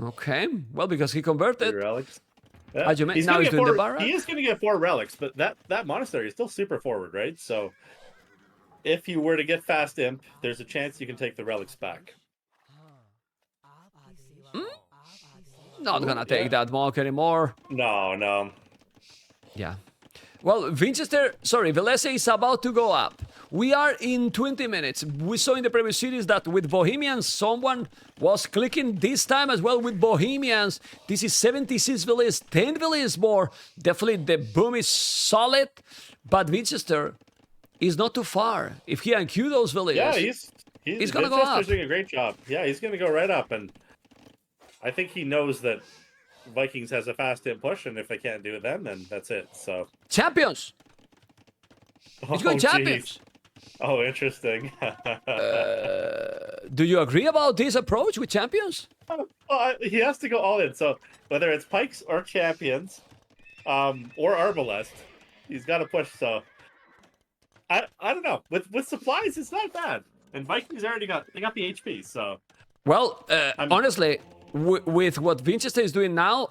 Okay, well, because he converted. Relics. Yeah. Now he's doing the barrack. He is going to get 4 relics, but that monastery is still super forward, right? So if you were to get fast imp, there's a chance you can take the relics back. Not gonna take that monk anymore. No. Yeah. Well, Velese is about to go up. We are in 20 minutes. We saw in the previous series that with Bohemians, someone was clicking this time as well with Bohemians. This is 76 Velese, 10 Velese more. Definitely the boom is solid, but Winchester is not too far. If he unqueue those Velese, yeah, he's gonna go up. Winchester's doing a great job. Yeah, he's gonna go right up, and I think he knows that Vikings has a fast in push, and if they can't do it then that's it. So champions. He's going champions. Geez. Oh, interesting. Do you agree about this approach with champions? Well, he has to go all in. So whether it's pikes or champions, or arbalest, he's got to push. So I don't know. With supplies, it's not bad. And Vikings already got the HP. So well, honestly, with what Winchester is doing now,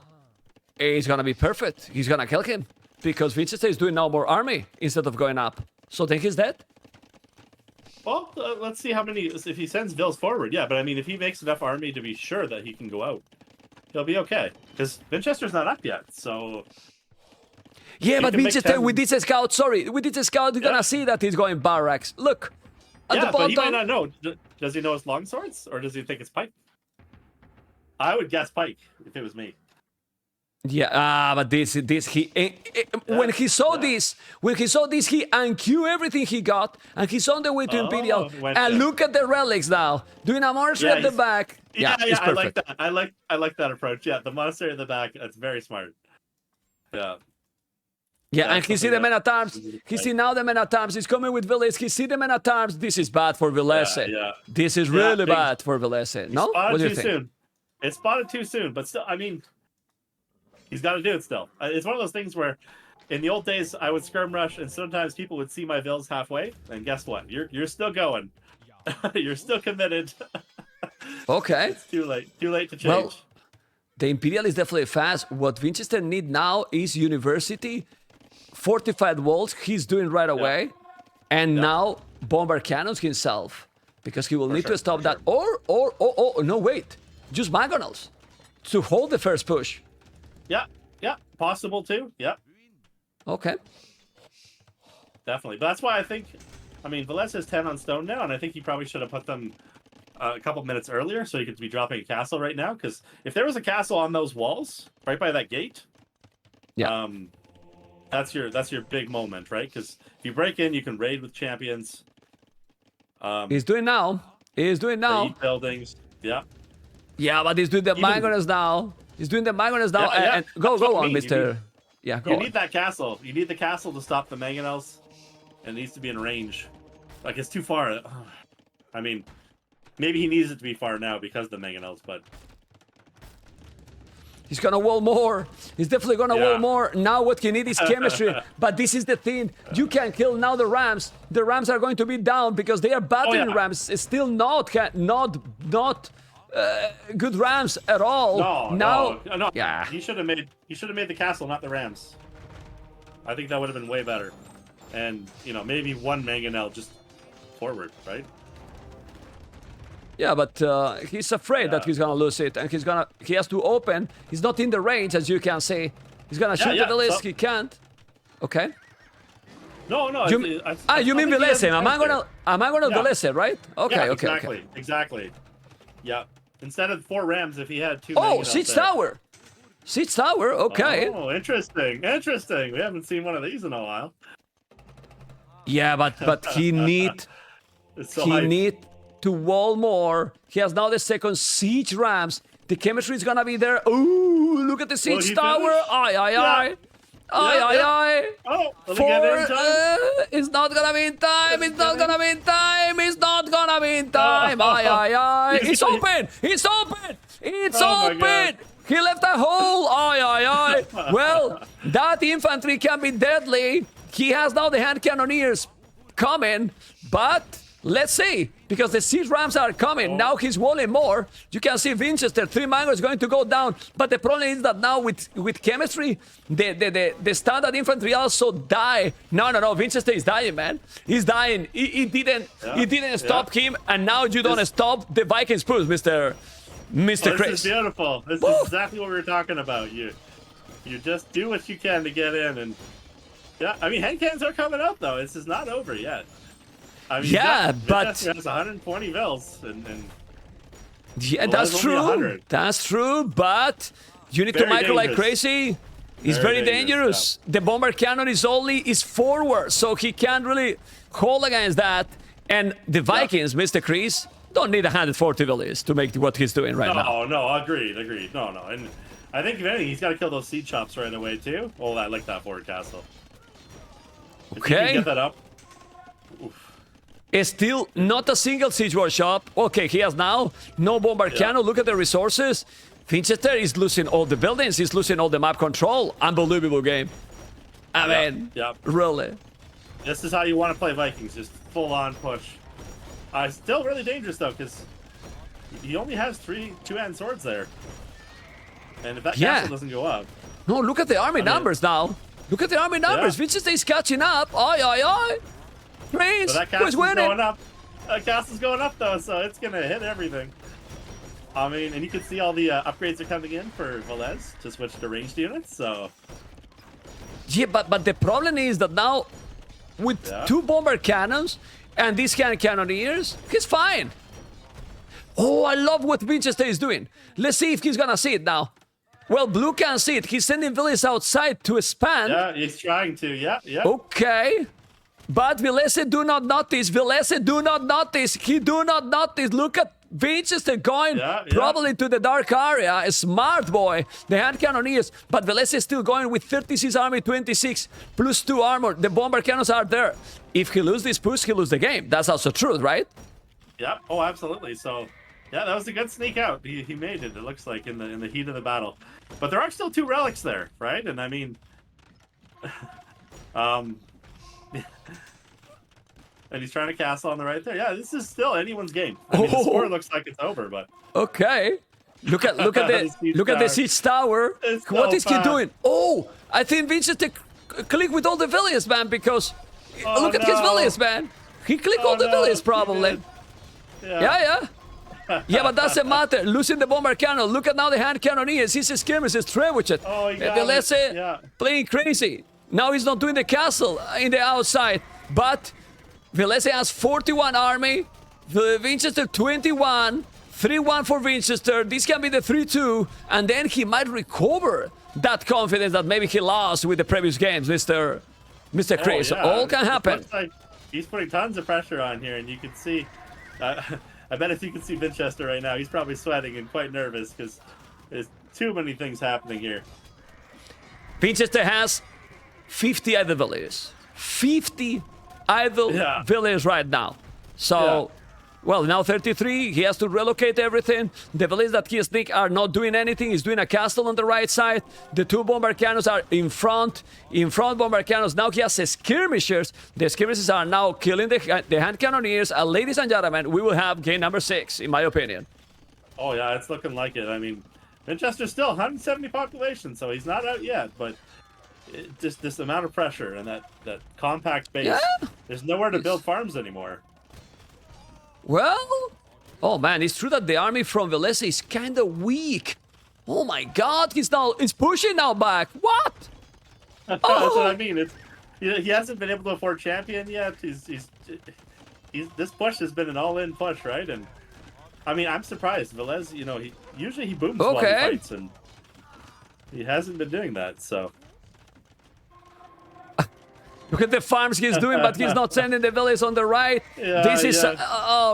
it's gonna be perfect. He's gonna kill him because Winchester is doing now more army instead of going up. So think he's dead. Well, let's see how many. If he sends Vils forward, yeah. But I mean, if he makes enough army to be sure that he can go out, he'll be okay. Because Winchester's not up yet, so. Yeah, but Winchester with this scout, you're gonna see that he's going barracks. Look, at the bottom. But he might not know. Does he know it's longswords, or does he think it's pike? I would guess pike if it was me. Yeah, but when he saw this, he unqueued everything he got, and he's on the way to Imperial. And look at the relics now, doing a monastery at the back. Yeah, I like that. I like that approach. Yeah, the monastery at the back. That's very smart. Yeah, and he see the men at arms. He see now the men at arms. He's coming with Velese. He see the men at arms. This is bad for Velese. Yeah. This is really bad for Velese. No, what do you think? Soon. It's spotted too soon, but still, I mean. He's got to do it still. It's one of those things where, in the old days, I would skirm rush, and sometimes people would see my Vils halfway, and guess what? You're still going. You're still committed. Okay. It's too late. Too late to change. Well, the Imperial is definitely fast. What Winchester need now is University, fortified walls. He's doing right away, and now bomber cannons himself, because he will need to stop that. Or no, wait, just Magonals to hold the first push. Yeah, possible too. Yeah. Okay. Definitely. But that's why I think, Velese is 10 on stone now, and I think he probably should have put them a couple minutes earlier so he could be dropping a castle right now. Because if there was a castle on those walls, right by that gate, that's your big moment, right? Because if you break in, you can raid with champions. He's doing now. He's doing now. Eat buildings. Yeah. Yeah, but he's doing the Magonals now. He's doing the Magonals now. And go on, Mr. Yeah, go on. You need that castle. You need the castle to stop the Mangonels. It needs to be in range. Like, it's too far. I mean, maybe he needs it to be far now because of the Mangonels, but... He's gonna wall more. He's definitely gonna wall more. Now what he needs is chemistry. But this is the thing. You can kill now the Rams. The Rams are going to be down because they are battling Rams. It's still not good Rams at all. No. Yeah. He should have made the castle, not the Rams. I think that would have been way better. And maybe one Mangonel just forward, right? Yeah, but he's afraid that he's gonna lose it, and he has to open. He's not in the range, as you can see. He's gonna shoot at the list. He can't. Okay. No. You mean Velese? Am I gonna Velese, right? Okay. Yeah, exactly. Yeah. Instead of 4 Rams, if he had 2. Oh, Siege Tower. Siege Tower. Okay. Oh, interesting. We haven't seen one of these in a while. Yeah, but he need to wall more. He has now the second Siege Rams. The chemistry is gonna be there. Ooh, look at the Siege Tower. Aye. Oh, it's not gonna be in time. It's not gonna be in time. Aye. It's open. It's open. He left a hole. Aye. Well, that infantry can be deadly. He has now the hand cannoneers coming, but Let's see, because the siege rams are coming. Now he's walling more. You can see Winchester, 3 mango is going to go down. But the problem is that now with chemistry, the standard infantry also die. No, Winchester is dying, man. He's dying. He didn't stop him, and now you don't stop the Vikings push, Mr. This Chris. is beautiful. This is exactly what we were talking about. You just do what you can to get in, and yeah, I mean, hand cannons are coming up though. This is not over yet. I mean, but has 120 vills, and yeah, that's true. That's true, but you need to micro like crazy. It's very dangerous. The bomber cannon is forward, so he can't really hold against that. And the Vikings, Mr. Chris, don't need 140 villas to make what he's doing right now. No, agreed. No, and I think if anything, he's got to kill those siege chops right away too. Oh, I like that forward castle. If you can get that up. Oof. It's still not a single siege workshop. Okay, he has now no bomber cannon. Look at the resources. Winchester is losing all the buildings. He's losing all the map control. Unbelievable game. I mean, really. This is how you want to play Vikings. Just full-on push. Still really dangerous, though, because he only has 2 hand swords there. And if that castle doesn't go up... No, look at the army numbers now. Look at the army numbers. Winchester is catching up. Oi. Prince, so that castle's going up. That castle's going up, though, so it's going to hit everything. I mean, and you can see all the upgrades are coming in for Velez to switch to ranged units, so... Yeah, but the problem is that now, with 2 bomber cannons and these cannoneers, he's fine. Oh, I love what Winchester is doing. Let's see if he's going to see it now. Well, Blue can see it. He's sending villas outside to expand. Yeah, he's trying to. Yeah. Okay. But Velese do not notice. Velese do not notice. He do not notice. Look at Winchester going probably to the dark area. A smart boy. The hand cannoneers. But Velese is still going with 36 army, 26 plus 2 armor. The bomber cannons are there. If he loses this push, he loses the game. That's also true, right? Yeah. Oh, absolutely. So, yeah, that was a good sneak out. He made it. It looks like in the heat of the battle. But there are still 2 relics there, right? And I mean, and he's trying to castle on the right there. Yeah, this is still anyone's game. I mean, the score looks like it's over, but okay. Look at the siege tower. What is he doing? Oh, I think Winchester clicked with all the villas, man. Because look at his villas, man. He clicked all the villas probably. Yeah, but doesn't matter. Losing the bomber cannon. Look at now the hand cannoneers. He's skirmishes, trebuchet. Velese playing crazy. Now he's not doing the castle in the outside, but Velese has 41 army. The Winchester 21. 3-1 for Winchester. This can be the 3-2, and then he might recover that confidence that maybe he lost with the previous games, Mr. Chris. All can happen. Like he's putting tons of pressure on here, and you can see. I bet if you can see Winchester right now, he's probably sweating and quite nervous because there's too many things happening here. Winchester has 50 idle villages. 50 idle villages right now. So, well, now 33. He has to relocate everything. The villages that he sneak are not doing anything. He's doing a castle on the right side. The 2 bomber cannons are in front. In front bomber cannons. Now he has skirmishers. The skirmishers are now killing the hand cannoneers. And ladies and gentlemen, we will have game number 6, in my opinion. Oh, yeah, it's looking like it. I mean, Winchester's still 170 population, so he's not out yet, but just this amount of pressure and that compact base. Yeah. There's nowhere to build farms anymore. Well, oh man, it's true that the army from Velese is kind of weak. Oh my God, he's pushing now back. What? That's what I mean. He hasn't been able to afford champion yet. This push has been an all-in push, right? And I mean, I'm surprised. Velez, he usually booms while he fights, and he hasn't been doing that. So. Look at the farms he's doing, but he's not sending the villas on the right. This is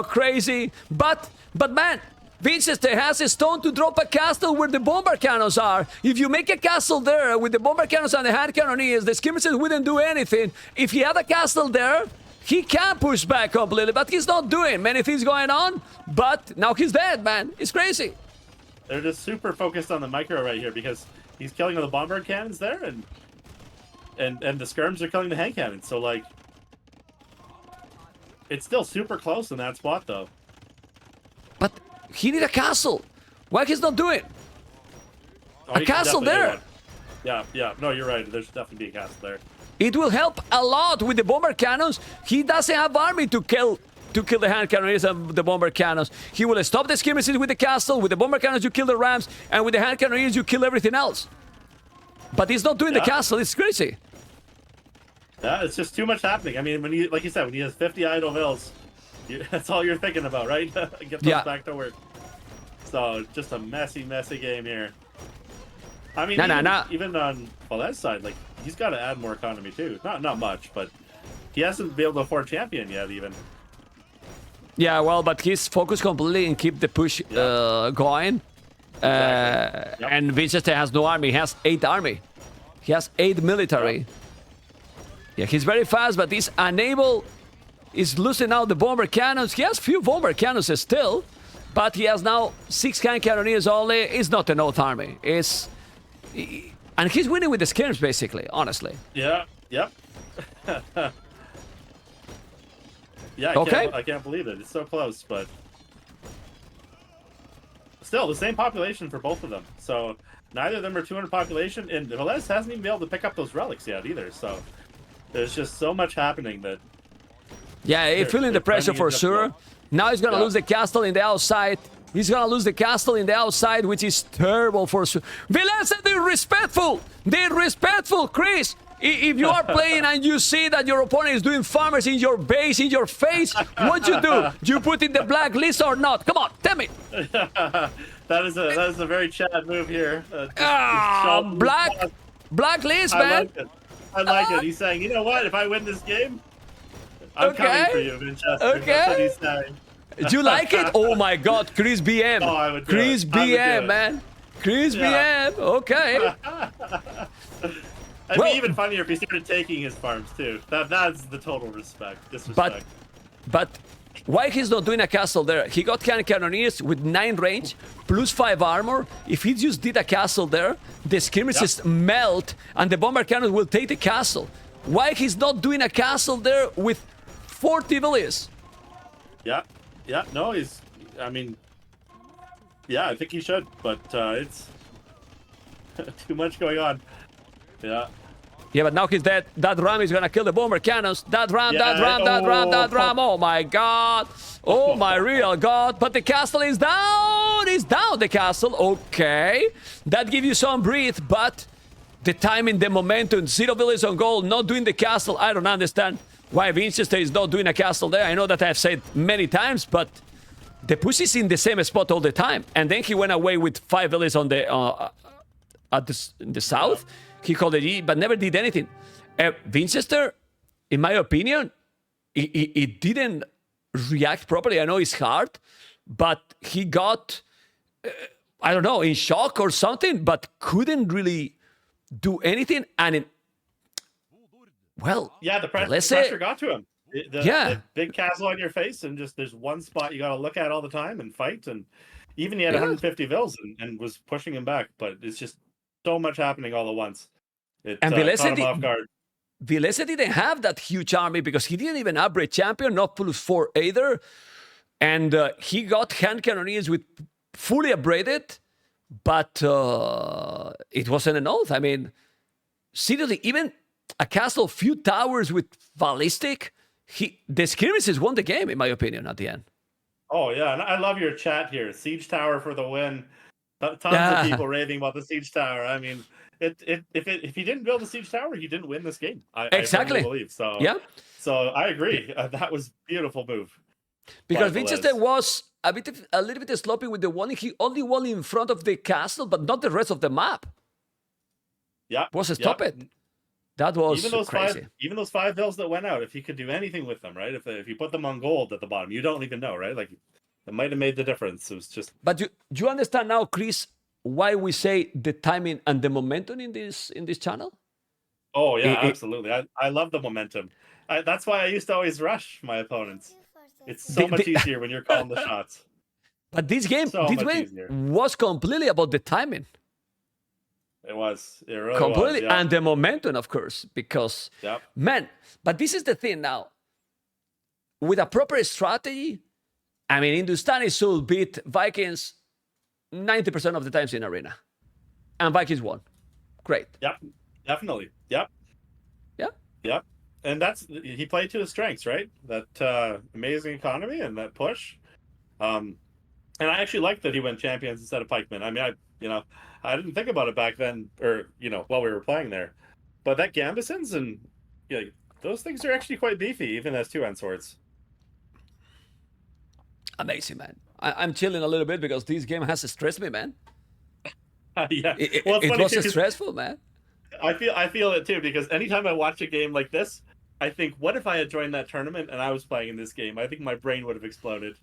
crazy. But man, Winchester has a stone to drop a castle where the bomber cannons are. If you make a castle there with the bomber cannons and the hand cannoneers, the skirmishers wouldn't do anything. If he had a castle there, he can push back completely, but he's not doing many things going on. But now he's dead, man. It's crazy. They're just super focused on the micro right here because he's killing all the bomber cannons there, and the skirms are killing the hand cannons. So like, It's still super close in that spot, though. But he need a castle. Why he's not doing? Oh, A castle there. Yeah. No, you're right. There's definitely be a castle there. It will help a lot with the bomber cannons. He doesn't have army to kill the hand cannons and the bomber cannons. He will stop the skirmishes with the castle. With the bomber cannons, you kill the rams, and with the hand cannons, you kill everything else. But he's not doing the castle. It's crazy. Yeah, it's just too much happening. I mean, when you, like you said, when you have 50 idle vills, that's all you're thinking about, right? Get those back to work. So just a messy game here. I mean, even on Vales's side, like he's got to add more economy too. Not much, but he hasn't been able to afford champion yet, even. Yeah, well, but he's focused completely and keep the push going. Exactly. And Winchester has no army. He has 8 army. He has 8 military. Yeah, he's very fast, but he's unable. He's losing out the bomber cannons. He has few bomber cannons still, but he has now 6 hand cannoneers only. It's not an oath army. And he's winning with the skirms, basically, honestly. Yeah, yep. Yeah, I can't believe it. It's so close, but still the same population for both of them. So neither of them are 200 population, and Velez hasn't even been able to pick up those relics yet either. So there's just so much happening that. Yeah, he's feeling the pressure for sure. Now he's gonna lose the castle in the outside. He's gonna lose the castle in the outside, which is terrible for sure. Velez, they're respectful. They're respectful, Chris. If you are playing and you see that your opponent is doing farmers in your base, in your face, what you do? You put in the blacklist or not? Come on, tell me. that is a very Chad move here. Blacklist, man. I like it. He's saying, you know what? If I win this game, I'm coming for you, Winchester. That's what he's saying. Do you like it? Oh my God, Chris BM. Oh, I would do Chris BM, man. Chris BM. Okay. It'd be even funnier if he started taking his farms too. That's the total disrespect. But why he's not doing a castle there? He got cannoneers with 9 range plus 5 armor. If he just did a castle there, the skirmishes melt and the bomber cannons will take the castle. Why he's not doing a castle there with 40 villages? Yeah, no, I mean, yeah, I think he should, but it's too much going on. Yeah. Yeah, but now he's dead. That ram is gonna kill the bomber cannons. That ram. Oh my God. Oh my real God. But the castle is down. It's down, the castle. Okay. That gives you some breathe, but the timing, the momentum, 0 villages on goal, not doing the castle. I don't understand why Winchester is not doing a castle there. I know that I've said many times, but the push is in the same spot all the time. And then he went away with 5 villages on the in the south. He called it E, but never did anything. Winchester, in my opinion, it didn't react properly. I know it's hard, but he got, I don't know, in shock or something, but couldn't really do anything. And yeah, the pressure got to him. The big castle on your face, and just there's one spot you got to look at all the time and fight. And even he had 150 vills and was pushing him back, but it's just so much happening all at once. And Velez didn't have that huge army because he didn't even upgrade champion, not +4 either. And he got hand cannoneers with fully upgraded, but it wasn't an oath. I mean, seriously, even a castle, few towers with ballistic, the skirmishes won the game, in my opinion, at the end. Oh, yeah. And I love your chat here. Siege Tower for the win. Tons of people raving about the Siege Tower. I mean, if he didn't build the Siege Tower, he didn't win this game. Exactly. I believe so. Yeah. So I agree. That was a beautiful move. Because Winchester was a little bit sloppy with the walling. He only won in front of the castle, but not the rest of the map. Yeah. Was to stop it. That was crazy. Even those 5 vills that went out, if he could do anything with them, right? If you put them on gold at the bottom, you don't even know, right? Like, it might have made the difference. It was just. But do you understand now, Chris, why we say the timing and the momentum in this channel? Oh yeah, absolutely. I love the momentum. That's why I used to always rush my opponents. It's so much easier when you're calling the shots. But this game was completely about the timing. It was. It really completely, was, yeah. And the momentum, of course, because man. But this is the thing now. with a proper strategy, I mean, Hindustani should beat Vikings 90% of the times in arena. And Vikings won. Great. Yep, definitely. Yep. Yeah. Yep. And he played to his strengths, right? That amazing economy and that push. And I actually like that he went champions instead of pikemen. I mean, I didn't think about it back then, or while we were playing there. But that Gambesons and those things are actually quite beefy, even as 2-hand swords. Amazing, man. I'm chilling a little bit because this game has stressed me, man. Yeah, it was stressful, man. I feel it too, because anytime I watch a game like this, I think, what if I had joined that tournament and I was playing in this game? I think my brain would have exploded.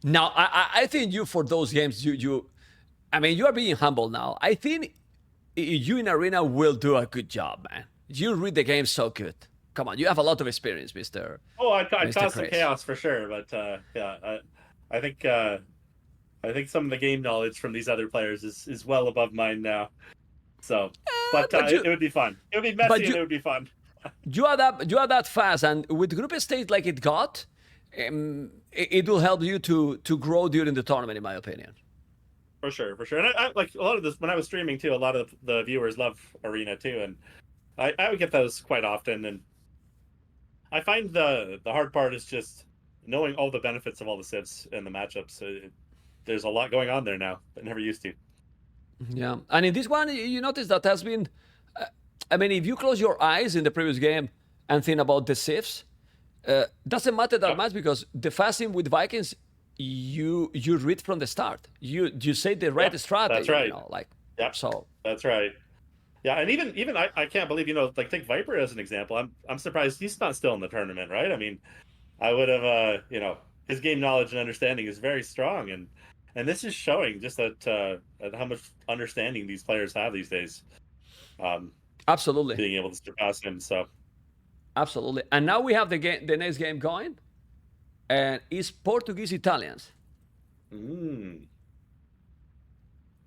Now, I think for those games, I mean, you are being humble now. I think you in arena will do a good job, man. You read the game so good. Come on, you have a lot of experience, Mr. Oh, I'd Mr. cause some Chris. chaos for sure, but yeah, I think some of the game knowledge from these other players is well above mine now. So, but it would be fun. It would be messy and it would be fun. You are that fast, and with group stage like it got, it will help you to grow during the tournament, in my opinion. For sure. And I like a lot of this when I was streaming too. A lot of the viewers love arena too, and I would get those quite often. And I find the hard part is just knowing all the benefits of all the civs and the matchups. There's a lot going on there now that never used to. Yeah, and in this one, you notice that has been. I mean, if you close your eyes in the previous game and think about the civs, doesn't matter that much, because the fasting with Vikings, you read from the start. You say the right strategy. That's right. So that's right. Yeah, and even I can't believe like take Viper as an example. I'm surprised he's not still in the tournament, right? I mean, I would have his game knowledge and understanding is very strong, and this is showing just at how much understanding these players have these days. Absolutely, being able to surpass him. So absolutely, and now we have the next game going, and it's Portuguese Italians.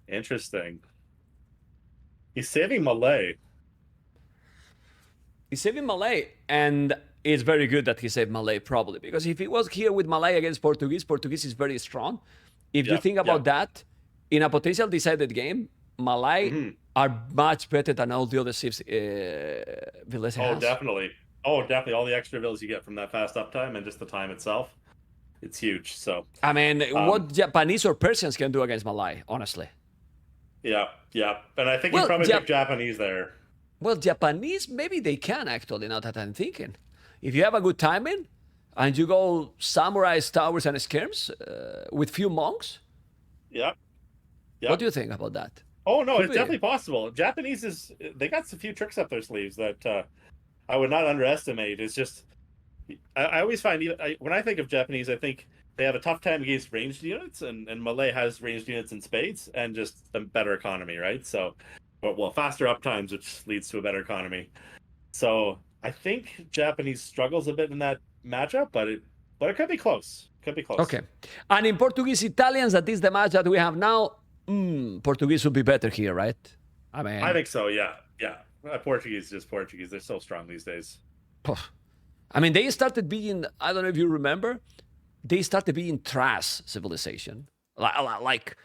Interesting. He's saving Malay. He's saving Malay, and it's very good that he saved Malay, probably, because if he was here with Malay against Portuguese is very strong. If you think about that, in a potential decided game, Malay are much better than all the other civs Villes has. Definitely. All the extra villas you get from that fast uptime and just the time itself, it's huge. So I mean, what Japanese or Persians can do against Malay, honestly. Yeah, and I think he probably picked Japanese there. Well, Japanese, maybe they can actually, now that I'm thinking. If you have a good timing and you go samurais, towers, and skirms with few monks. Yeah. What do you think about that? Oh, no, it's definitely possible. Japanese they got a few tricks up their sleeves that I would not underestimate. It's just, I always find, when I think of Japanese, I think they have a tough time against ranged units, and Malay has ranged units in spades and just a better economy, right? So, faster uptimes, which leads to a better economy. So I think Japanese struggles a bit in that matchup, but it could be close. Okay. And in Portuguese Italians, that is the match that we have now. Portuguese would be better here, right? I mean, I think so. Yeah. Portuguese is just Portuguese. They're so strong these days. I mean, they started being, I don't know if you remember, they started being trash civilization. Like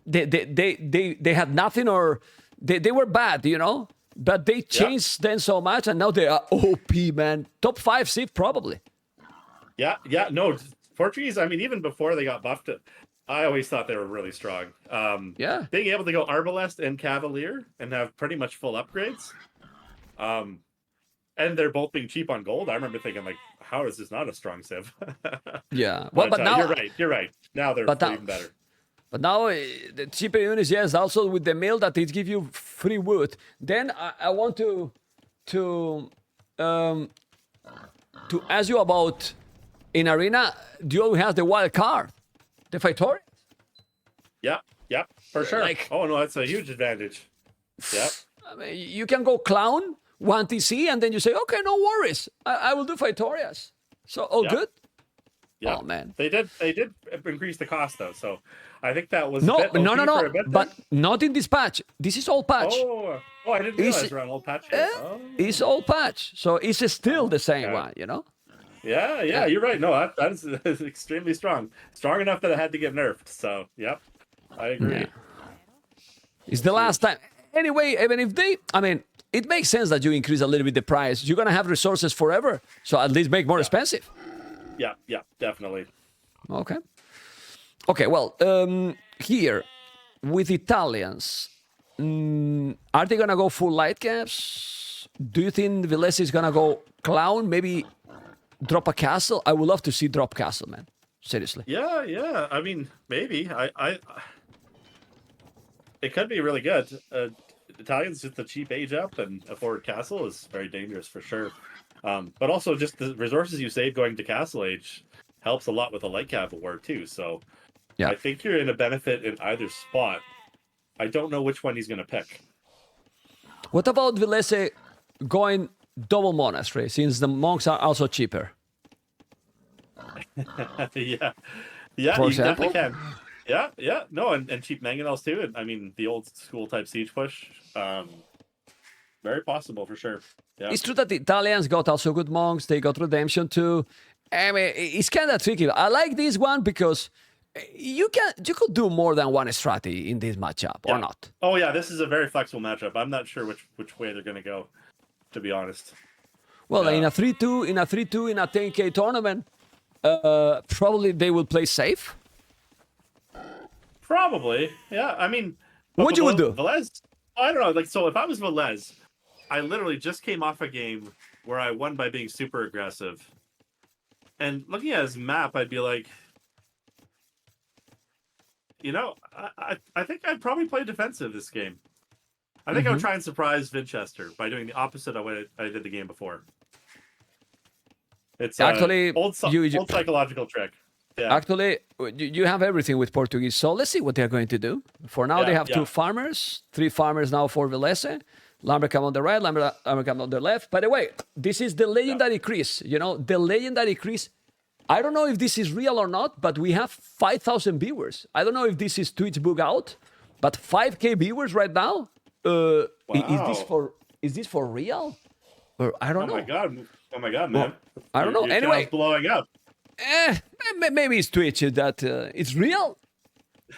they had nothing, or they were bad, but they changed then so much, and now they are OP, man. Top 5 civ probably. Yeah. No, Portuguese, I mean, even before they got buffed, I always thought they were really strong. Being able to go Arbalest and Cavalier and have pretty much full upgrades. And they're both being cheap on gold. I remember thinking, like, how is this not a strong civ? Yeah. Well, but now you're right. Now they're even better. But now the cheaper units, yes, also with the mill that it gives you free wood. Then I want to ask you about, in arena, do you have the wild card, the Faitorians? Yeah, for sure. Oh no, that's a huge advantage. Yeah. I mean, you can go clown 1 TC, and then you say, okay, no worries, I will do Faitorias. So good. Yeah. Oh man, they did increase the cost though, so I think that was no. For a bit but not in this patch. This is all patch. Oh, I didn't realize we're on old patch. It's all patch, so it's still the same one, Yeah, you're right. No, that is extremely strong. Strong enough that it had to get nerfed. So, yep, I agree. Yeah. It's the last time. Anyway, even if they, I mean, it makes sense that you increase a little bit the price. You're gonna have resources forever, so at least make more expensive. Yeah, definitely. Okay. Okay. Well, here with Italians, are they gonna go full light caps? Do you think Villese is gonna go clown? Maybe drop a castle? I would love to see drop castle, man. Seriously. Yeah. I mean, maybe. It could be really good. Italians just a cheap age up, and a forward castle is very dangerous for sure. But also just the resources you save going to castle age helps a lot with a light cap award too. So yeah. I think you're in a benefit in either spot. I don't know which one he's going to pick. What about Villese going double monastery, since the monks are also cheaper? yeah, For you example? definitely can. Yeah. No, and cheap mangonels too. And I mean, the old school type siege push. Very possible for sure. Yeah. It's true that the Italians got also good monks. They got redemption too. I mean, it's kind of tricky. I like this one because you could do more than one strategy in this matchup, or not. Oh yeah, this is a very flexible matchup. I'm not sure which way they're going to go, to be honest. Well, in a 3-2, in a 10K tournament, probably they will play safe. Probably, yeah. I mean, what you would do? Velez, I don't know. Like, so if I was Velez, I literally just came off a game where I won by being super aggressive, and looking at his map, I'd be like, you know, I think I'd probably play defensive this game. I think I would try and surprise Vinchester by doing the opposite of what I did the game before. It's actually old psychological trick. Yeah. Actually, you have everything with Portuguese, so let's see what they're going to do. For now, they have 2 farmers, 3 farmers now for Villese. Lumbercamp on the right, Lumbercamp on the left. By the way, this is the legendary Chris. You know, the legendary Chris. I don't know if this is real or not, but we have 5,000 viewers. I don't know if this is Twitch book out, but 5K viewers right now. Wow. Is this for real? Or I don't know. Oh my god, man! I don't know. Your Anyway, blowing up. Maybe it's Twitch that it's real.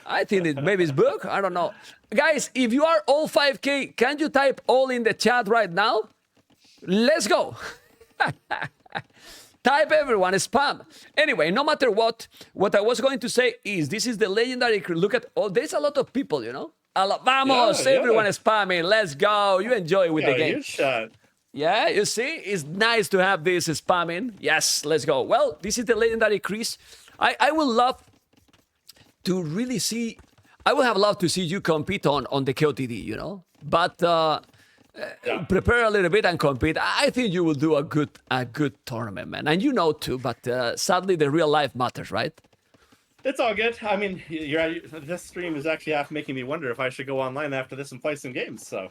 I think maybe it's book. I don't know. Guys, if you are all 5K, can you type all in the chat right now? Let's go. Type everyone, spam. Anyway, no matter what I was going to say is this is the legendary. Look at there's a lot of people, you know. Vamos, everyone is spamming. Let's go. You enjoy with the game. Huge shot. Yeah, you see, it's nice to have this spamming. Yes, let's go. Well, this is the legendary Chris. I would love to really see. I would have loved to see you compete on the KOTD, you know. But prepare a little bit and compete. I think you will do a good tournament, man. And you know too. But sadly, the real life matters, right? It's all good. I mean, this stream is actually half making me wonder if I should go online after this and play some games. So.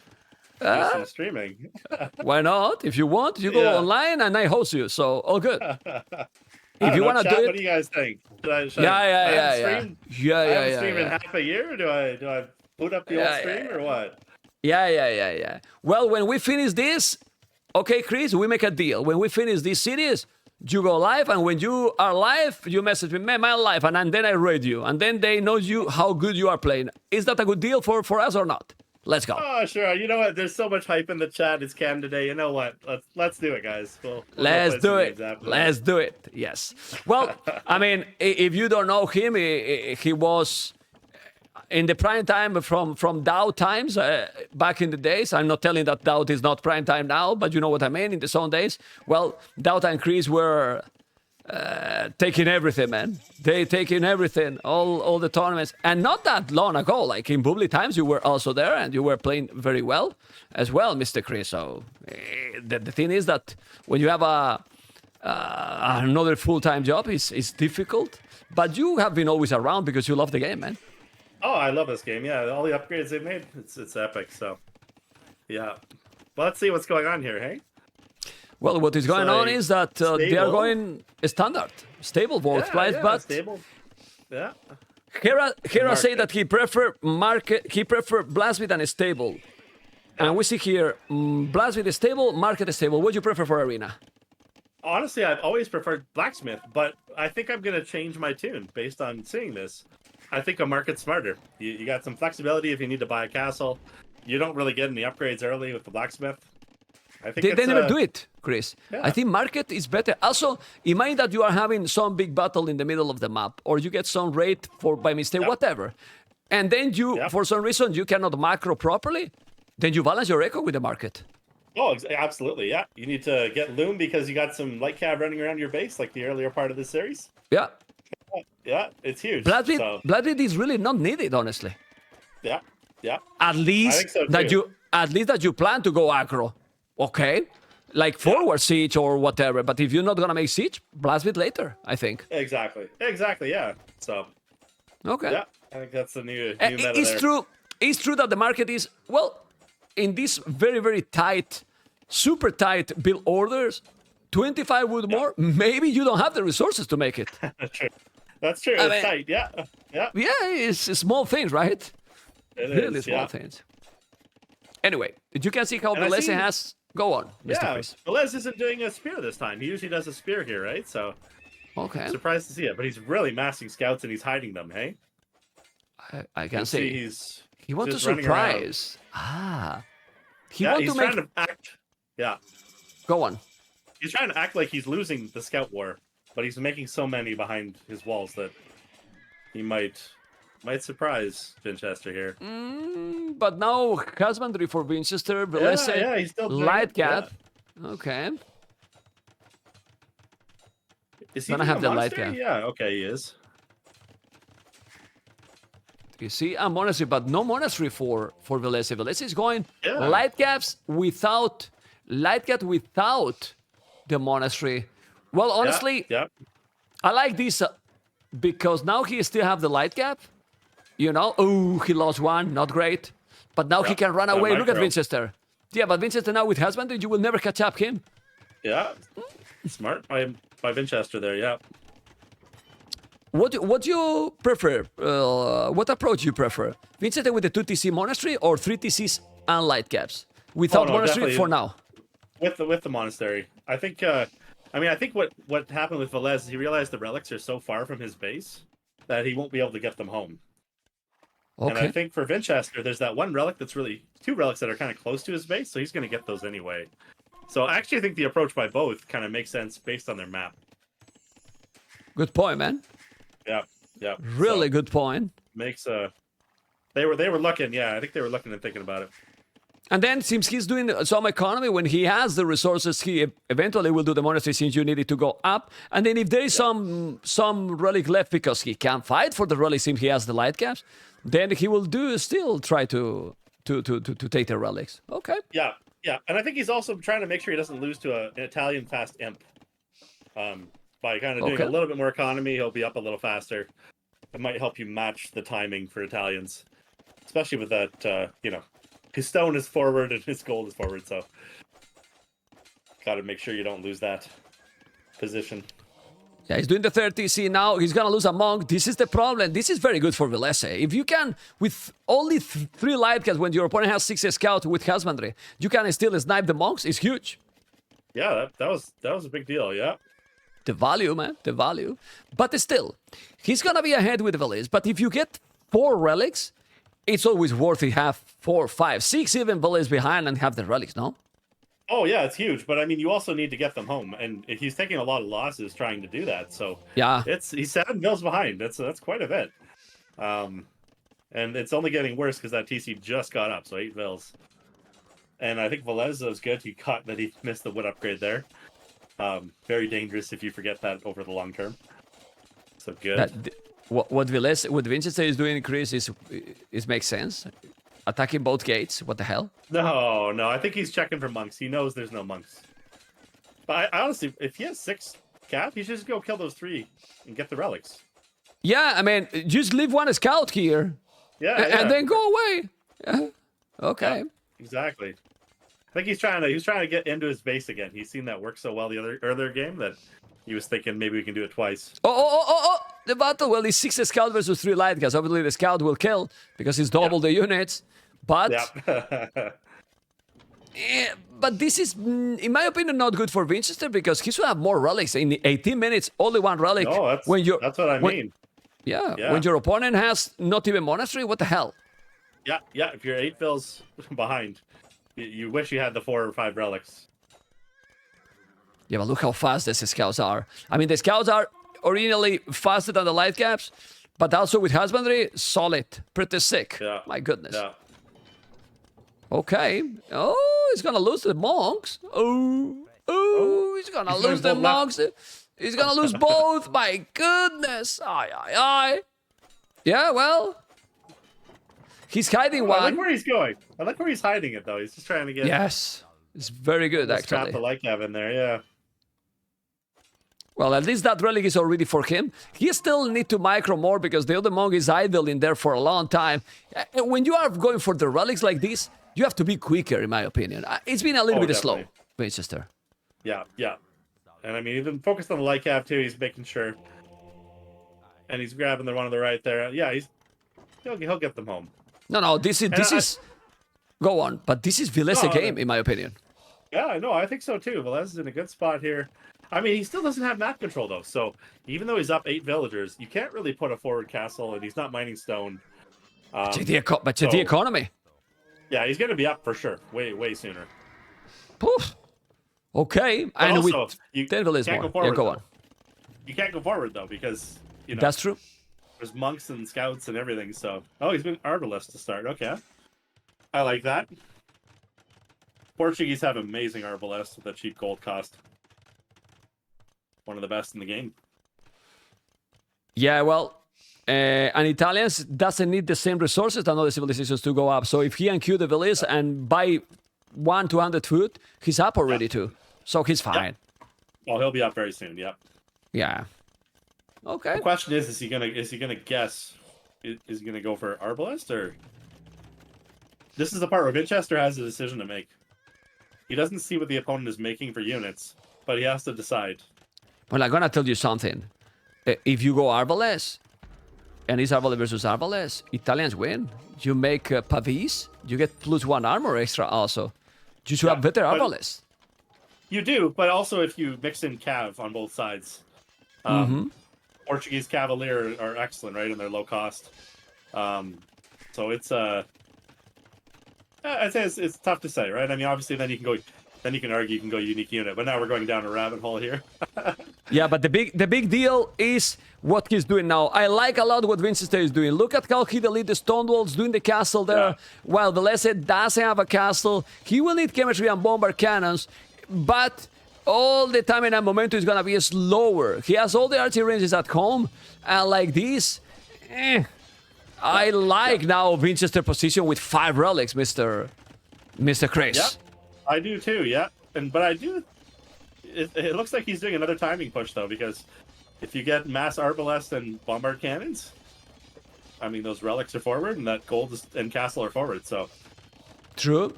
Do some streaming. Why not? If you want, you go online and I host you. So all good. If you want to do it, what do you guys think? Yeah. Stream in half a year? Do I boot up the old stream or what? Yeah. Well, when we finish this, okay, Chris, we make a deal. When we finish this series, you go live, and when you are live, you message me, man, I'm live, and then I raid you, and then they know you how good you are playing. Is that a good deal for us or not? Let's go. Oh, sure. You know what? There's so much hype in the chat. It's Cam today. You know what? Let's do it, guys. Let's do it. Let's do it. Yes. Well, I mean, if you don't know him, he was in the prime time from Dow times back in the days. I'm not telling that Dow is not prime time now, but you know what I mean. In the zone days, well, Dow and Chris were taking everything, man. They taking everything, all the tournaments, and not that long ago. Like in bubbly times, you were also there, and you were playing very well as well, Mr. Chris. So the thing is that when you have another full-time job, it's difficult. But you have been always around because you love the game, man. Oh, I love this game. Yeah, all the upgrades they've made, it's epic. So yeah, well, let's see what's going on here, hey. Well, what is going on is that they are going standard, stable both plays, but stable. Yeah. Hera say that he prefer Blastbeat and stable, and we see here Blastbeat is stable, market is stable. What do you prefer for arena? honestly, I've always preferred blacksmith, but I think I'm gonna change my tune based on seeing this. I think a market's smarter. You got some flexibility if you need to buy a castle. You don't really get any upgrades early with the blacksmith. I think They never do it, Chris. Yeah. I think market is better. Also, imagine that you are having some big battle in the middle of the map, or you get some raid by mistake, whatever. And then you, for some reason, you cannot macro properly. Then you balance your echo with the market. Oh, absolutely, yeah. You need to get Loom because you got some light cab running around your base, like the earlier part of the series. Yeah. Yeah, it's huge. Bloodbeat is really not needed, honestly. Yeah, yeah. At least so that you plan to go aggro, okay? Like forward siege or whatever. But if you're not gonna make siege, Blastbeat later, I think. Exactly, yeah. So. Okay. Yeah, I think that's the new meta it's there. true. It's true that the market is in this very, very tight, super tight build orders. 25 wood more. Maybe you don't have the resources to make it. That's true. It's tight. Yeah. Yeah, it's small things, right? It really is, small things. Anyway, you can see how Velese has. Go on, Mr. Chris. Velez isn't doing a spear this time. He usually does a spear here, right? So. Okay. I'm surprised to see it, but he's really massing scouts and he's hiding them. Hey. I can see. He wants to surprise. He wants to make. Trying to act. Yeah. Go on. He's trying to act like he's losing the scout war, but he's making so many behind his walls that he might surprise Winchester here. But now husbandry for Winchester, Velese, he's still light cap. Yeah. Okay. Is he gonna have the light cap? Yeah. Okay, he is. You see, a monastery, but no monastery for Velese. Velese is going light caps without the monastery. Well, honestly, I like this because now he still have the light cap. You know, he lost one, not great. But now he can run away. Look at Winchester. Yeah, but Winchester now with husbandry, you will never catch up him. Yeah, smart by Winchester there. Yeah. What do you prefer? What approach you prefer? Winchester with the 2 TC monastery or 3 TCs and light caps without monastery for now? With the monastery, I think. I think what happened with Velez is he realized the relics are so far from his base that he won't be able to get them home. Okay. And I think for Winchester, there's that one relic two relics that are kind of close to his base, so he's going to get those anyway. So I actually think the approach by both kind of makes sense based on their map. Good point, man. Yeah. Really good point. Makes they were looking, I think they were looking and thinking about it. And then since he's doing some economy, when he has the resources, he eventually will do the monastery since you need it to go up. And then if there is some relic left because he can't fight for the relic since he has the light caps, then he will still try to take the relics. Okay. Yeah. And I think he's also trying to make sure he doesn't lose to an Italian fast imp. By kind of doing a little bit more economy, he'll be up a little faster. It might help you match the timing for Italians, especially with that, his stone is forward and his gold is forward, so got to make sure you don't lose that position. Yeah, he's doing the 30C now. He's going to lose a monk. This is the problem. This is very good for Velese. If you can, with only 3 light caps, when your opponent has 6 scout with husbandry, you can still snipe the monks. It's huge. Yeah, that was a big deal, yeah. The value, man, the value. But still, he's going to be ahead with Velese. But if you get 4 relics, it's always worth it have 4, 5, 6 even Velese behind and have the relics, no? Oh, yeah, it's huge. But, I mean, you also need to get them home. And he's taking a lot of losses trying to do that. So, he's 7 mils behind. That's quite a bit. And it's only getting worse because that TC just got up. So, 8 mils. And I think Velez was good. He caught that he missed the wood upgrade there. Very dangerous if you forget that over the long term. So, good. What Winchester is doing, Chris, is makes sense. Attacking both gates. What the hell? No. I think he's checking for monks. He knows there's no monks. But I honestly, if he has 6 cap, he should just go kill those 3 and get the relics. Yeah, I mean, just leave 1 scout here. And then go away. Yeah. Okay. Yeah, exactly. I think he's trying to get into his base again. He's seen that work so well the earlier game that he was thinking maybe we can do it twice. Oh! The battle. Well, it's 6 scout versus 3 light guys. Obviously, the scout will kill because he's double the units. But But this is, in my opinion, not good for Winchester because he should have more relics. In 18 minutes, only one relic. No, that's what I mean. Yeah, when your opponent has not even Monastery, what the hell? Yeah. If you're 8 fills behind, you wish you had the 4 or 5 relics. Yeah, but look how fast these scouts are. I mean, the scouts are originally faster than the light caps, but also with husbandry, solid, pretty sick. Yeah. My goodness. Yeah. Okay. Oh, he's gonna lose the monks. Oh, he's gonna lose the monks. He's gonna lose both. My goodness. Aye. Yeah, well. He's hiding one. I like where he's going. I like where he's hiding it, though. He's just trying to get... Yes. It's very good, actually. Trap the light cab in there, yeah. Well, at least that relic is already for him. He still need to micro more because the other monk is idle in there for a long time. When you are going for the relics like this, you have to be quicker, in my opinion. It's been a little bit slow, Winchester. Yeah. And I mean, he's been focused on the light cap too. He's making sure, and he's grabbing the one on the right there. Yeah, he'll get them home. No, this is. Go on, but this is Velez's game, in my opinion. Yeah, no, I think so too. Velez is in a good spot here. I mean, he still doesn't have map control though, so even though he's up 8 villagers, you can't really put a forward castle, and he's not mining stone. But the economy. Yeah, he's going to be up for sure. Way sooner. Poof. Okay. But and also, with you Denville is can't more. go forward. Go on. You can't go forward though because that's true. There's monks and scouts and everything. So he's been Arbalest to start. Okay, I like that. Portuguese have amazing Arbalest with a cheap gold cost. One of the best in the game. Yeah, well. And Italians doesn't need the same resources than other civilizations to go up. So if he and Q the Village and buy 200 food, he's up already too. So he's fine. Well, he'll be up very soon. Yep. Yeah. Okay. The question is he gonna guess? Is he gonna go for Arbalest or? This is the part where Winchester has a decision to make. He doesn't see what the opponent is making for units, but he has to decide. Well, I'm gonna tell you something. If you go Arbalest, and it's Arbalest versus Arbalest, Italians win. You make Pavis, you get +1 armor extra also. You should have better Arbalest. You do, but also if you mix in Cav on both sides. Portuguese Cavalier are excellent, right? And they're low cost. So it's I'd say it's tough to say, right? I mean, obviously then you can argue you can go unique unit, but now we're going down a rabbit hole here. Yeah, but the big deal is what he's doing now. I like a lot what Winchester is doing. Look at how he deleted the stone walls, doing the castle there. Yeah. While Velez doesn't have a castle, he will need chemistry and bombard cannons, but all the time and momentum is gonna be slower. He has all the archery ranges at home, and like this, I like now Winchester position with 5 relics, Mr. Chris. Yeah, I do too. Yeah, but I do. It looks like he's doing another timing push though, because if you get mass Arbalest and bombard cannons, I mean those relics are forward, and that gold and castle are forward. So true.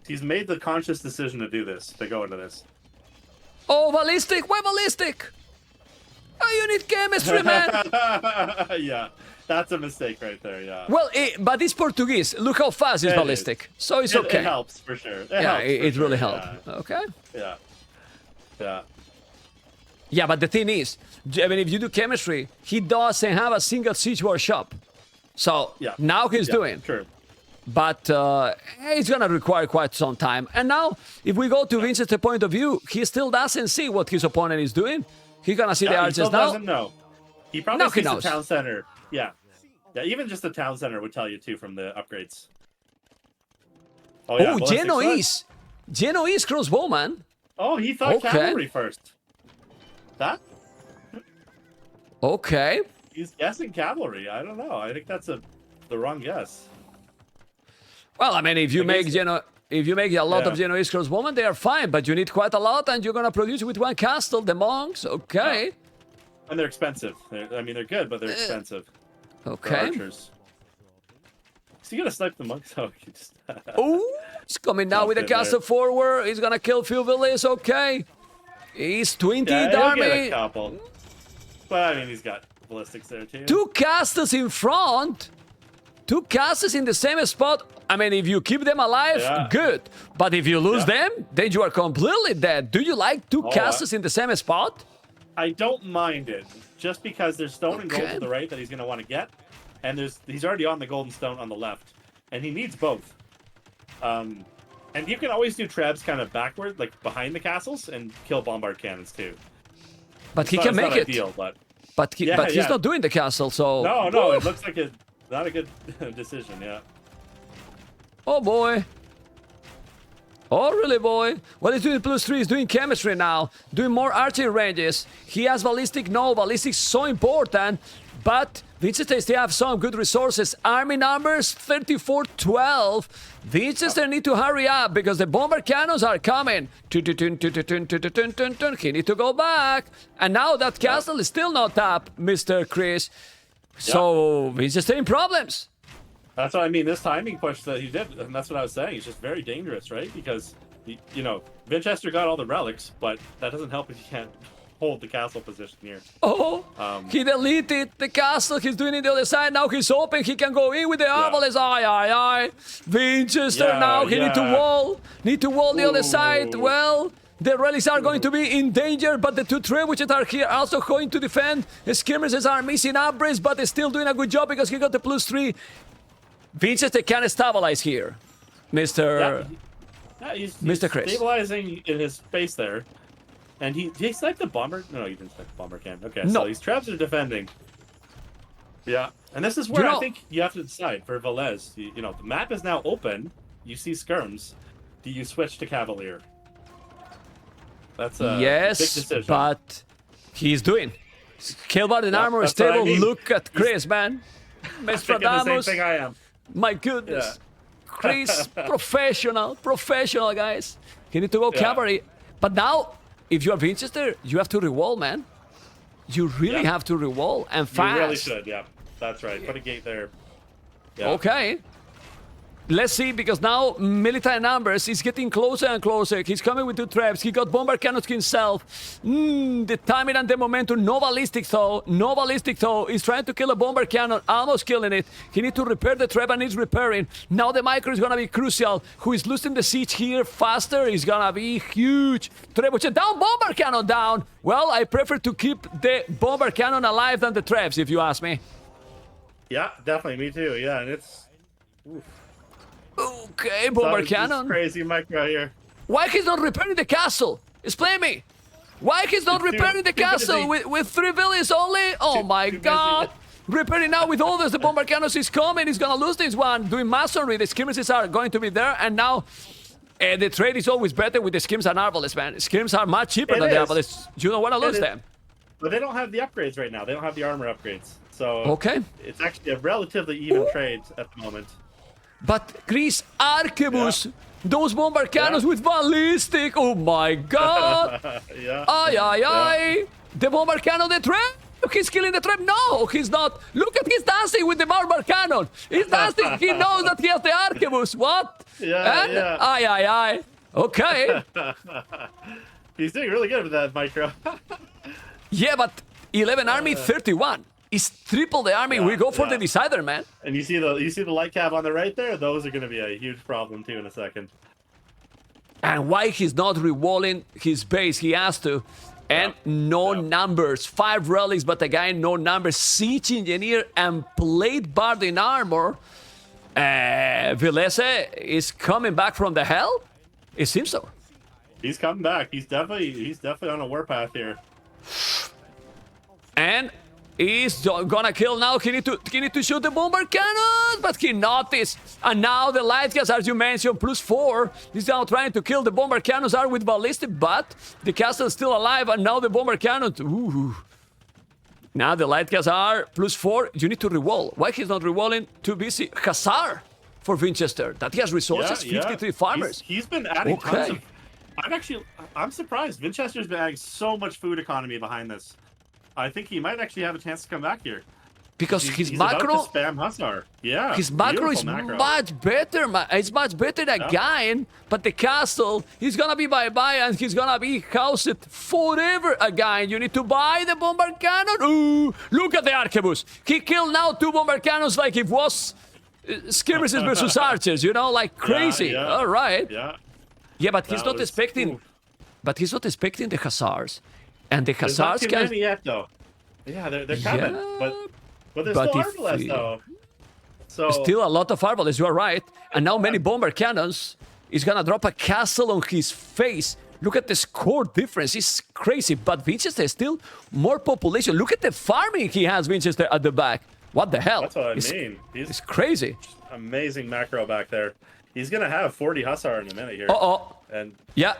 He's made the conscious decision to do this, to go into this. Oh, ballistic! Why ballistic? Oh, you need chemistry, man. Yeah, that's a mistake right there. Yeah. Well, but it's Portuguese. Look how fast it's ballistic. So it's okay. It helps for sure. It really helped. Yeah. Okay. Yeah. Yeah, but the thing is, I mean, if you do chemistry, he doesn't have a single siege workshop. So now he's doing. Sure. But it's going to require quite some time. And now, if we go to Winchester's point of view, he still doesn't see what his opponent is doing. He's going to see the archers now. He doesn't know. He probably sees knows. The town center. Yeah, even just the town center would tell you, too, from the upgrades. Oh, yeah, Genoese. Genoese crossbowman. Oh, he thought cavalry first. That? Okay. He's guessing cavalry. I don't know. I think that's the wrong guess. Well, I mean, if you make a lot of Genoese crossbowmen, they are fine, but you need quite a lot, and you're gonna produce with 1 castle, the monks. Okay. And they're expensive. They're good, but they're expensive. Okay. Archers. Is he gonna snipe the monks? Oh, he's coming now with a castle forward. He's gonna kill few villages. Okay. He's 20 army. Get a couple. But I mean, he's got ballistics there too. 2 castles in front. 2 castles in the same spot. I mean, if you keep them alive, good. But if you lose them, then you are completely dead. Do you like two castles in the same spot? I don't mind it, just because there's stone and gold to the right that he's going to want to get, and he's already on the golden stone on the left, and he needs both. And you can always do trebs kind of backward, like behind the castles, and kill bombard cannons too. But he can make it. Ideal, but he's not doing the castle, so... No, it looks like not a good decision, Oh, boy. Oh, really, boy? Well, he's doing +3. He's doing chemistry now. Doing more archery ranges. He has ballistic. No, ballistic so important. But Winchester still have some good resources. Army numbers 34-12. Winchester need to hurry up because the bomber cannons are coming. He need to go back. And now that castle is still not up, Mr. Chris. So Winchester in problems. That's what I mean. This timing push that he did, and that's what I was saying. It's just very dangerous, right? Because, you know, Winchester got all the relics, but that doesn't help if you can't hold the castle position here. Oh, he deleted the castle. He's doing it the other side. Now he's open. He can go in with the Avalanche. Aye. Winchester now. He need to wall. The other side. Well, the relics are going to be in danger, but the two trebuchets are here also going to defend. The skirmishers are missing upgrades, but they're still doing a good job because he got the +3. Winchester can stabilize here, Mr. He's Chris. Stabilizing in his space there. And he sniped the bomber? No, he didn't snipe the bomber can. Okay, so these traps are defending. Yeah, and this is where I think you have to decide for Velez. You know, the map is now open. You see skirms. Do you switch to Cavalier? That's a big decision. But he's doing. Killbot and armor is stable. I mean. Look at Chris, man. Mr. The same thing I am. My goodness. Chris, professional, guys. You need to go cavalry. But now, if you are Winchester, you have to rewall, man. You really have to rewall and fast. You really should, That's right. Put a gate there. Yeah. Okay. Let's see, because now military numbers is getting closer and closer. He's coming with two traps. He got bomber cannons himself. The timing and the momentum. No ballistic though. He's trying to kill a bomber cannon. Almost killing it. He needs to repair the trap and he's repairing. Now the micro is gonna be crucial. Who is losing the siege here faster is gonna be huge. Trebuchet down, bomber cannon down. Well, I prefer to keep the bomber cannon alive than the traps, if you ask me. Yeah, definitely. Me too. Yeah, and it's... Oof. Okay, bomber cannon. Crazy micro here. Why he's not repairing the castle? Explain me. Why he's not repairing the castle with 3 villas only? Oh my god. Repairing now with all this. The bomber cannons is coming. He's gonna lose this one. Doing masonry. The skirmishes are going to be there. And now the trade is always better with the skims and arbalest, man. Skims are much cheaper than the arbalest. You don't want to lose them. But they don't have the upgrades right now. They don't have the armor upgrades. So it's actually a relatively even trade at the moment. But Chris, Arquebus, those bomber cannons with ballistic, oh my god! Aye. The bomber cannon, the trap! He's killing the trap. No, he's not. Look at he's dancing with the bomber cannon. He's dancing. He knows that he has the Arquebus. What? Aye. Okay. He's doing really good with that micro. Yeah, but 11 army, 31. Is triple the army. We go for the decider, man. And you see the light cab on the right there? Those are going to be a huge problem too in a second. And why he's not rewalling his base? He has to. And no numbers. 5 relics, but again, no numbers. Siege engineer and plate bard in armor. Vilese is coming back from the hell? It seems so. He's coming back. He's definitely on a warpath here. And he's gonna kill now. He need to shoot the bomber cannon, but he noticed. And now the light gas, as you mentioned, +4. He's now trying to kill the bomber cannons are with ballistic, but the castle is still alive. And now the bomber cannons. Ooh. Now the light gas are +4. You need to rewall. Why he's not rewalling? Too busy. Hussar for Winchester. That he has resources. 53 farmers. He's been adding tons of. I'm surprised. Winchester's been adding so much food economy behind this. I think he might actually have a chance to come back here. Because his macro... About to spam Hussar. Yeah. His macro is much better, man. It's much better than Gain, but the castle, he's gonna be bye-bye and he's gonna be housed forever again. You need to buy the bomber cannon. Ooh, look at the Arquebus. He killed now 2 bomber cannons like it was skirmishes versus archers, you know, like crazy. Yeah. All right. Yeah, But he's not expecting. oof. But he's not expecting the Hussars, and the There's not Hussars too can. many yet, though. Yeah, they're coming, Yeah, but there's but still if Arbalest, we- though. So Still a lot of arbalists, you are right. And now many bomber cannons. He's gonna drop a castle on his face. Look at the score difference. It's crazy. But Winchester is still more population. Look at the farming he has, Winchester, at the back. What the hell? that's what I It's- mean. It's He's crazy. amazing macro back there. He's gonna have 40 Hussar in a minute here. Uh-oh. And Yeah.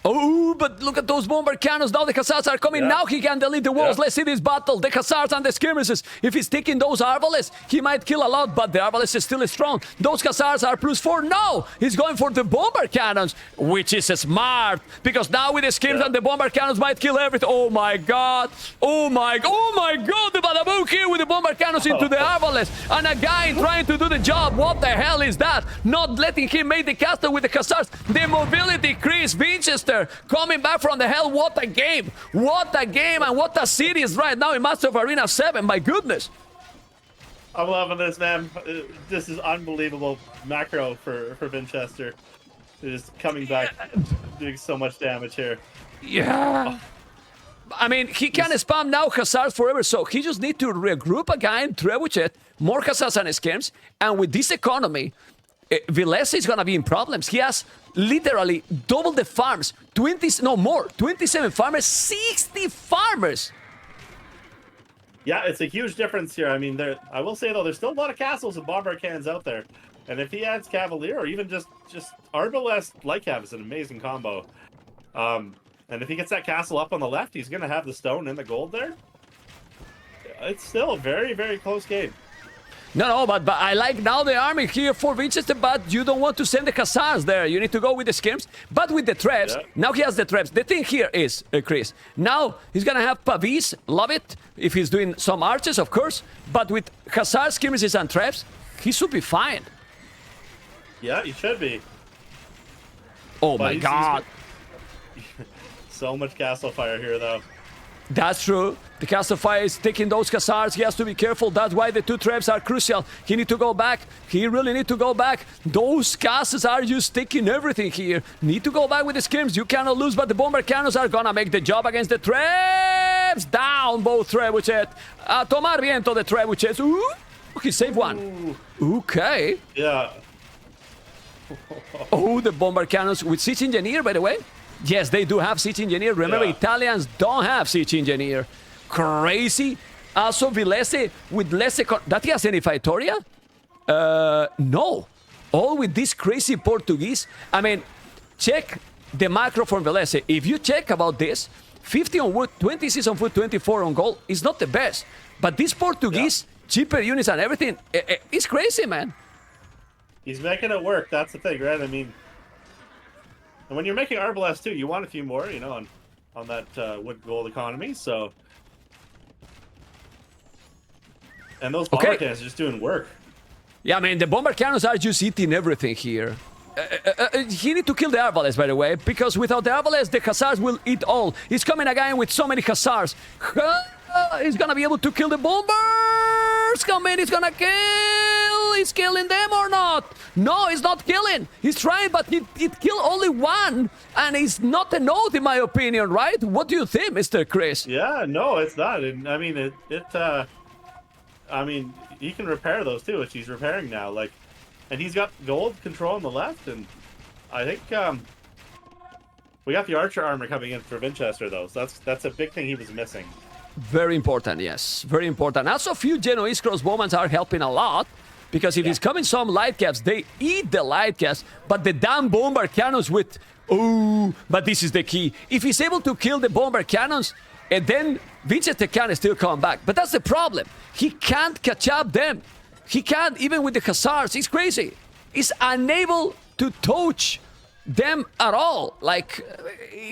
Oh, but look at those bomber cannons. Now the Hussars are coming. Yeah. Now he can delete the walls. Yeah. Let's see this battle. The Hussars and the skirmishes. If he's taking those Arbalests, he might kill a lot, but the Arbalest is still strong. Those Hussars are +4. No! He's going for the bomber cannons, which is smart. Because now with the skirmishes and the bomber cannons might kill everything. Oh my god. Oh my god. The Badabook here with the bomber cannons into the Arbalest. And a guy trying to do the job. What the hell is that? Not letting him make the castle with the Hussars. The mobility, Chris Winchester. Coming back from the hell, what a game! What a game and what a series right now in Master of Arena 7, my goodness! I'm loving this, man. This is unbelievable macro for Winchester. Just coming back, doing so much damage here. Yeah! I mean, he can spam now Hussars forever, so he just need to regroup again, trebuchet, more Hussars and Skims, and with this economy, Vilese is gonna be in problems. He has literally double the farms, 27 farmers, 60 farmers. Yeah, it's a huge difference here. I mean, I will say though, there's still a lot of castles and bomber cannons out there, and if he adds Cavalier or even just Arbalest Light Cav is an amazing combo. And if he gets that castle up on the left, he's gonna have the stone and the gold there. It's still a very, very close game. No, but I like now the army here for Winchester, but you don't want to send the Hussars there. You need to go with the Skims, but with the traps. Yeah. Now he has the traps. The thing here is, Chris, now he's gonna have Pavis, love it, if he's doing some archers, of course, but with Hussars, skirmishes, and traps, he should be fine. Yeah, he should be. Oh But my god. So much castle fire here, though. That's true. The Castle Fire is taking those Hussars. He has to be careful. That's why the two traps are crucial. He need to go back. He really need to go back. Those castles are just taking everything here. Need to go back with the Skims. You cannot lose, but the bomber cannons are gonna make the job against the traps. Down both trebuchet. A tomar viento the trebuchets. Ooh, he saved one. Okay. Yeah. Oh, the bomber cannons with Siege Engineer, by the way. Yes, they do have Siege Engineer. Remember, Yeah. Italians don't have Siege Engineer. Crazy. Also, Vilese with less... That he has any Victoria? No. All with this crazy Portuguese. I mean, check the macro from Vilese. If you check about this, 50 on wood, 26 on foot, 24 on gold is not the best. But this Portuguese, cheaper units and everything, it's crazy, man. He's making it work. That's the thing, right? I mean, and when you're making Arbalest too, you want a few more, you know, on that wood gold economy. So, and those bomber cannons are just doing work. Yeah, I mean, the bomber cannons are just eating everything here. He need to kill the Arbalest, by the way, because without the Arbalest, the Hussars will eat all. He's coming again with so many Hussars. He's gonna be able to kill the bombers. Come in, he's gonna kill. He's killing them or not? No, he's not killing. He's trying, but he killed only one, and it's not a note, in my opinion, right? What do you think, Mr. Chris? Yeah, no, it's not. And I mean, I mean, he can repair those too, which he's repairing now. Like, and he's got gold control on the left, and I think we got the archer armor coming in for Winchester, though. So that's a big thing he was missing. Very important, yes. Very important. Also, few Genoese crossbowmen are helping a lot, because if he's coming some light caps, they eat the light caps, but the damn bomber cannons with... Oh, but this is the key. If he's able to kill the bomber cannons, and then Winchester can still come back. But that's the problem. He can't catch up them. He can't, even with the Hussars. He's crazy. He's unable to touch them at all. Like,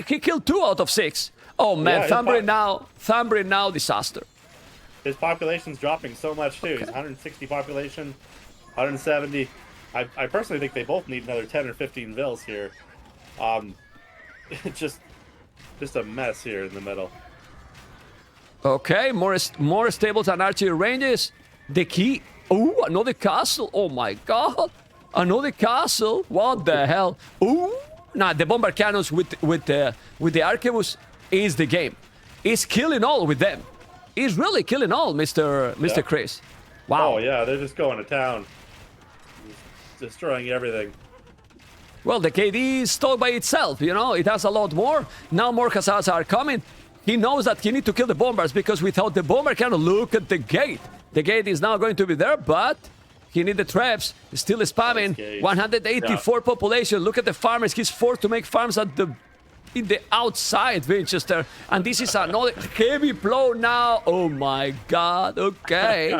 he killed 2 out of 6. Oh man, Yeah, Thumbrin now, disaster. His population's dropping so much too. He's 160 population, 170. I personally think they both need another 10 or 15 vills here. It's just a mess here in the middle. Okay, more stables and archery ranges. The key Oh, another castle. Oh my god. Another castle. What the hell? Ooh. Nah, the bomber cannons with the arquebus is the game. He's killing all with them. He's really killing all, Mr. Chris. Wow. Oh yeah, they're just going to town. Just destroying everything. Well, the KD is stuck by itself, you know. It has a lot more. Now more Khazars are coming. He knows that he needs to kill the bombers because without the bomber cannon, look at the gate. The gate is now going to be there, but he needs the traps. He's still spamming. 184 population. Look at the farmers. He's forced to make farms at in the outside, Winchester. And this is another heavy blow now. Oh my god. Okay.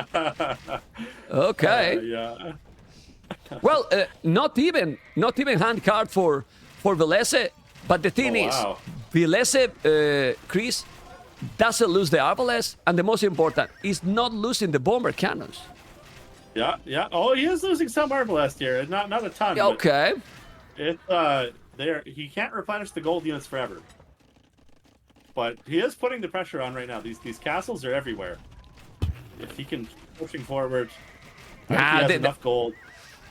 Okay. Yeah. Well, not even hand card for Velese, but the thing is, Velese, Chris, doesn't lose the Arbalest, and the most important, is not losing the bomber cannons. Yeah, yeah. Oh, he is losing some Arbalest here, not a ton. Okay. It he can't replenish the gold units forever, but he is putting the pressure on right now. These castles are everywhere. If he can pushing forward, he has enough gold.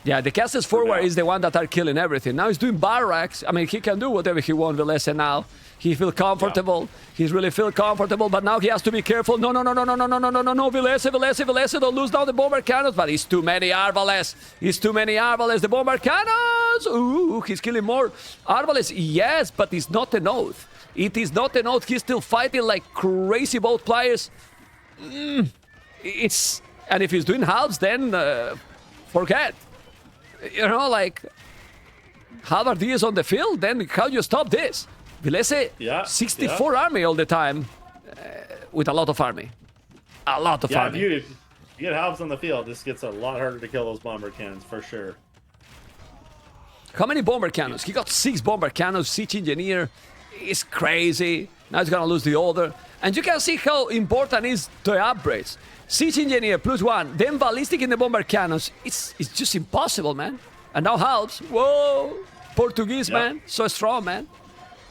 Yeah, the castles forward is the one that are killing everything. Now he's doing barracks. I mean, he can do whatever he wants, Velese, now. He feels comfortable. Yeah. He's really feel comfortable, but now he has to be careful. No, Velese, don't lose now the bomber cannons. But it's too many Arbalest. It's too many Arbalest. The bomber cannons. Ooh, he's killing more Arbalest. Yes, but it's not an oath. It is not an oath. He's still fighting like crazy, both players. And if he's doing halves, then forget. You know, like, Halvard is on the field, then how you stop this? Velese, 64 army all the time, with a lot of army. A lot of army. If you get halves on the field, this gets a lot harder to kill those bomber cannons, for sure. How many bomber cannons? He got 6 bomber cannons, Siege Engineer. It's crazy. Now he's gonna lose the other. And you can see how important is the upgrades. Siege Engineer +1, then Ballistic in the bomber cannons. It's just impossible, man. And now halves. Whoa! Portuguese, man. So strong, man.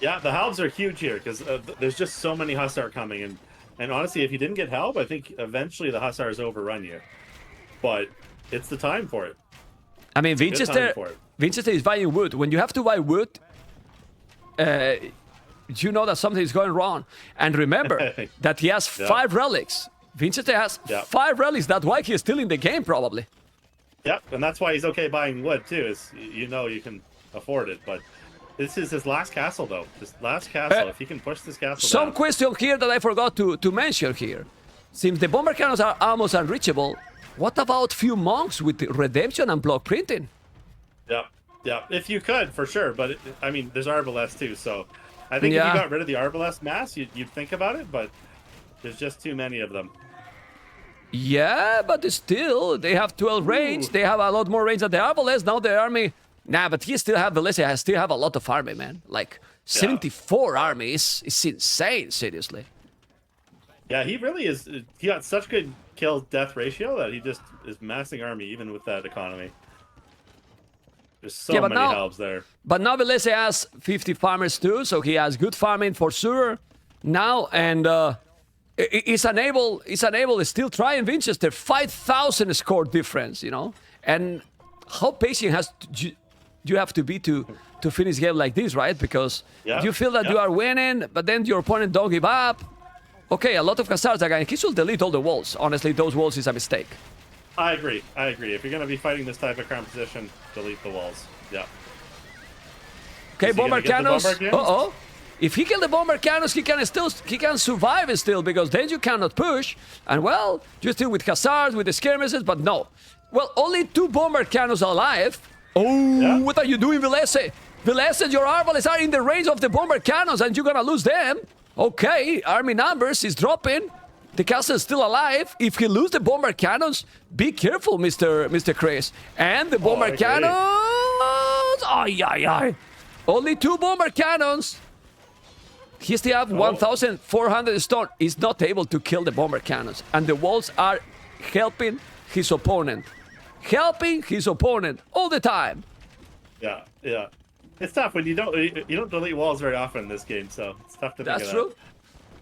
Yeah, the halves are huge here because there's just so many Hussar coming. And honestly, if you didn't get help, I think eventually the Hussars overrun you. But it's the time for it. I mean, Winchester is buying wood. When you have to buy wood, you know that something is going wrong. And remember that he has 5 relics. Winchester has 5 relics. That's why he's still in the game, probably. Yep, and that's why he's okay buying wood, too. Is you know you can afford it. But this is his last castle, though. This last castle. If he can push this castle Some question here that I forgot to mention here. Since the bomber cannons are almost unreachable, what about few monks with redemption and block printing? Yeah. If you could, for sure. But, I mean, there's Arbalest, too. So I think if you got rid of the Arbalest mass, you'd think about it. But there's just too many of them. Yeah, but still, they have 12 range. They have a lot more range than the Arbalest. Now the army... Nah, but he still have Velese. Still have a lot of army, man. Like, 74 army is insane, seriously. Yeah, he really is. He got such good kill-death ratio that he just is massing army, even with that economy. There's so many halves there. But now Velese has 50 farmers too, so he has good farming for sure now, and... It's unable to still try in Winchester. 5,000 score difference, you know? And how patient you have to be to finish a game like this, right? Because you feel that you are winning, but then your opponent don't give up. Okay, a lot of Khazars are going. He should delete all the walls. Honestly, those walls is a mistake. I agree. If you're going to be fighting this type of composition, delete the walls. Yeah. Okay, bomber cannons. Uh-oh. If he kills the bomber cannons, he can survive still, because then you cannot push. And well, you're still with Khazars, with the skirmishes, but no. Well, only 2 bomber cannons alive. Oh, what are you doing, Velese? Velese, your Arbalest are in the range of the bomber cannons, and you're gonna lose them. Okay, army numbers is dropping. The castle is still alive. If he loses the bomber cannons, be careful, Mr. Chris. And the bomber cannons. Ay. Only 2 bomber cannons. He still have 1,400 stone. He's not able to kill the bomber cannons. And the walls are helping his opponent. Helping his opponent all the time. Yeah. It's tough when you don't delete walls very often in this game, so it's tough to think of that. That's true.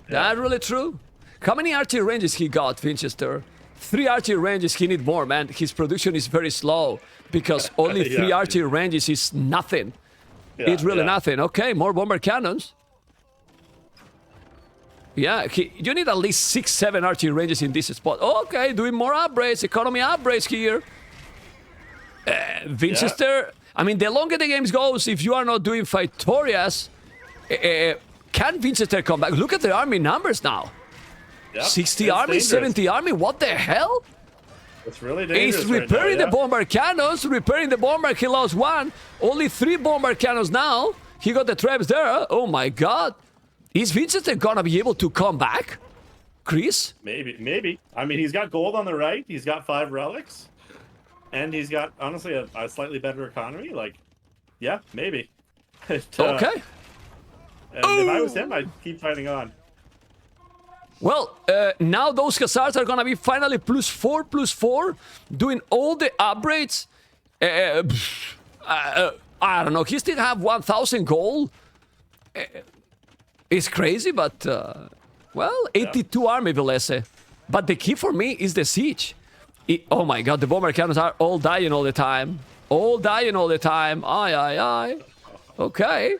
That's really true. How many archery ranges he got, Winchester? 3 archery ranges, he need more, man. His production is very slow because only 3 archery ranges is nothing. It's really nothing. Okay, more bomber cannons. Yeah, you need at least 6, 7 archery ranges in this spot. Okay, doing more upgrades, economy upgrades here. Winchester, I mean, the longer the game goes, if you are not doing Victorias, can Winchester come back? Look at the army numbers now. Yep, 60 army, dangerous. 70 army, what the hell? It's really dangerous. He's repairing the bomber cannons, repairing the bomber, he lost 1. Only 3 bomber cannons now. He got the traps there. Oh my god. Is Winchester gonna be able to come back? Chris? Maybe. I mean, he's got gold on the right. He's got 5 relics. And he's got, honestly, a slightly better economy. Like, yeah, maybe. Okay. And if I was him, I'd keep fighting on. Well, now those Hussars are gonna be finally +4/+4, doing all the upgrades. I don't know, he still have 1,000 gold. It's crazy, but, well, 82 army, Velese. But the key for me is the siege. Oh my god, the bomber cannons are all dying all the time. All dying all the time. Aye. Okay.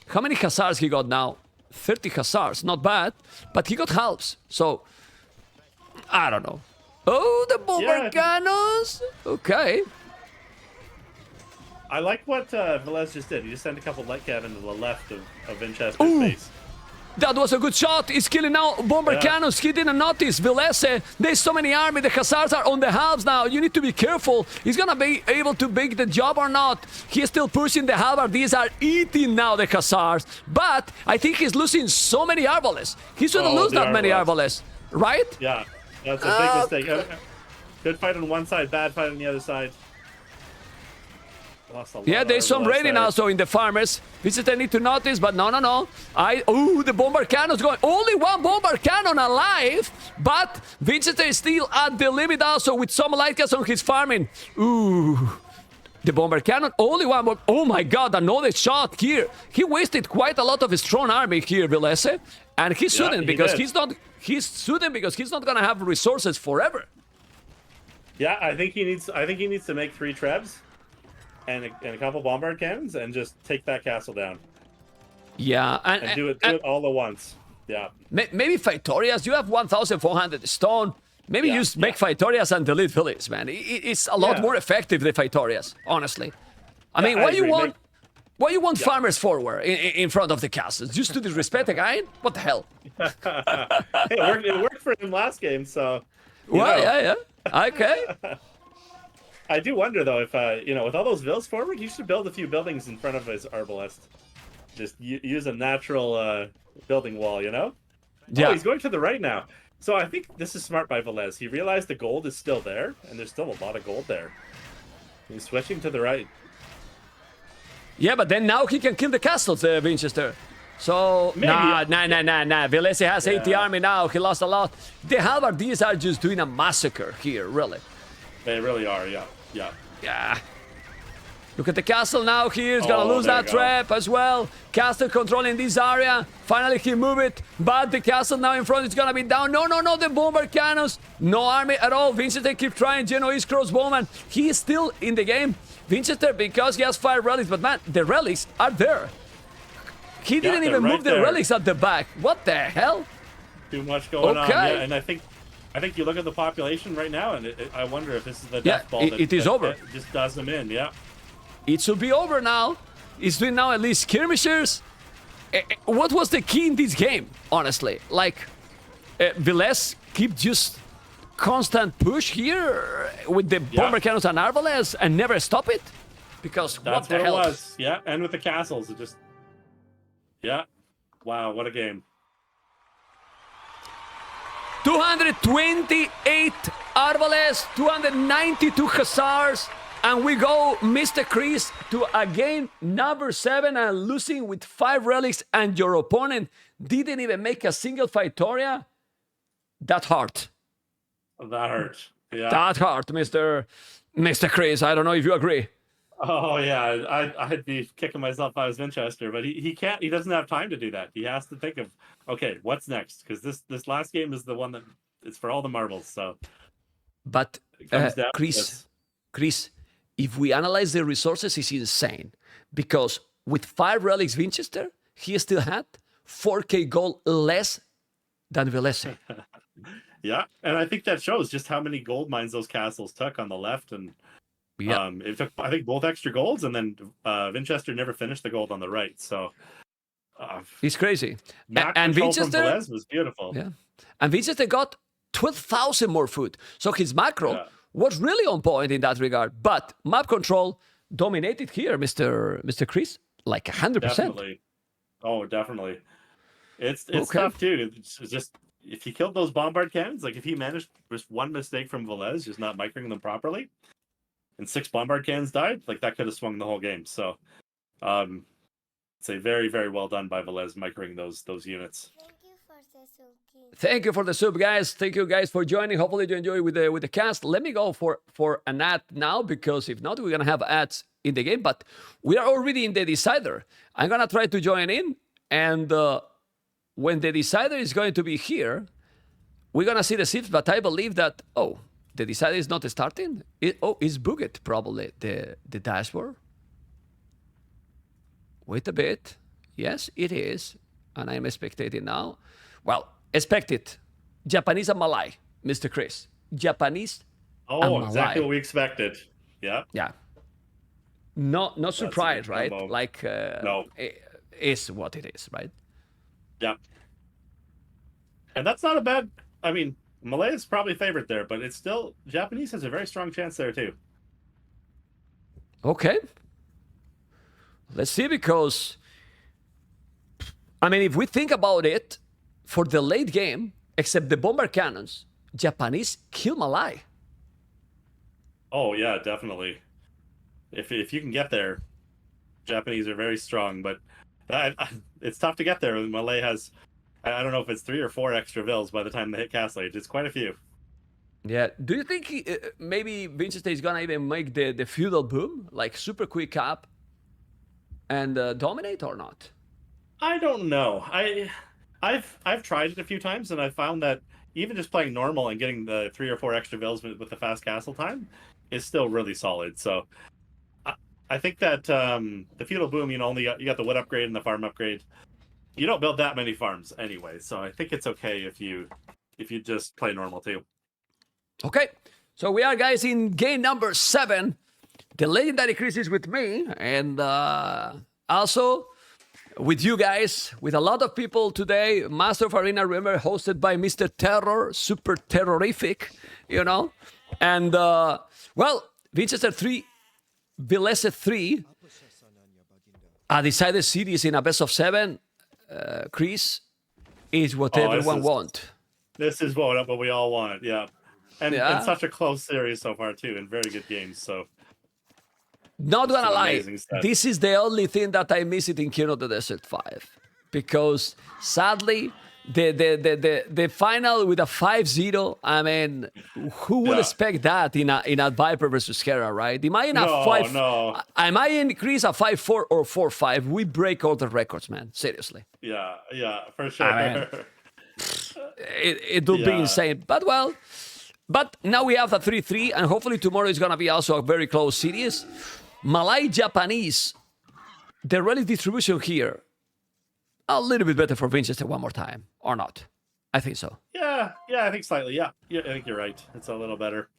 How many Hussars he got now? 30 Hussars, not bad. But he got halves, so... I don't know. Oh, the bomber cannons! Okay. I like what Velez just did. He just sent a couple light cav into the left of Winchester's base. That was a good shot. He's killing now bomber cannons. He didn't notice. Velese, there's so many army. The Hussars are on the halves now. You need to be careful. He's gonna be able to make the job or not. He's still pushing the halberd. These are eating now, the Hussars. But I think he's losing so many Arbalest. He shouldn't lose that many Arbalest, right? Yeah, that's a big mistake. Good fight on one side, bad fight on the other side. Yeah, there's some raiding also in the farmers. Visitors need to notice, but no. The bomber cannon's going. Only 1 bomber cannon alive, but Winchester is still at the limit also with some light cast on his farming. Ooh. The bomber cannon, only 1 oh my god, another shot here. He wasted quite a lot of his strong army here, Velese. And he shouldn't because he's not gonna have resources forever. Yeah, I think he needs to make 3 trebs. And a couple bombard cannons, and just take that castle down. Yeah, and do it all at once. Yeah. Maybe Victorias. You have 1,400 stone. Maybe make Victorias and delete villages, man. It's a lot more effective than Victorias, honestly. I mean, why you want farmers forward in front of the castles? Just to disrespect a guy? What the hell? It worked for him last game, so. Well, yeah. Okay. I do wonder, though, if, with all those villas forward, you should build a few buildings in front of his Arbalest. Just use a natural building wall, you know? Yeah. Oh, he's going to the right now. So I think this is smart by Velez. He realized the gold is still there, and there's still a lot of gold there. He's switching to the right. Yeah, but then now he can kill the castles, Winchester. So, maybe. Nah. Velez has 80 army now. He lost a lot. The Halbardiers are just doing a massacre here, really. They really are, yeah. Look at the castle now here. He's gonna lose that trap as well. Castle controlling this area. Finally, he moved it. But the castle now in front is gonna be down. No. The bomber cannons. No army at all. Winchester keep trying. Genoese crossbowman. He is still in the game. Winchester, because he has 5 relics. But man, the relics are there. He didn't even move the relics at the back. What the hell? Too much going on. Yeah, and I think you look at the population right now, and I wonder if this is the death ball that is over. That just does them in, It should be over now. It's doing now at least skirmishers. What was the key in this game, honestly? Like, Velez keep just constant push here with the bomber cannons and arbalest and never stop it? Because that's what the hell? It was. Yeah, and with the castles, it just... Yeah. Wow, what a game. 228 Arbalest, 292 Hussars, and we go, Mr. Chris, to a game number 7 and losing with 5 relics, and your opponent didn't even make a single Victoria. That hurt. That hurt. Yeah. That hurt, Mr. Chris. I don't know if you agree. Oh yeah, I'd be kicking myself if I was Winchester, but he can't. He doesn't have time to do that. He has to think of, okay, what's next? Because this last game is the one that it's for all the marbles. So, but it comes down to Chris, if we analyze the resources, it's insane because with 5 relics Winchester, he still had 4K gold less than Velese. Yeah, and I think that shows just how many gold mines those castles took on the left, and it took, I think, both extra golds, and then Winchester never finished the gold on the right. So it's crazy. And Winchester from Velez was beautiful. Yeah, and Winchester got 12,000 more food, so his macro was really on point in that regard. But map control dominated here, Mr. Chris, like 100%. Definitely. Oh, definitely. It's tough too. It's just if he killed those bombard cannons, like if he managed just one mistake from Velez, just not microing them properly, and 6 bombard cannons died, like that could have swung the whole game. So, it's a very, very well done by Velez microing those units. Thank you for the sub, guys. Thank you guys for joining. Hopefully you enjoy with the cast. Let me go for an ad now, because if not, we're gonna have ads in the game. But we are already in the decider. I'm gonna try to join in, and when the decider is going to be here, we're gonna see the ships. But I believe that the decider is not starting. It's bugged probably the dashboard. Wait a bit. Yes, it is, and I'm spectating now. Well. Expected. Japanese and Malay, Mr. Chris. Japanese and Malay. Exactly what we expected. Yeah. Yeah. Not surprised, right? Combo. Like, no. It is what it is, right? Yeah. And that's not a bad... I mean, Malay is probably favorite there, but it's still... Japanese has a very strong chance there, too. Okay. Let's see, because... I mean, if we think about it, for the late game, except the bomber cannons, Japanese kill Malay. Oh, yeah, definitely. If you can get there, Japanese are very strong, but it's tough to get there. Malay has, I don't know if it's 3 or 4 extra vills by the time they hit Castle Age. It's quite a few. Yeah. Do you think maybe Winchester is going to even make the feudal boom, like super quick up and dominate or not? I don't know. I've tried it a few times, and I found that even just playing normal and getting the 3 or 4 extra vills with the fast castle time is still really solid. So I think that the feudal boom, you got the wood upgrade and the farm upgrade. You don't build that many farms anyway, so I think it's okay if you just play normal too. Okay, so we are, guys, in game number 7. The legendary Chris is with me, and also with you guys, with a lot of people today. Master of Arena, remember, hosted by Mr. Terror, super terrorific, And, Winchester 3, Velese 3, a decided series in a best of 7, Chris, is what everyone wants. This is what we all want, yeah. And such a close series so far, too, and very good games, so... Not gonna lie, this is the only thing that I miss it in King of the Desert 5. Because, sadly, the final with a 5-0, I mean, who would expect that in a Viper versus Hera, right? Am I in a 5... No. Am I in Chris a 5-4 or 4-5? We break all the records, man. Seriously. Yeah, for sure. I mean, it would be insane. But now we have a 3-3, and hopefully tomorrow is gonna be also a very close series. Malay Japanese, the relic distribution here, a little bit better for Winchester one more time, or not? I think so. Yeah, I think slightly. Yeah, I think you're right. It's a little better.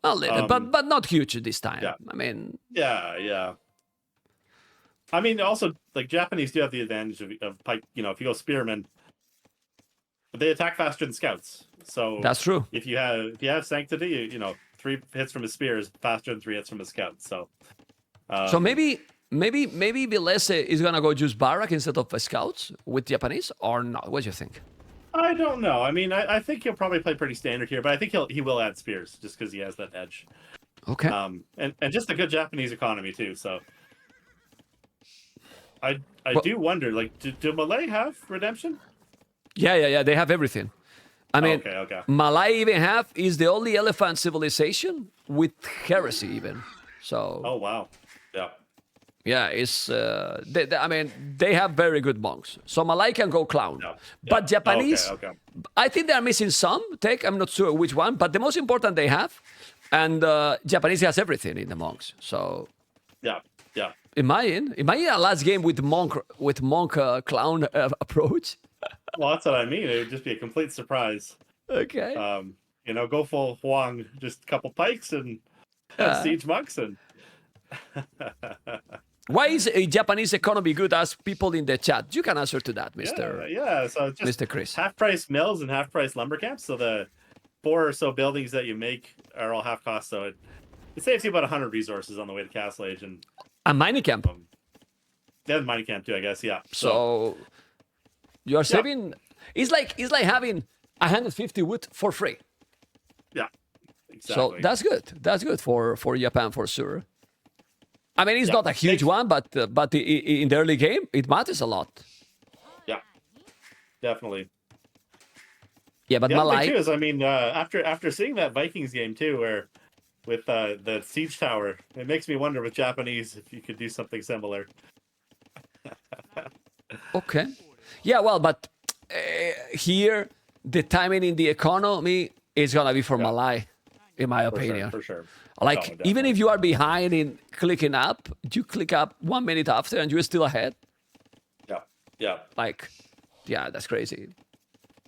A little, but not huge this time. Yeah. I mean. Yeah. I mean, also, like, Japanese do have the advantage of pike. If you go spearmen, they attack faster than scouts. So that's true. If you have sanctity, 3 hits from a spear is faster than 3 hits from a scout. So. So maybe Velese is gonna go use Barak instead of scouts with Japanese, or not? What do you think? I don't know. I mean, I think he'll probably play pretty standard here, but I think he will add spears just because he has that edge. Okay. And just a good Japanese economy too. So I do wonder, like, do Malay have redemption? Yeah. They have everything. I mean, okay. Malay even is the only elephant civilization with heresy even. So. Oh wow. Yeah. Yeah, it's. I mean, they have very good monks. So Malay can go clown, but Japanese. Okay. I think they are missing some tech. I'm not sure which one, but the most important they have, and Japanese has everything in the monks. So. Yeah. Imagine a last game with monk clown approach. Well, that's what I mean. It would just be a complete surprise. Okay. Go full Huang, just a couple pikes and siege monks and. Why is a Japanese economy good? Ask people in the chat. You can answer to that, Mr. Yeah. So just Mr. Chris. Half-price mills and half-price lumber camps. So the 4 or so buildings that you make are all half cost. So it saves you about 100 resources on the way to Castle Age and. A mining camp. The mining camp too, I guess. Yeah. So you're saving. It's like having 150 wood for free. Yeah. Exactly. So that's good. That's good for Japan for sure. I mean, it's not a huge one, but in the early game, it matters a lot. Yeah. Definitely. Yeah, but the other Malay thing too is, I mean, after seeing that Vikings game too, where with the siege tower, it makes me wonder with Japanese if you could do something similar. Okay. Yeah, well, but here the timing in the economy is gonna be for Malay, in my opinion. For sure. Like even if you are behind in clicking up, you click up 1 minute after and you're still ahead. Yeah. Like, yeah, that's crazy.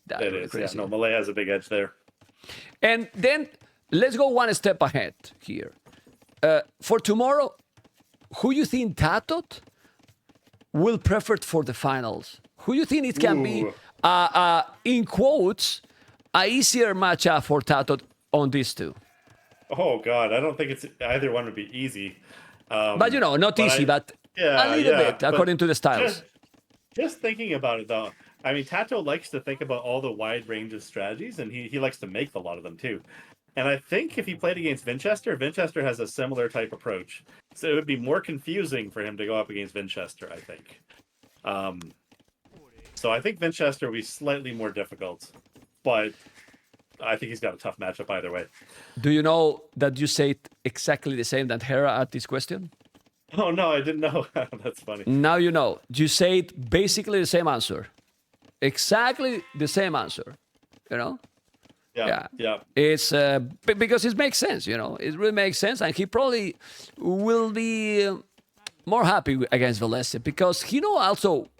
That's it really is. crazy. Yeah, no, Malay has a big edge there. And then let's go one step ahead here. For tomorrow, who you think Tatot will prefer for the finals? Who you think it can be, in quotes, a easier matchup for Tatot on these two? Oh God, I don't think it's either one would be easy. But not easy, but a little bit according to the styles. Just thinking about it though, I mean, Tato likes to think about all the wide range of strategies, and he likes to make a lot of them too. And I think if he played against Winchester has a similar type approach. So it would be more confusing for him to go up against Winchester, I think. So I think Winchester will be slightly more difficult, but I think he's got a tough matchup either way. Do you know that you said exactly the same that Hera at this question? Oh, no, I didn't know. That's funny. Now you know. You said basically the same answer. Exactly the same answer. Yeah. It's because it makes sense, It really makes sense, and he probably will be more happy against Velese because he knows also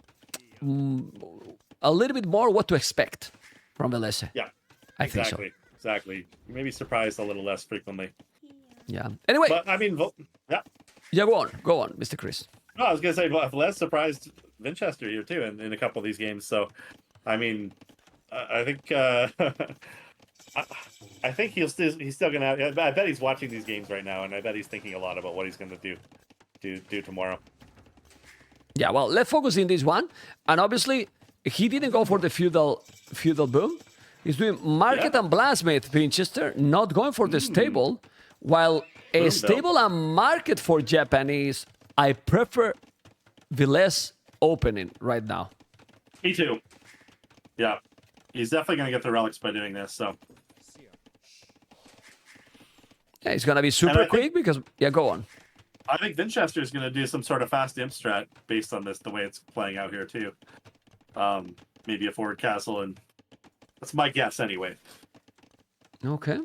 a little bit more what to expect from Velese. Yeah, I think so. Exactly. You may be surprised a little less frequently. Yeah. Anyway. But I mean, yeah. Yeah, go on, Mr. Chris. No, I was gonna say, Velese surprised Winchester here too in a couple of these games. So, I mean, I think. I think he's still gonna. I bet he's watching these games right now, and I bet he's thinking a lot about what he's gonna do tomorrow. Yeah, well, let's focus in this one, and obviously he didn't go for the feudal boom. He's doing market and blacksmith Winchester, not going for the stable, while a stable and market for Japanese. I prefer Velese opening right now. Me too. Yeah, he's definitely gonna get the relics by doing this. So. Yeah, it's gonna be super quick because go on. I think Winchester is gonna do some sort of fast imp strat based on this, the way it's playing out here too. Maybe a forward castle, and that's my guess anyway. Okay.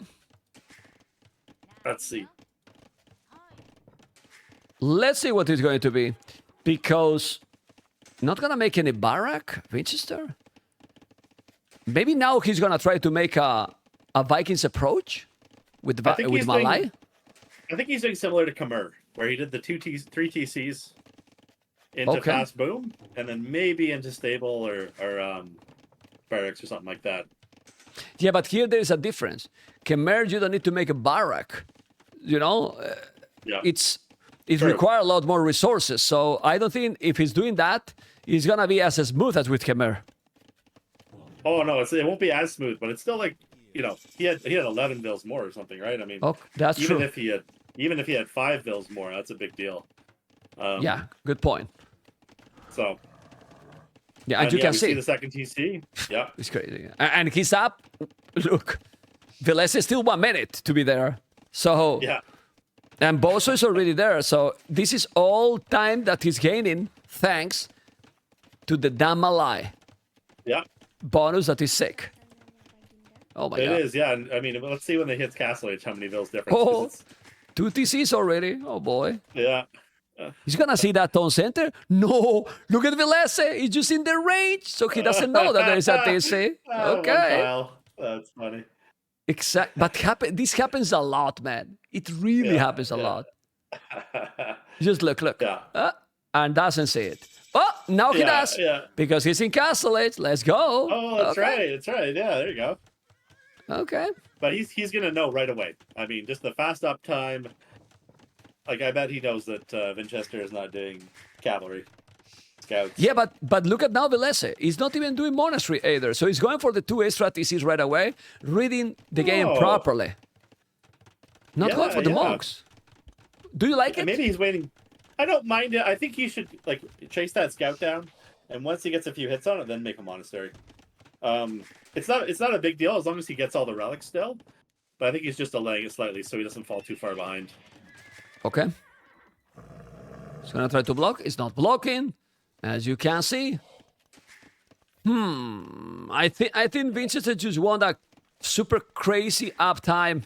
Let's see. Let's see what it's going to be, because not gonna make any barrack Winchester. Maybe now he's gonna try to make a Vikings approach with Malay. I think he's doing similar to Khmer, where he did the 3 TCs into fast boom, and then maybe into stable or barracks or something like that. Yeah, but here there is a difference. Khmer, you don't need to make a barrack. It requires a lot more resources. So I don't think if he's doing that, it's gonna be as smooth as with Khmer. Oh no, it won't be as smooth, but it's still like, he had 11 bills more or something, right? I mean, that's even true. Even if he had 5 bills more, that's a big deal. Yeah, good point. So. Yeah, and you can see the second TC. Yeah, it's crazy, and he's up. Look, Velese is still 1 minute to be there. So And Boso is already there, so this is all time that he's gaining thanks to the damn Malai Yeah. bonus that is sick. Oh my god. It is, yeah. And, I mean, let's see when they hit Castle Age how many bills difference. Oh, 2 TCs already. Oh boy. Yeah. He's gonna see that tone center. No, look at Vilese. He's just in the range, so he doesn't know that there is a TC. Okay. That's funny. Exact. But this happens a lot, man. It really happens a lot. Just look. Yeah. And doesn't see it. Oh, now he does. Yeah. Because he's in Castle Age. Let's go. Oh, that's right. That's right. Yeah, there you go. Okay. But he's gonna know right away. I mean, just the fast up time. Like, I bet he knows that Winchester is not doing cavalry scouts. Yeah, but look at now Vilese. He's not even doing monastery either. So he's going for the 2 extra TCs right away, reading the game properly. Not going for the monks. Do you like it? Maybe he's waiting. I don't mind it. I think he should like chase that scout down, and once he gets a few hits on it, then make a monastery. It's not a big deal as long as he gets all the relics still. But I think he's just delaying it slightly so he doesn't fall too far behind. Okay. He's gonna try to block. It's not blocking, as you can see. I think Winchester just want a super crazy uptime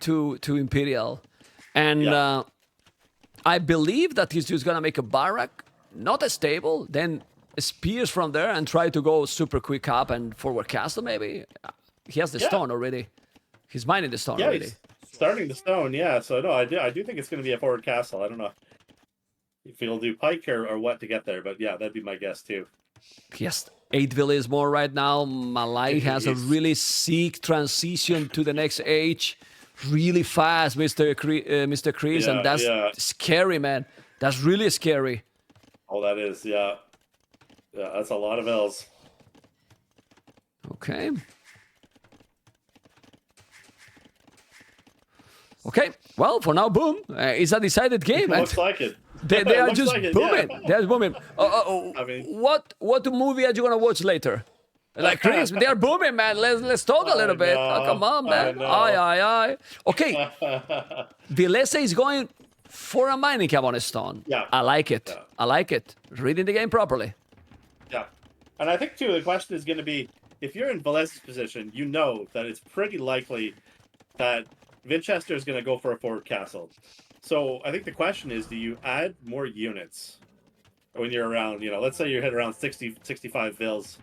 to Imperial, and I believe that he's just gonna make a barrack, not a stable, then spears from there and try to go super quick up and forward castle. Maybe he has the stone already. He's mining the stone already. Starting the stone, yeah. So no, I do think it's going to be a forward castle. I don't know if he'll do pike or what to get there, but yeah, that'd be my guess too. He has 8 villages more right now. Malai has a really sick transition to the next age, really fast, Mr. Chris, and that's scary, man. That's really scary. Oh, that is, yeah. That's a lot of L's. Okay. Okay, well, for now, boom. It's a decided game. Looks like it. They are just booming. Yeah. They're booming. I mean, what movie are you gonna watch later? Like Chris, they are booming, man. Let's talk a little bit. Oh, come on, man. Aye. Okay. Vilese is going for a mining cab on a stone. Yeah. I like it. Yeah. I like it. Reading the game properly. Yeah. And I think, too, the question is going to be, if you're in Vilese's position, you know that it's pretty likely that Winchester is going to go for a forward castle. So I think the question is, do you add more units when you're around, let's say you hit around 60, 65 Vils.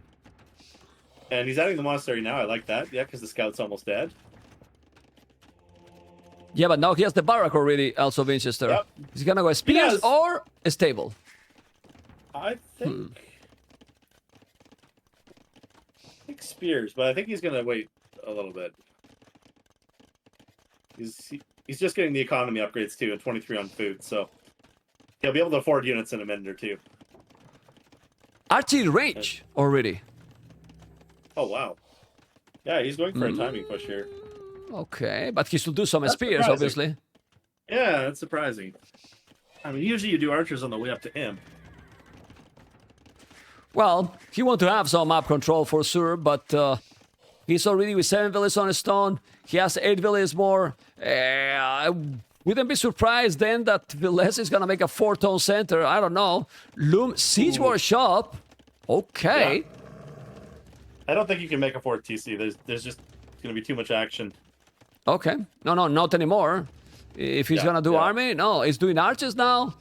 And he's adding the monastery now. I like that. Yeah, because the scout's almost dead. Yeah, but now he has the barrack already, also Winchester. Yep. He's going to go spears or a stable. I think spears, but I think he's going to wait a little bit. He's just getting the economy upgrades too, and 23 on food, so he'll be able to afford units in a minute or two. Archie range already. Oh wow! Yeah, he's going for a timing push here. Okay, but he should do some That's spears, surprising. obviously. Yeah, that's surprising. I mean, usually you do archers on the way up to him. Well, he want to have some map control for sure, but he's already with 7 villages on a stone. He has 8 villages more. I wouldn't be surprised then that Vilese is gonna make a 4-tone center. I don't know. Loom Siege Workshop. Okay. Yeah. I don't think you can make a 4 TC. There's just going to be too much action. Okay. No, not anymore. If he's gonna do army, no, he's doing archers now.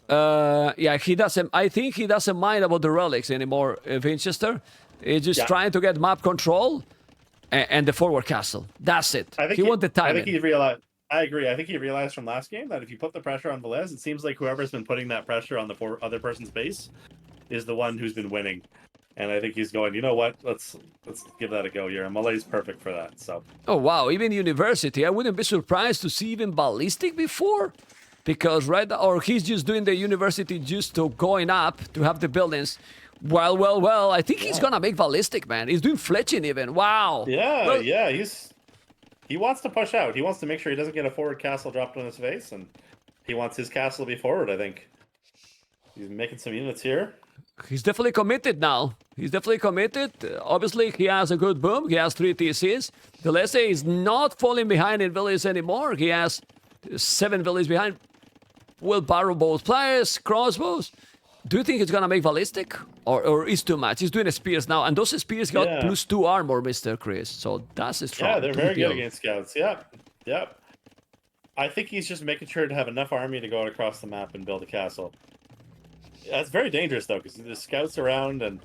Yeah, he doesn't. I think he doesn't mind about the relics anymore. Winchester, he's just trying to get map control and the forward castle. That's it. He wants the timing. I think he realized. I agree. I think he realized from last game that if you put the pressure on Velez, it seems like whoever's been putting that pressure on the other person's base is the one who's been winning. And I think he's going, you know what? Let's give that a go here. And Malay's perfect for that. So. Oh wow! Even university, I wouldn't be surprised to see even ballistic before, because or he's just doing the university just to going up to have the buildings. Well. I think he's gonna make ballistic, man. He's doing fletching even. Wow. Yeah. He wants to push out. He wants to make sure he doesn't get a forward castle dropped on his face, and he wants his castle to be forward. I think he's making some units here. He's definitely committed now. He's definitely committed. Obviously, he has a good boom. He has 3 TCs. Vilese is not falling behind in village anymore. He has 7 villages behind. Will borrow both players, crossbows. Do you think it's gonna make ballistic? Or is too much? He's doing spears now, and those spears got +2 armor, Mr. Chris. So that's strong. Yeah, they're very good against scouts. Yep. I think he's just making sure to have enough army to go across the map and build a castle. That's very dangerous though, because there's scouts around and.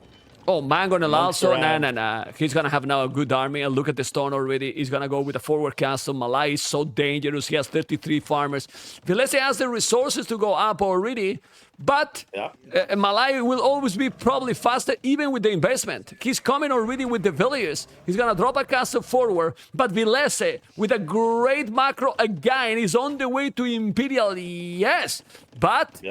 Oh, Mangonel also. Nah. He's gonna have now a good army. And look at the stone already. He's gonna go with a forward castle. Malai is so dangerous. He has 33 farmers. Vilese has the resources to go up already. But Malai will always be probably faster even with the investment. He's coming already with the villagers. He's gonna drop a castle forward. But Vilese, with a great macro again, is on the way to Imperial. Yes. But...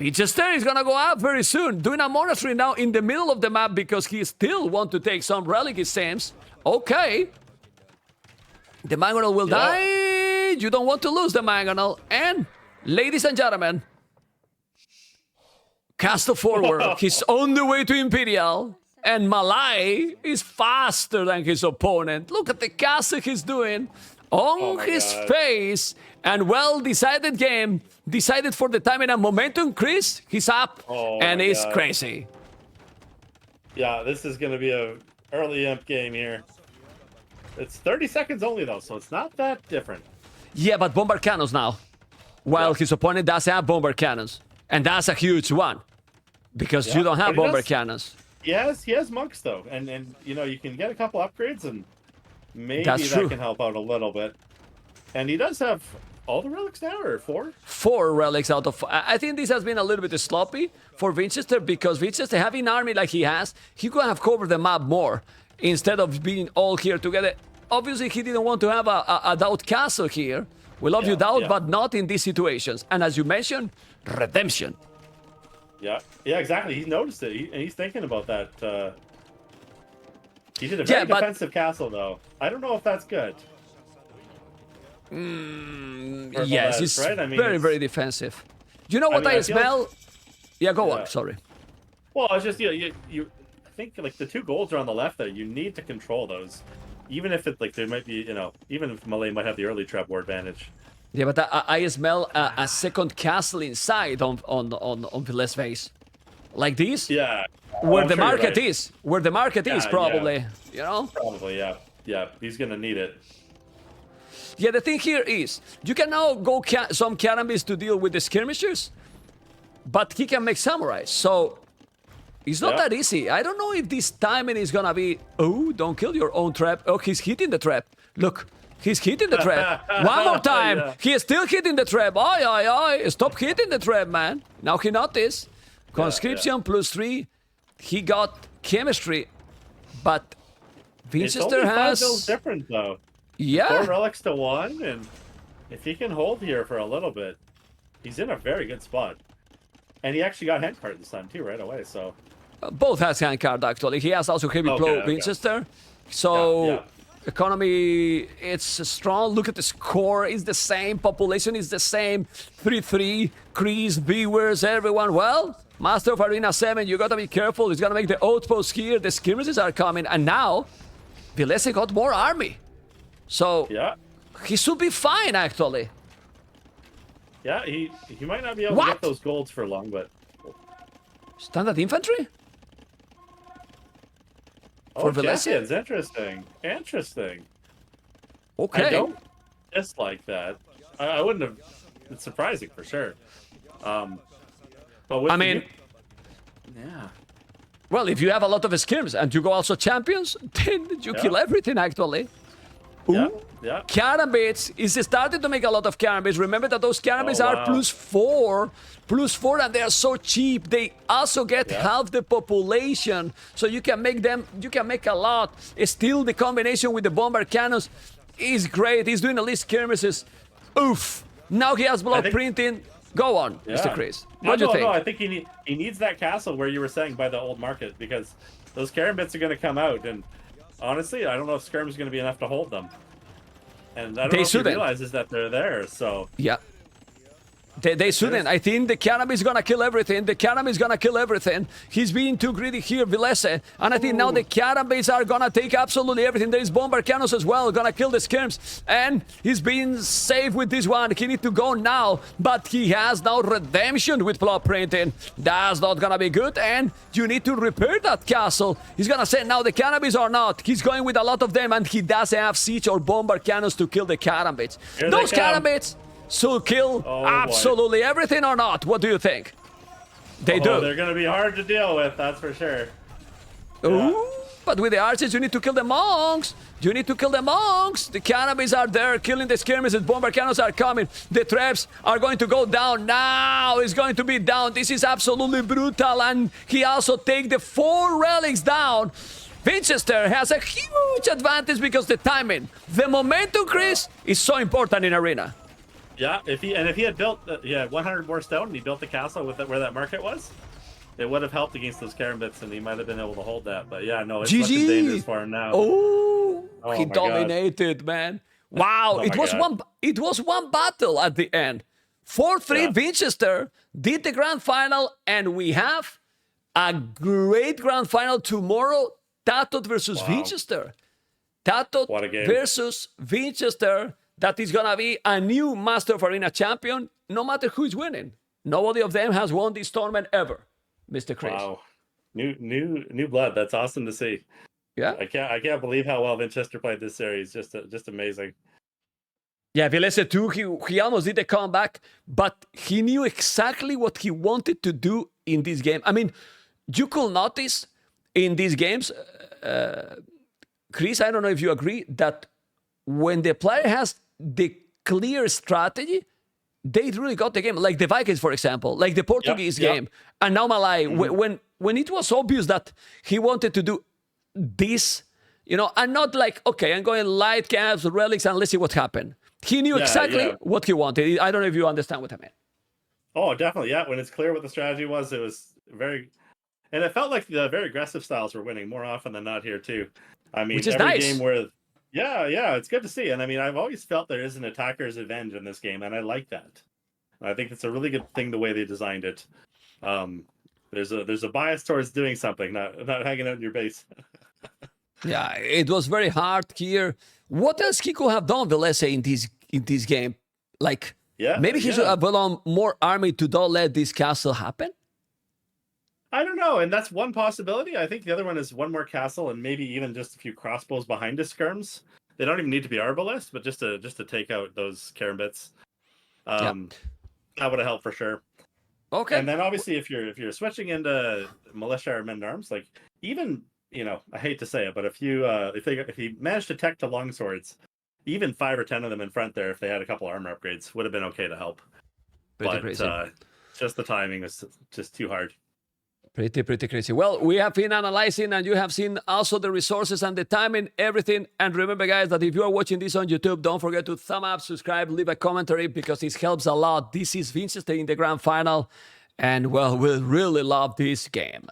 Winchester is gonna go up very soon, doing a monastery now in the middle of the map because he still wants to take some relic, it seems. Okay. The Mangonel will die. You don't want to lose the Mangonel. And, ladies and gentlemen, castle forward. He's on the way to Imperial. And Malai is faster than his opponent. Look at the castle he's doing on his face. And well-decided game, decided for the timing and momentum. Chris, he's up, and he's crazy. Yeah, this is going to be a early imp game here. It's 30 seconds only, though, so it's not that different. Yeah, but bomber cannons now. While his opponent doesn't have bomber cannons. And that's a huge one. Because you don't have bomber cannons. He has monks, though. And you know, you can get a couple upgrades, and maybe that can help out a little bit. And he does have... all the relics now, or 4? 4 relics out of... I think this has been a little bit sloppy for Winchester, because Winchester, having an army like he has, he could have covered the map more, instead of being all here together. Obviously, he didn't want to have a Doubt Castle here. We love you, Doubt, but not in these situations. And as you mentioned, redemption. Yeah, exactly. He's noticed it, and he's thinking about that. He did a very defensive castle, though. I don't know if that's good. Yes, it's right? very defensive. You know what I smell? Yeah, go on. Sorry. Well, it's just you. I think like the 2 golds are on the left there. You need to control those, even if it like there might be even if Malay might have the early trap war advantage. Yeah, but I smell a second castle inside on Villes face, like this. Yeah. Where the market is. Where the market is probably. You know. Probably yeah. He's gonna need it. Yeah, the thing here is, you can now go some Karambits to deal with the skirmishers, but he can make samurais, so it's not that easy. I don't know if this timing is gonna be, oh, don't kill your own trap. Oh, he's hitting the trap. Look, he's hitting the trap. One more time. He is still hitting the trap. Oi. Stop hitting the trap, man. Now he noticed. Conscription +3. He got chemistry, but Winchester has... It's different, though. Yeah. 4 relics to 1, and if he can hold here for a little bit, he's in a very good spot. And he actually got hand card this time too, right away. So both has hand card actually. He has also heavy blow Winchester. So economy, it's strong. Look at the score. It's the same. Population is the same. 3-3. Crease, viewers, everyone. Well, Master of Arena 7, you gotta be careful. He's gonna make the outpost here. The skirmishes are coming, and now Vilese got more army. So he should be fine, actually. Yeah, he might not be able to get those golds for long, but... Standard infantry? For Champions, interesting. Okay. I don't dislike that. I wouldn't have... It's surprising, for sure. But with well, if you have a lot of skims and you go also champions, then you kill everything, actually. Yeah. Karambits is starting to make a lot of Karambits. Remember that those Karambits are +4, and they are so cheap. They also get half the population, so you can make them. You can make a lot. Still, the combination with the bomber cannons is great. He's doing at least skirmishes. Oof! Now he has block printing. Go on, Mr. Chris. What do you think? No, I think he needs that castle where you were saying by the old market, because those Karambits are going to come out, and honestly, I don't know if skirm is going to be enough to hold them. And I don't know if he realizes that they're there, so... Yeah. They shouldn't. I think the Canopy is gonna kill everything. The Canopy is gonna kill everything. He's being too greedy here, Vilese. And I think now the Canopies are gonna take absolutely everything. There is Bomber Cannons as well, gonna kill the Skirms. And he's being safe with this one. He needs to go now, but he has now redemption with plot printing. That's not gonna be good, and you need to repair that castle. He's gonna send now the Canopies or not. He's going with a lot of them, and he doesn't have siege or Bomber Cannons to kill the Canopies. Those Canopies should kill absolutely everything or not? What do you think? They do. They're going to be hard to deal with, that's for sure. Ooh, but with the archers, you need to kill the monks. You need to kill the monks. The Canopies are there killing the skirmishes. Bomber cannons are coming. The traps are going to go down now. It's going to be down. This is absolutely brutal. And he also take the 4 relics down. Winchester has a huge advantage because the timing, the momentum, Chris, is so important in Arena. Yeah, if he had built, 100 more stone and he built the castle with where that market was, it would have helped against those Karambits and he might have been able to hold that. But yeah, no, it's looking dangerous for him now. Oh, he dominated, man. Wow, it was one battle at the end. 4-3 Winchester did the grand final, and we have a great grand final tomorrow. Tatot versus Winchester. Tatot versus Winchester. That is gonna be a new Master of Arena champion, no matter who is winning. Nobody of them has won this tournament ever, Mr. Chris. Wow, new blood. That's awesome to see. Yeah, I can't believe how well Winchester played this series. Just amazing. Yeah, Vilese too. He almost did a comeback, but he knew exactly what he wanted to do in this game. I mean, you could notice in these games, Chris, I don't know if you agree, that when the player has the clear strategy, they really got the game. Like the Vikings, for example, like the Portuguese game. And now Malay, when it was obvious that he wanted to do this, and not like, okay, I'm going light caps, relics, and let's see what happened. He knew exactly what he wanted. I don't know if you understand what I mean. Oh, definitely. Yeah, when it's clear what the strategy was, it was very... And it felt like the very aggressive styles were winning more often than not here, too. I mean, which is every nice. Game where... Yeah, it's good to see. And I mean, I've always felt there is an attacker's advantage in this game, and I like that. I think it's a really good thing the way they designed it. There's a bias towards doing something, not hanging out in your base. Yeah, it was very hard here. What else he could have done, Vilese, in this game? Like, maybe he should have put on more army to don't let this castle happen? I don't know, and that's one possibility. I think the other one is one more castle and maybe even just a few crossbows behind the skirms. They don't even need to be arbalest, but just to take out those Karambits. That would have helped for sure. Okay. And then obviously if you're switching into militia or men-at-arms, like even I hate to say it, but if you managed to tech to longswords, even 5 or 10 of them in front there, if they had a couple armor upgrades, would have been okay to help. Pretty crazy. Just the timing was just too hard. Pretty crazy. Well, we have been analyzing, and you have seen also the resources and the timing, everything. And remember, guys, that if you are watching this on YouTube, don't forget to thumb up, subscribe, leave a commentary, because this helps a lot. This is Winchester in the grand final, and well, we'll really love this game.